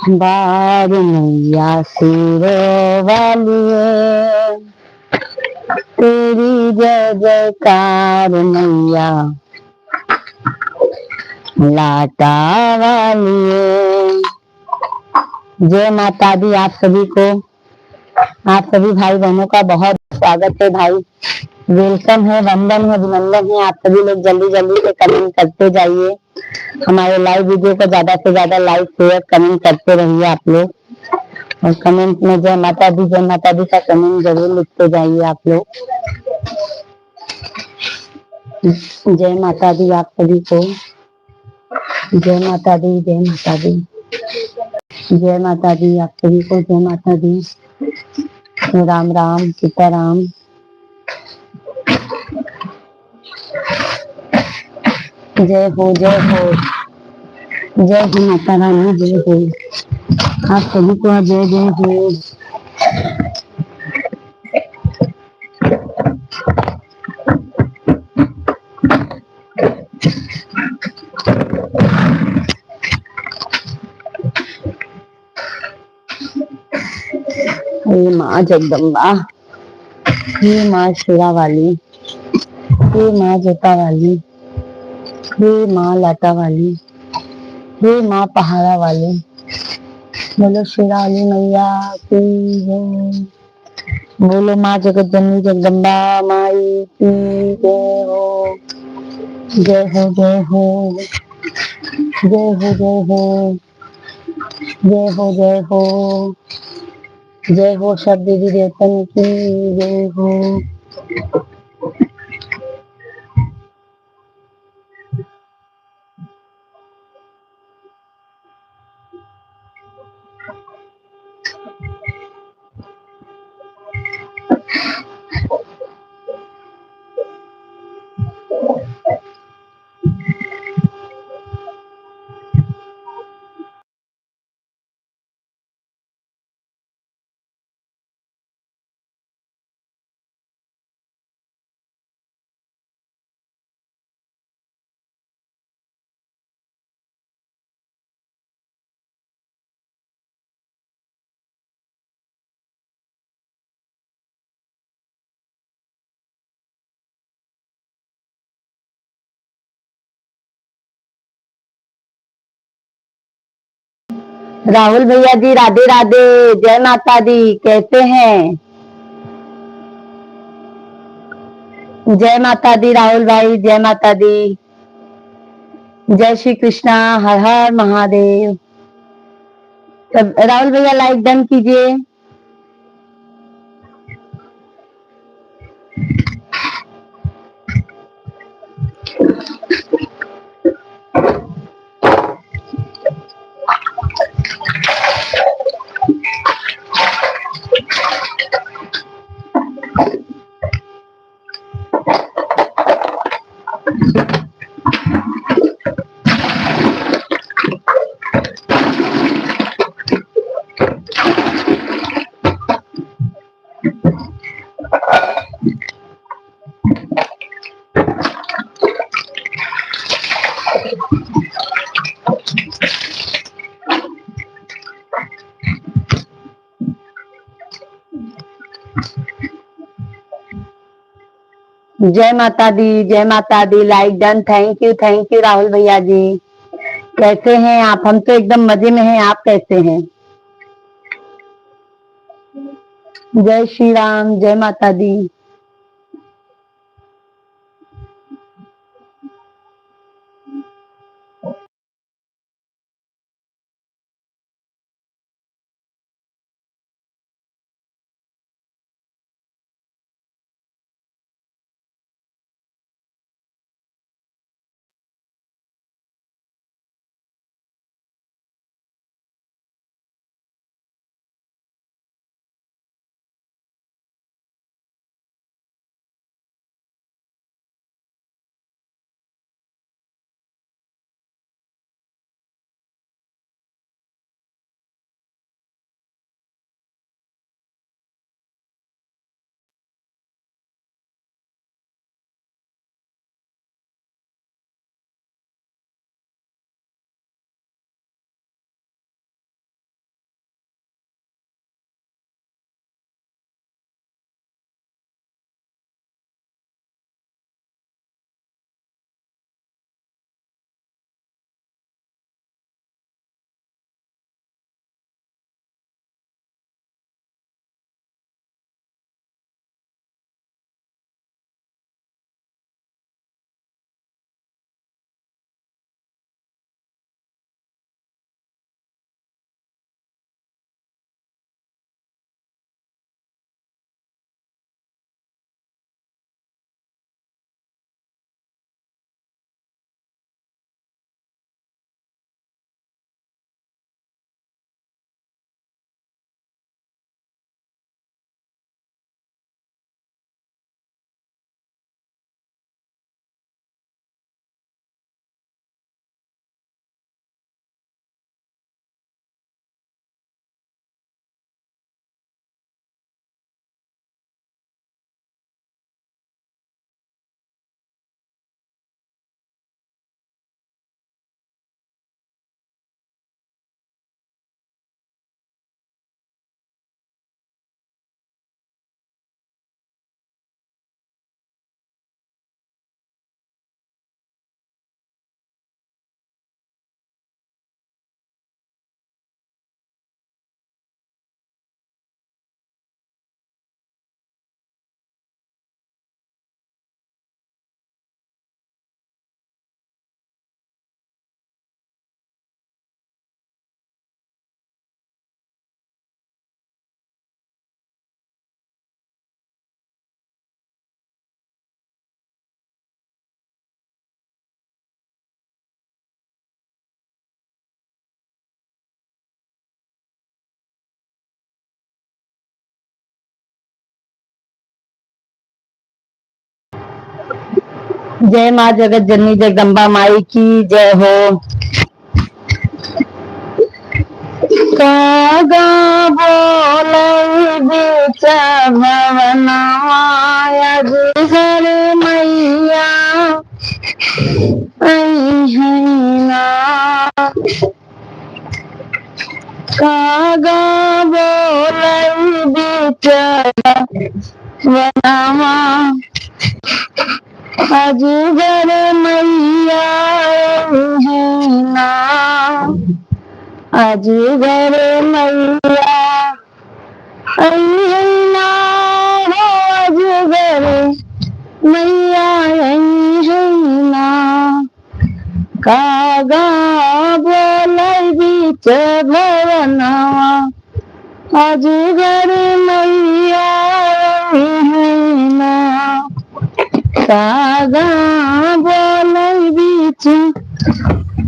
बार मैया शेरों वालिए तेरी जय जयकार मैया लाटा वालिए। जय माता दी। आप सभी को, आप सभी भाई बहनों का बहुत स्वागत है भाई, वेलकम है, वंदन है, अभिनंदन है। आप सभी लोग जल्दी जल्दी से कमेंट करते जाइए, हमारे लाइव वीडियो को ज्यादा से ज्यादा लाइक शेयर कमेंट करते रहिए आप लोग, और कमेंट में जय माता दी का कमेंट जरूर लिखते जाइए आप लोग। जय माता दी आप सभी को, जय माता दी, जय माता दी, जय माता दी आप सभी को, जय माता दी। राम राम सीताराम। जय हो जय हो, जय हो माता रानी, जय हो आप सभी को, जय जय हो। हे माँ जगदम्बा, हे माँ शेरा वाली, हे माँ जोता वाली, हे माँ लाटा वाली, हे माँ पहाड़ा वाली, बोलो शेरा वाली मैया की जय। बोलो माँ जगत जननी जगदम्बा माई की जय हो। जय हो जय हो, जय हो जय हो, जय हो जय हो, जय हो सब देवी देवतन की जय हो। राहुल भैया जी राधे राधे, जय माता दी, कैसे हैं? जय माता दी राहुल भाई, जय माता दी, जय श्री कृष्णा, हर हर महादेव। तब राहुल भैया लाइक डन कीजिए। जय माता दी, जय माता दी, like done, thank you Rahul भैया जी। कैसे हैं आप? हम तो एकदम मजे में हैं, आप कैसे हैं? जय श्री राम, जय माता दी। जय माँ जगत जननी जगदम्बा माई की जय हो। कागा बोलै बीच भवनवा अजगर मैया अइहैना। कागा बोलै बीच भवनवा अजगर मैया अइहैना। अजगर मैया अइहैना हो अजगर मैया अइहैना। कागा बोलै बीच भवनवा अजगर मैया अइहैना। कागा बोलै बीच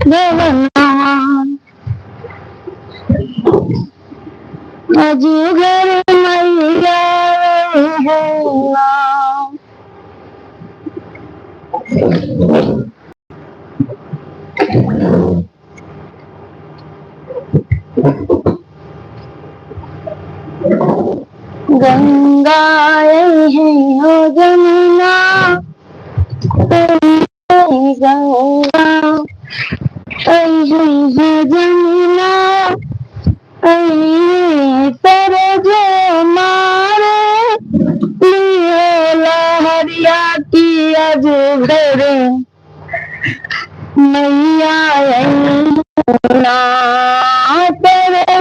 भवनवा अजगर मैया अइहैना। गंगा अइहै हो जमुना गंगा अइहै हो जमुना अइहै सरजो मारे लियो लहरिया की अजगर मैया अइहैना। सरजो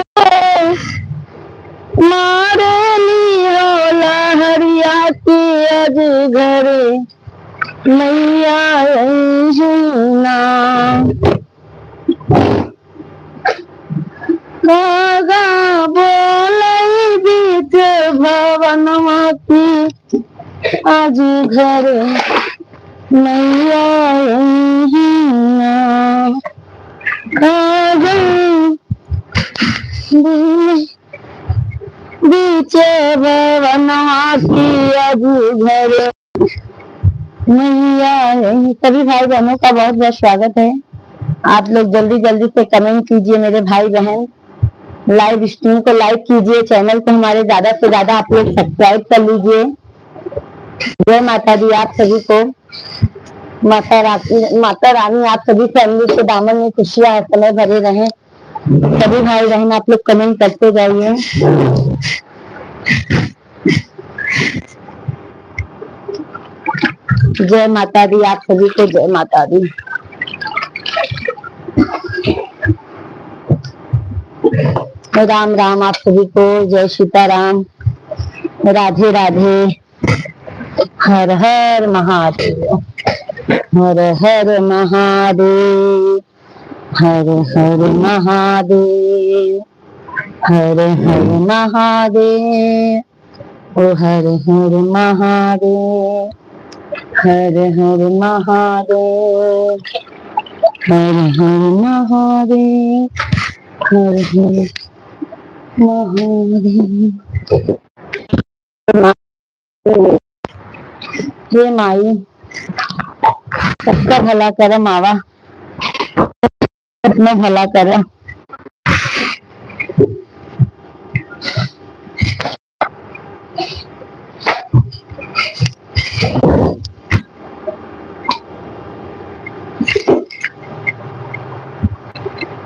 मारे लियो लहरिया की अजगर मैया अइहैना। कागा बोलै बीच भवनवा की अजगर मैया अइहैना। कागा बीच भवनवा की अजगर मैया अइहैना। सभी भाई बहनों का बहुत बहुत स्वागत है। आप लोग जल्दी जल्दी से कमेंट कीजिए मेरे भाई बहन। लाइव स्ट्रीम को लाइक कीजिए, चैनल को हमारे ज्यादा से ज्यादा आप लोग सब्सक्राइब कर लीजिए। जय माता दी आप सभी को। माता रानी आप सभी फैमिली के दामन में खुशियां समय भरे रहें। सभी भाई बहन आप लोग कमेंट करते जाइए। जय माता दी आप सभी को, जय माता दी। राम राम आप सभी को, जय सीताराम, राधे राधे, हर हर महादेव, हर हर महादेव, हर हर महादेव, हर हर महादेव, ओ हर हर महादेव, हर हर महादेव, हर हर महादेव, हर हर महादेव। ये माई सबका भला कर मावा, अपना भला कर।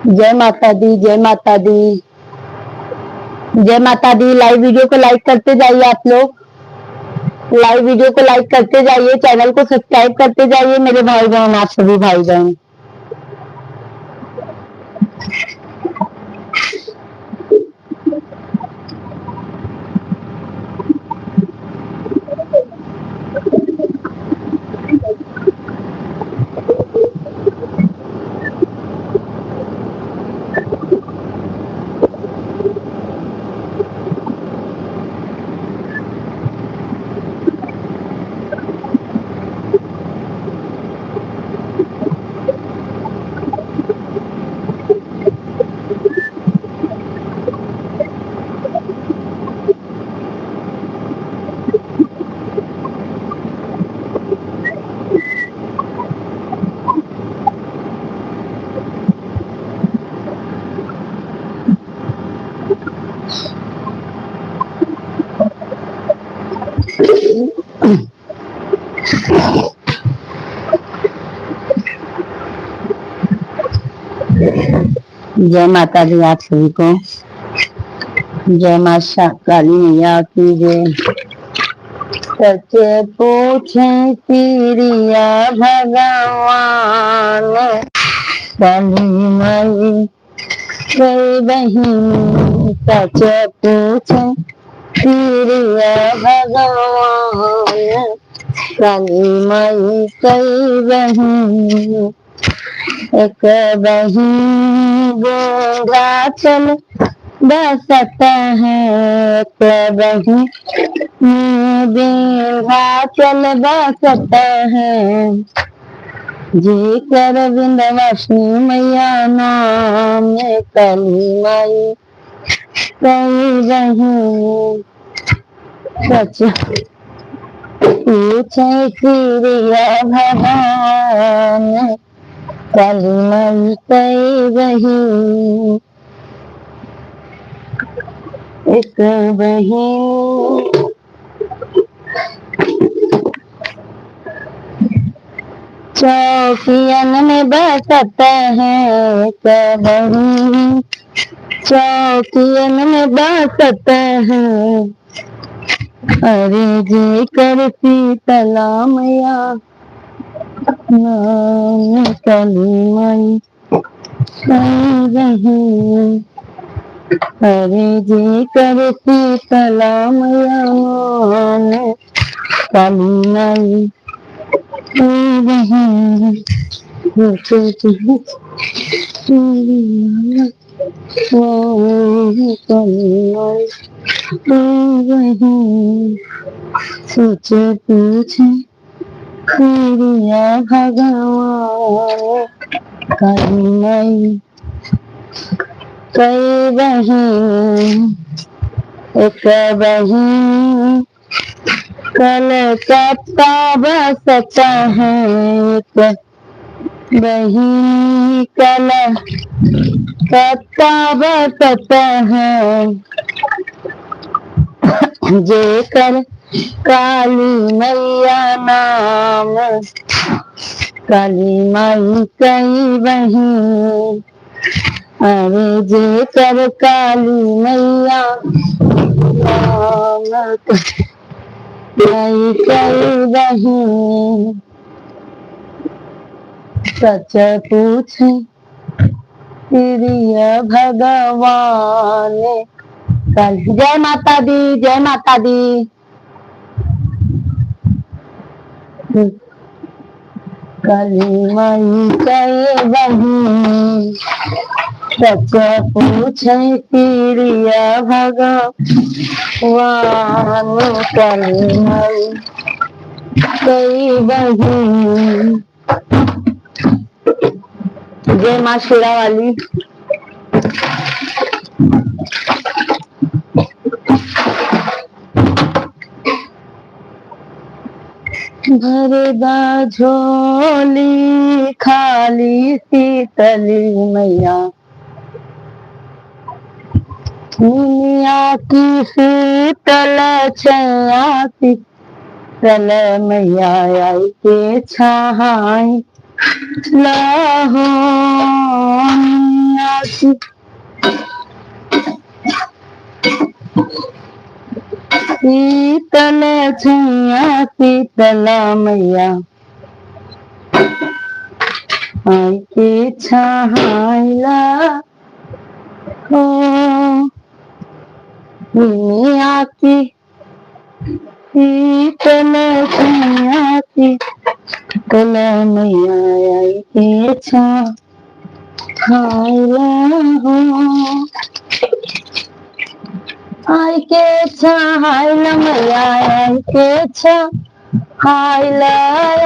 जय माता दी, जय माता दी, जय माता दी। लाइव वीडियो को लाइक करते जाइए आप लोग, लाइव वीडियो को लाइक करते जाइए, चैनल को सब्सक्राइब करते जाइए मेरे भाई बहन, आप सभी भाई बहन। जय माता दी आप सभी को। जय माता काली मैया की जय। सच पूछे तिरिया भगवान, काली माई कई बहिन। सच पूछे तिरिया भगवान, काली माई कई बहिन। एक बहिन विंध्याचल बसत है, एक बहिन विंध्याचल बसत है। जी कर विंध्यवासिनी मैया नाम, काली माई कई बहिन। सच पूछे तिरिया भगवान, काली माई कई बहिन। एक बहिन चौकियन में बसत है, एक बहिन चौकियन में बसत है। अरे जी कर शीतला मैया नाम, काली माई कई बहिन। अरे जी कर शीतला मैया नाम, काली माई कई बहिन। सोच पूछे तिरिया भगवान, काली माई कई बहिन। एक बहिन कलकत्ता बसत है, एक बहिन कलकत्ता बसत है। जेकर काली मैया नाम, काली माई कई बहिन। अरे जेकर काली मैया नाम, माई कई बहिन। सच पूछे तिरिया भगवान, जय माता दी जय माता दी। काली माई कई बहिन। सच पूछे तिरिया भगवान, काली माई कई बहिन। जय माँ शेरा वाली। भरदा झोली खाली शीतली मैया, दुनिया की शीतल छैया शीतल मैया आई के छाई लाहो। दुनिया की शीतल छैया शीतल मैया आई के छाइला हो। दुनिया की शीतल छैया शीतल मैया आई के छाइला हो। आई के छाइला मैया आई के छाइला,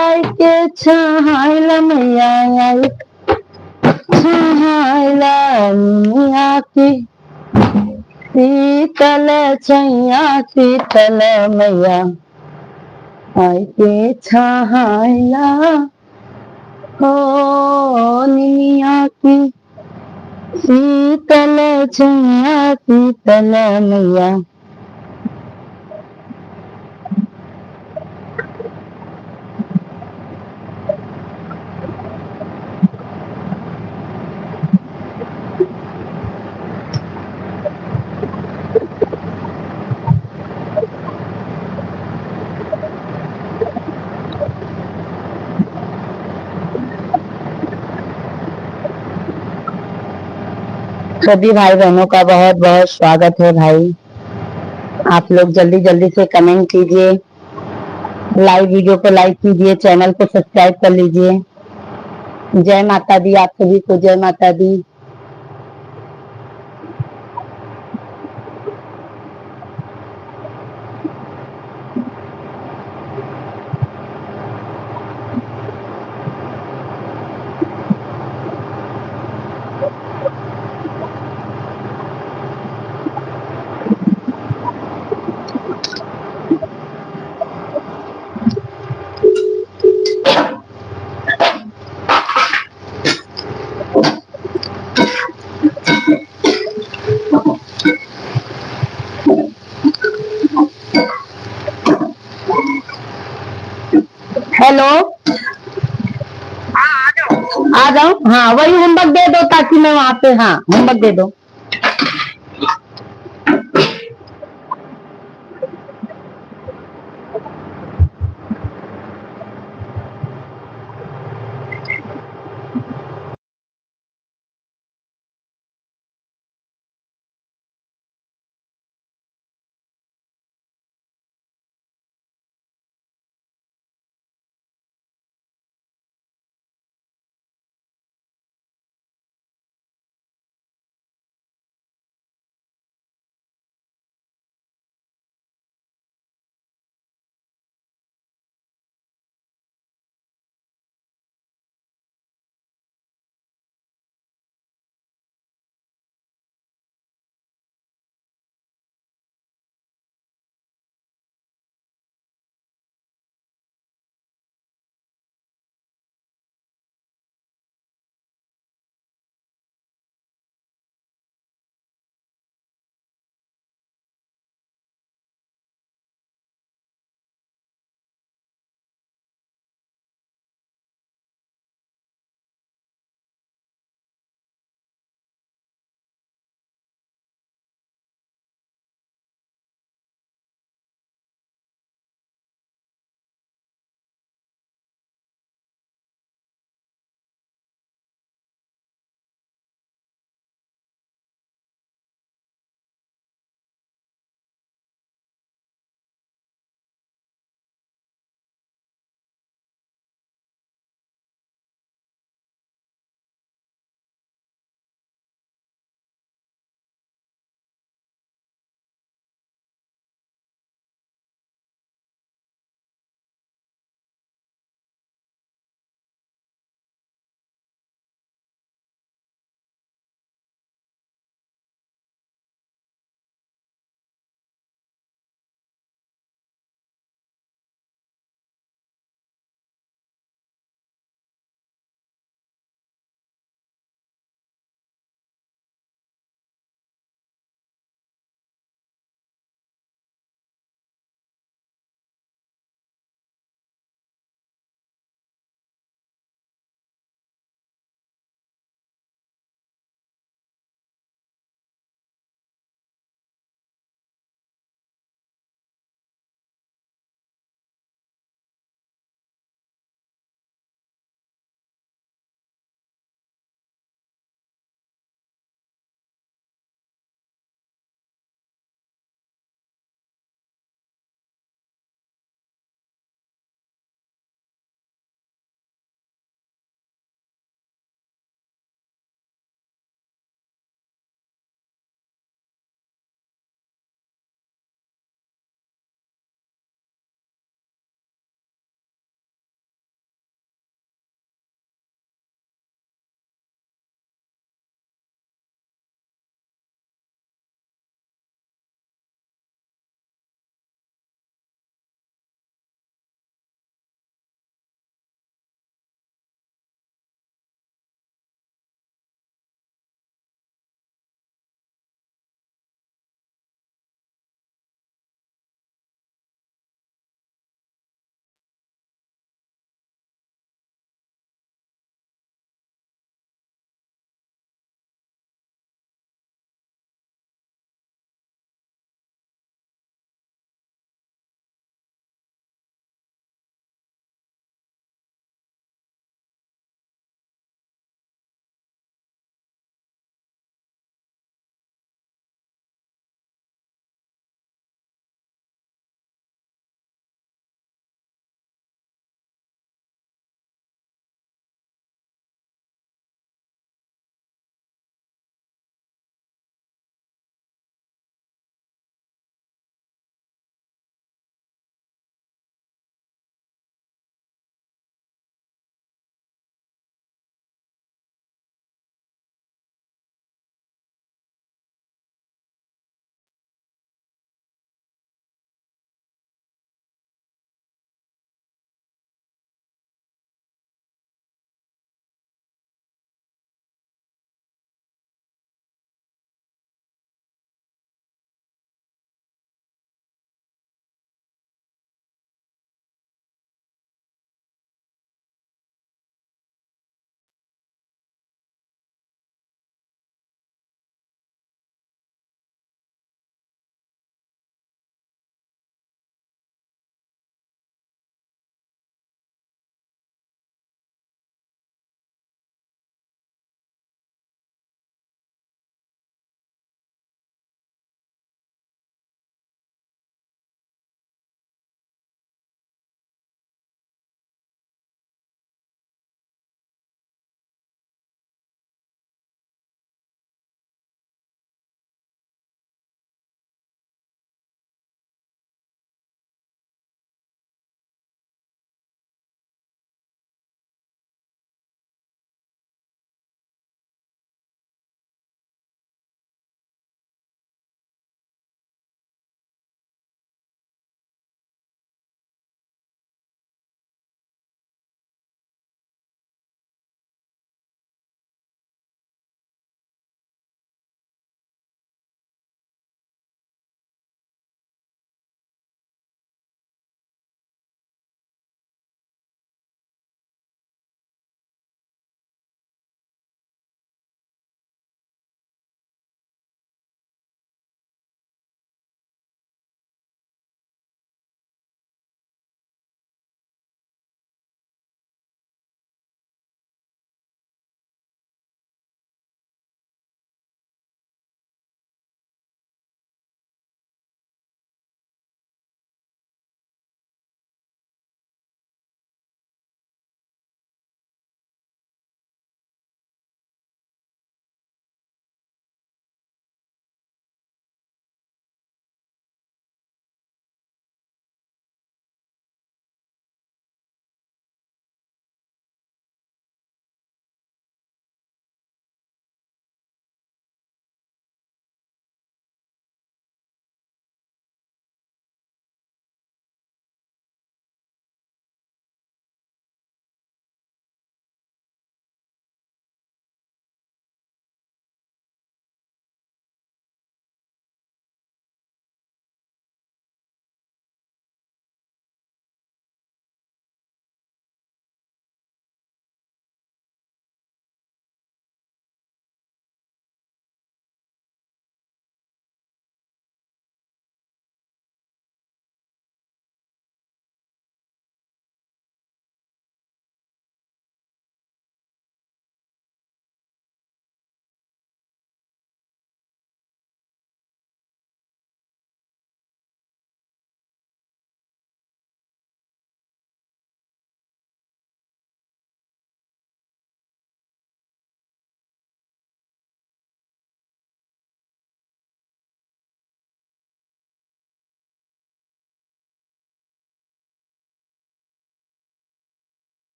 आई के छाइला मैया आई छाइला। दुनिया की शीतल छैया शीतल मैया आई के छाइला हो। दुनिया की शीतल छैया शीतल मैया। सभी भाई बहनों का बहुत बहुत स्वागत है भाई। आप लोग जल्दी जल्दी से कमेंट कीजिए, लाइव वीडियो को लाइक कीजिए, चैनल को सब्सक्राइब कर लीजिए। जय माता दी, आप सभी को जय माता दी। हेलो, आ जाओ। हाँ, वही होमवर्क दे दो ताकि मैं वहां पे, हाँ होमवर्क दे दो।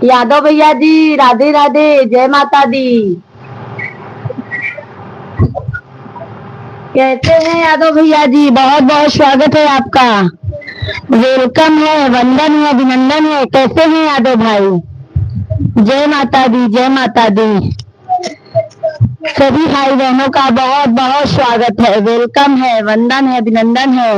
यादव भैया जी राधे राधे, जय माता दी। कैसे हैं यादव भैया जी? बहुत बहुत स्वागत है आपका, वेलकम है, वंदन है, अभिनंदन है। कैसे हैं यादव भाई? जय माता दी, जय माता दी। सभी भाई बहनों का बहुत बहुत स्वागत है, वेलकम है, वंदन है, अभिनंदन है।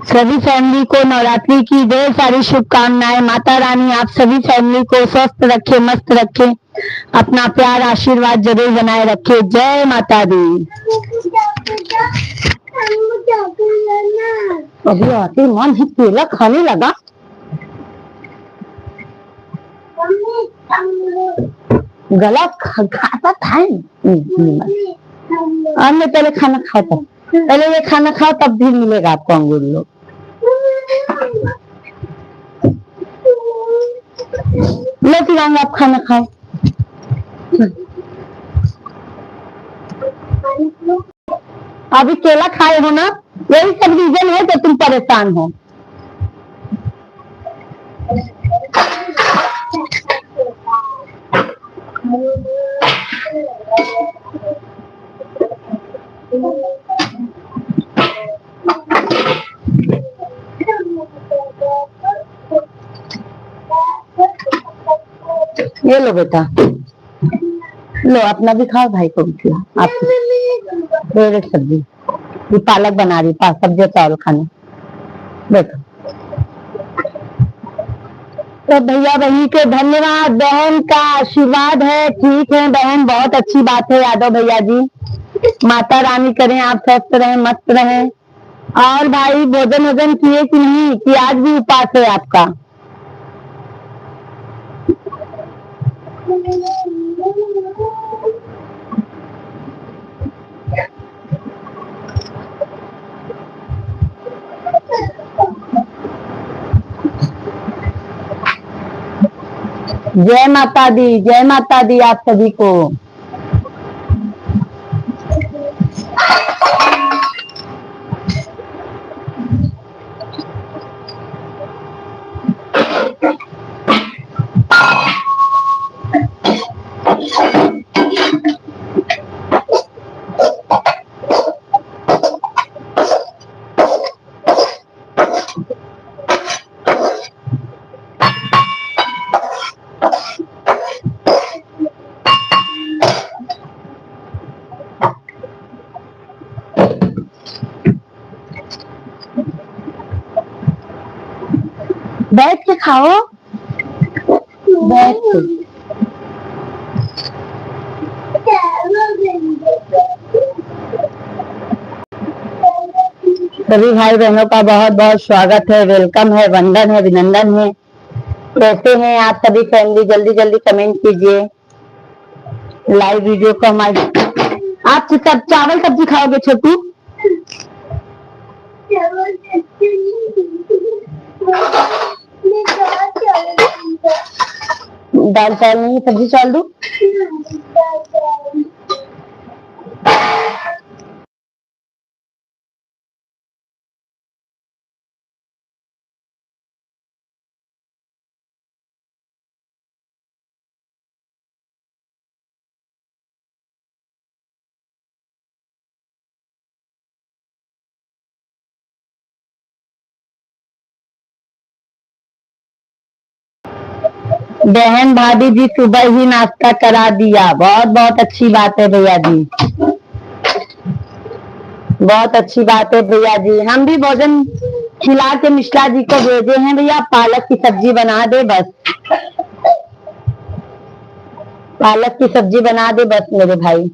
सभी फैमिली को नवरात्रि की ढेर सारी शुभकामनाएं। माता रानी आप सभी फैमिली को स्वस्थ रखे, मस्त रखे, अपना प्यार आशीर्वाद जरूर बनाए रखे। जय माता दी। अभी आके मन ही केला खाने लगा। गला खाता था। हमने पहले खाना खाता, पहले ये खाना खाओ तब भी मिलेगा आपको अंगूर लोग। लो पिलाऊंगा, आप खाना खाओ। अभी केला खाए हो ना, यही सब रीजन है कि तुम परेशान हो। ये लो बेटा, लो अपना भी खाओ, भाई को भी खिलाओ। आप फेवरेट सब्जी ये पालक बना रही, सब्जी चावल खाना। देखो तो भैया बहनी के धन्यवाद, बहन का आशीर्वाद है। ठीक है बहन, बहुत अच्छी बात है यादव भैया जी। माता रानी करें आप स्वस्थ रहें, मस्त रहें। और भाई भोजन वोजन किए कि नहीं, कि आज भी उपास है आपका? जय माता दी, जय माता दी आप सभी को। बैठ के खाओ, बैठ के। सभी भाई बहनों का बहुत बहुत स्वागत है, वेलकम है, वंदन है, अभिनंदन है। कैसे हैं आप सभी फैमिली? जल्दी जल्दी कमेंट कीजिए। लाइव वीडियो को हमारे, आप सब चावल सब्जी खाओगे छोटू? दाल चावल नहीं, सब्जी चावल दूं? बहन भाभी जी सुबह ही नाश्ता करा दिया, बहुत बहुत अच्छी बात है भैया जी, बहुत अच्छी बात है भैया जी। हम भी भोजन खिला के मिश्रा जी को भेजे हैं भैया, पालक की सब्जी बना दे बस, पालक की सब्जी बना दे बस मेरे भाई।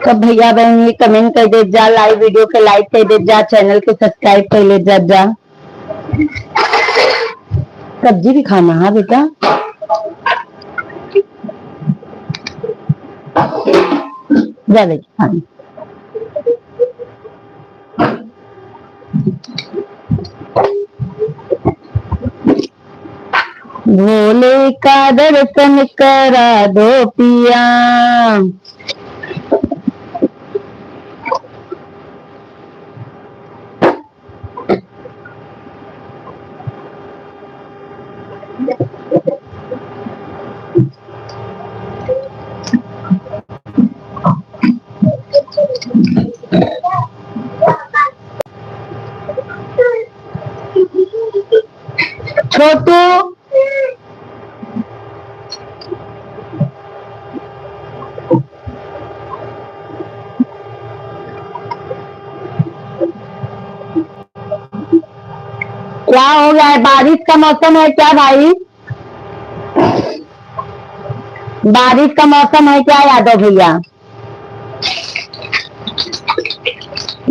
सब भैया बहन ये कमेंट कर दे जा, लाइव वीडियो के लाइक कर दे जा, चैनल को सब्सक्राइब कर ले जा। सब्जी भी खाना है बेटा। जा लेके खाने। भोले का दर्शन करा दो पिया। छोटू क्या हो गया है? बारिश का मौसम है क्या भाई? बारिश का मौसम है क्या यादव भैया?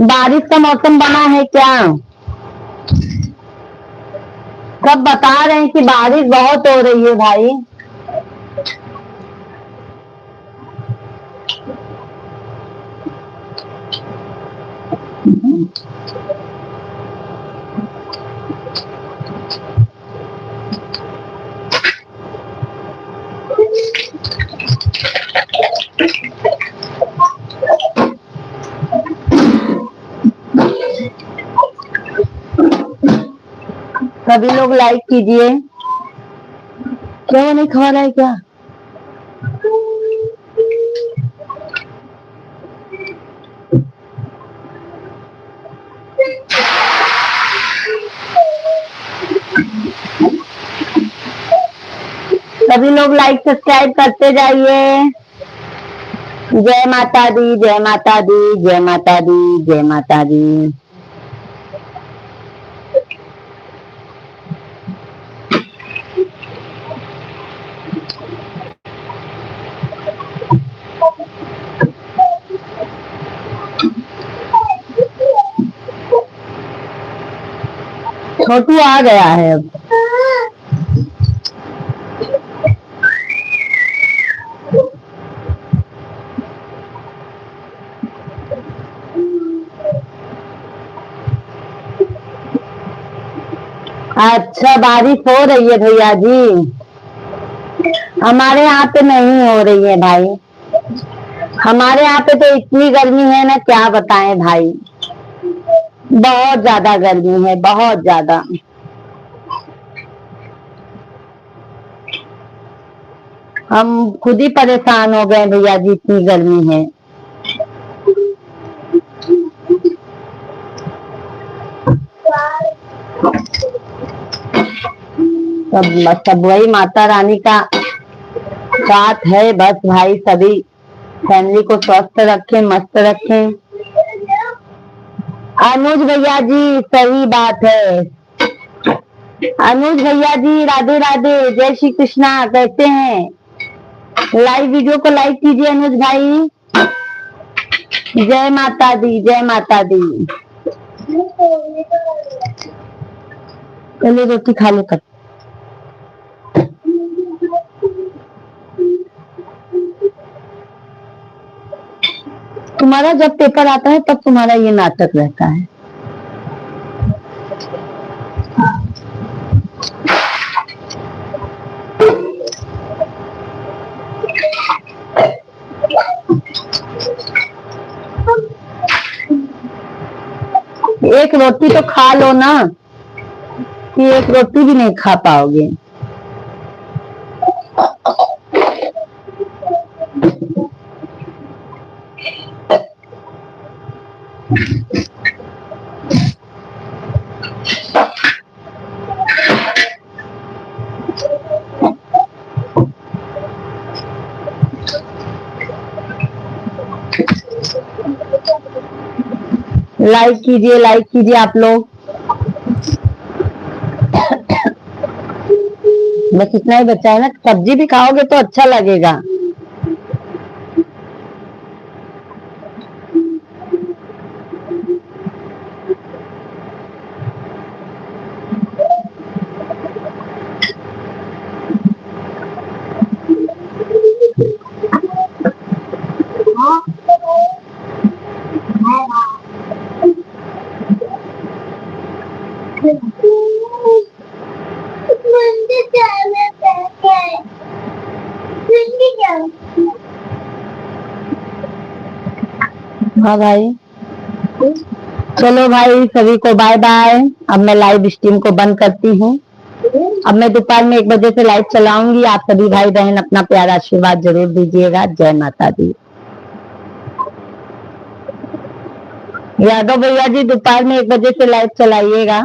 बारिश का मौसम बना है क्या? सब बता रहे हैं कि बारिश बहुत हो रही है भाई। सभी लोग लाइक कीजिए। क्या वो नहीं खा रहा है क्या? सभी लोग लाइक सब्सक्राइब करते जाइए। जय माता दी, जय माता दी, जय माता दी, जय माता दी। छोटू आ गया है अब। अच्छा बारिश हो रही है भैया जी? हमारे यहाँ पे नहीं हो रही है भाई। हमारे यहाँ पे तो इतनी गर्मी है ना, क्या बताएं भाई। बहुत ज्यादा गर्मी है, बहुत ज्यादा। हम खुद ही परेशान हो गए भैया जी, इतनी गर्मी है। सब वही माता रानी का साथ है बस भाई। सभी फैमिली को स्वस्थ रखें, मस्त रखें। अनुज भैया जी सही बात है। अनुज भैया जी राधे राधे, जय श्री कृष्णा, कैसे हैं? लाइव वीडियो को लाइक कीजिए अनुज भाई। जय माता दी, जय माता दी। पहले रोटी खा लो तक। तुम्हारा जब पेपर आता है तब तुम्हारा ये नाटक रहता है। एक रोटी तो खा लो ना, कि एक रोटी भी नहीं खा पाओगे। लाइक कीजिए, लाइक कीजिए आप लोग। बस इतना ही बचा है ना, सब्जी भी खाओगे तो अच्छा लगेगा। मुझे जाना है। मुझे जाना। हाँ भाई, चलो भाई सभी को बाय बाय। अब मैं लाइव स्ट्रीम को बंद करती हूँ। अब मैं दोपहर में 1 बजे से लाइव चलाऊंगी। आप सभी भाई बहन अपना प्यारा आशीर्वाद जरूर दीजिएगा। जय माता दी। यादव भैया जी दोपहर में 1 बजे से लाइव चलाइएगा।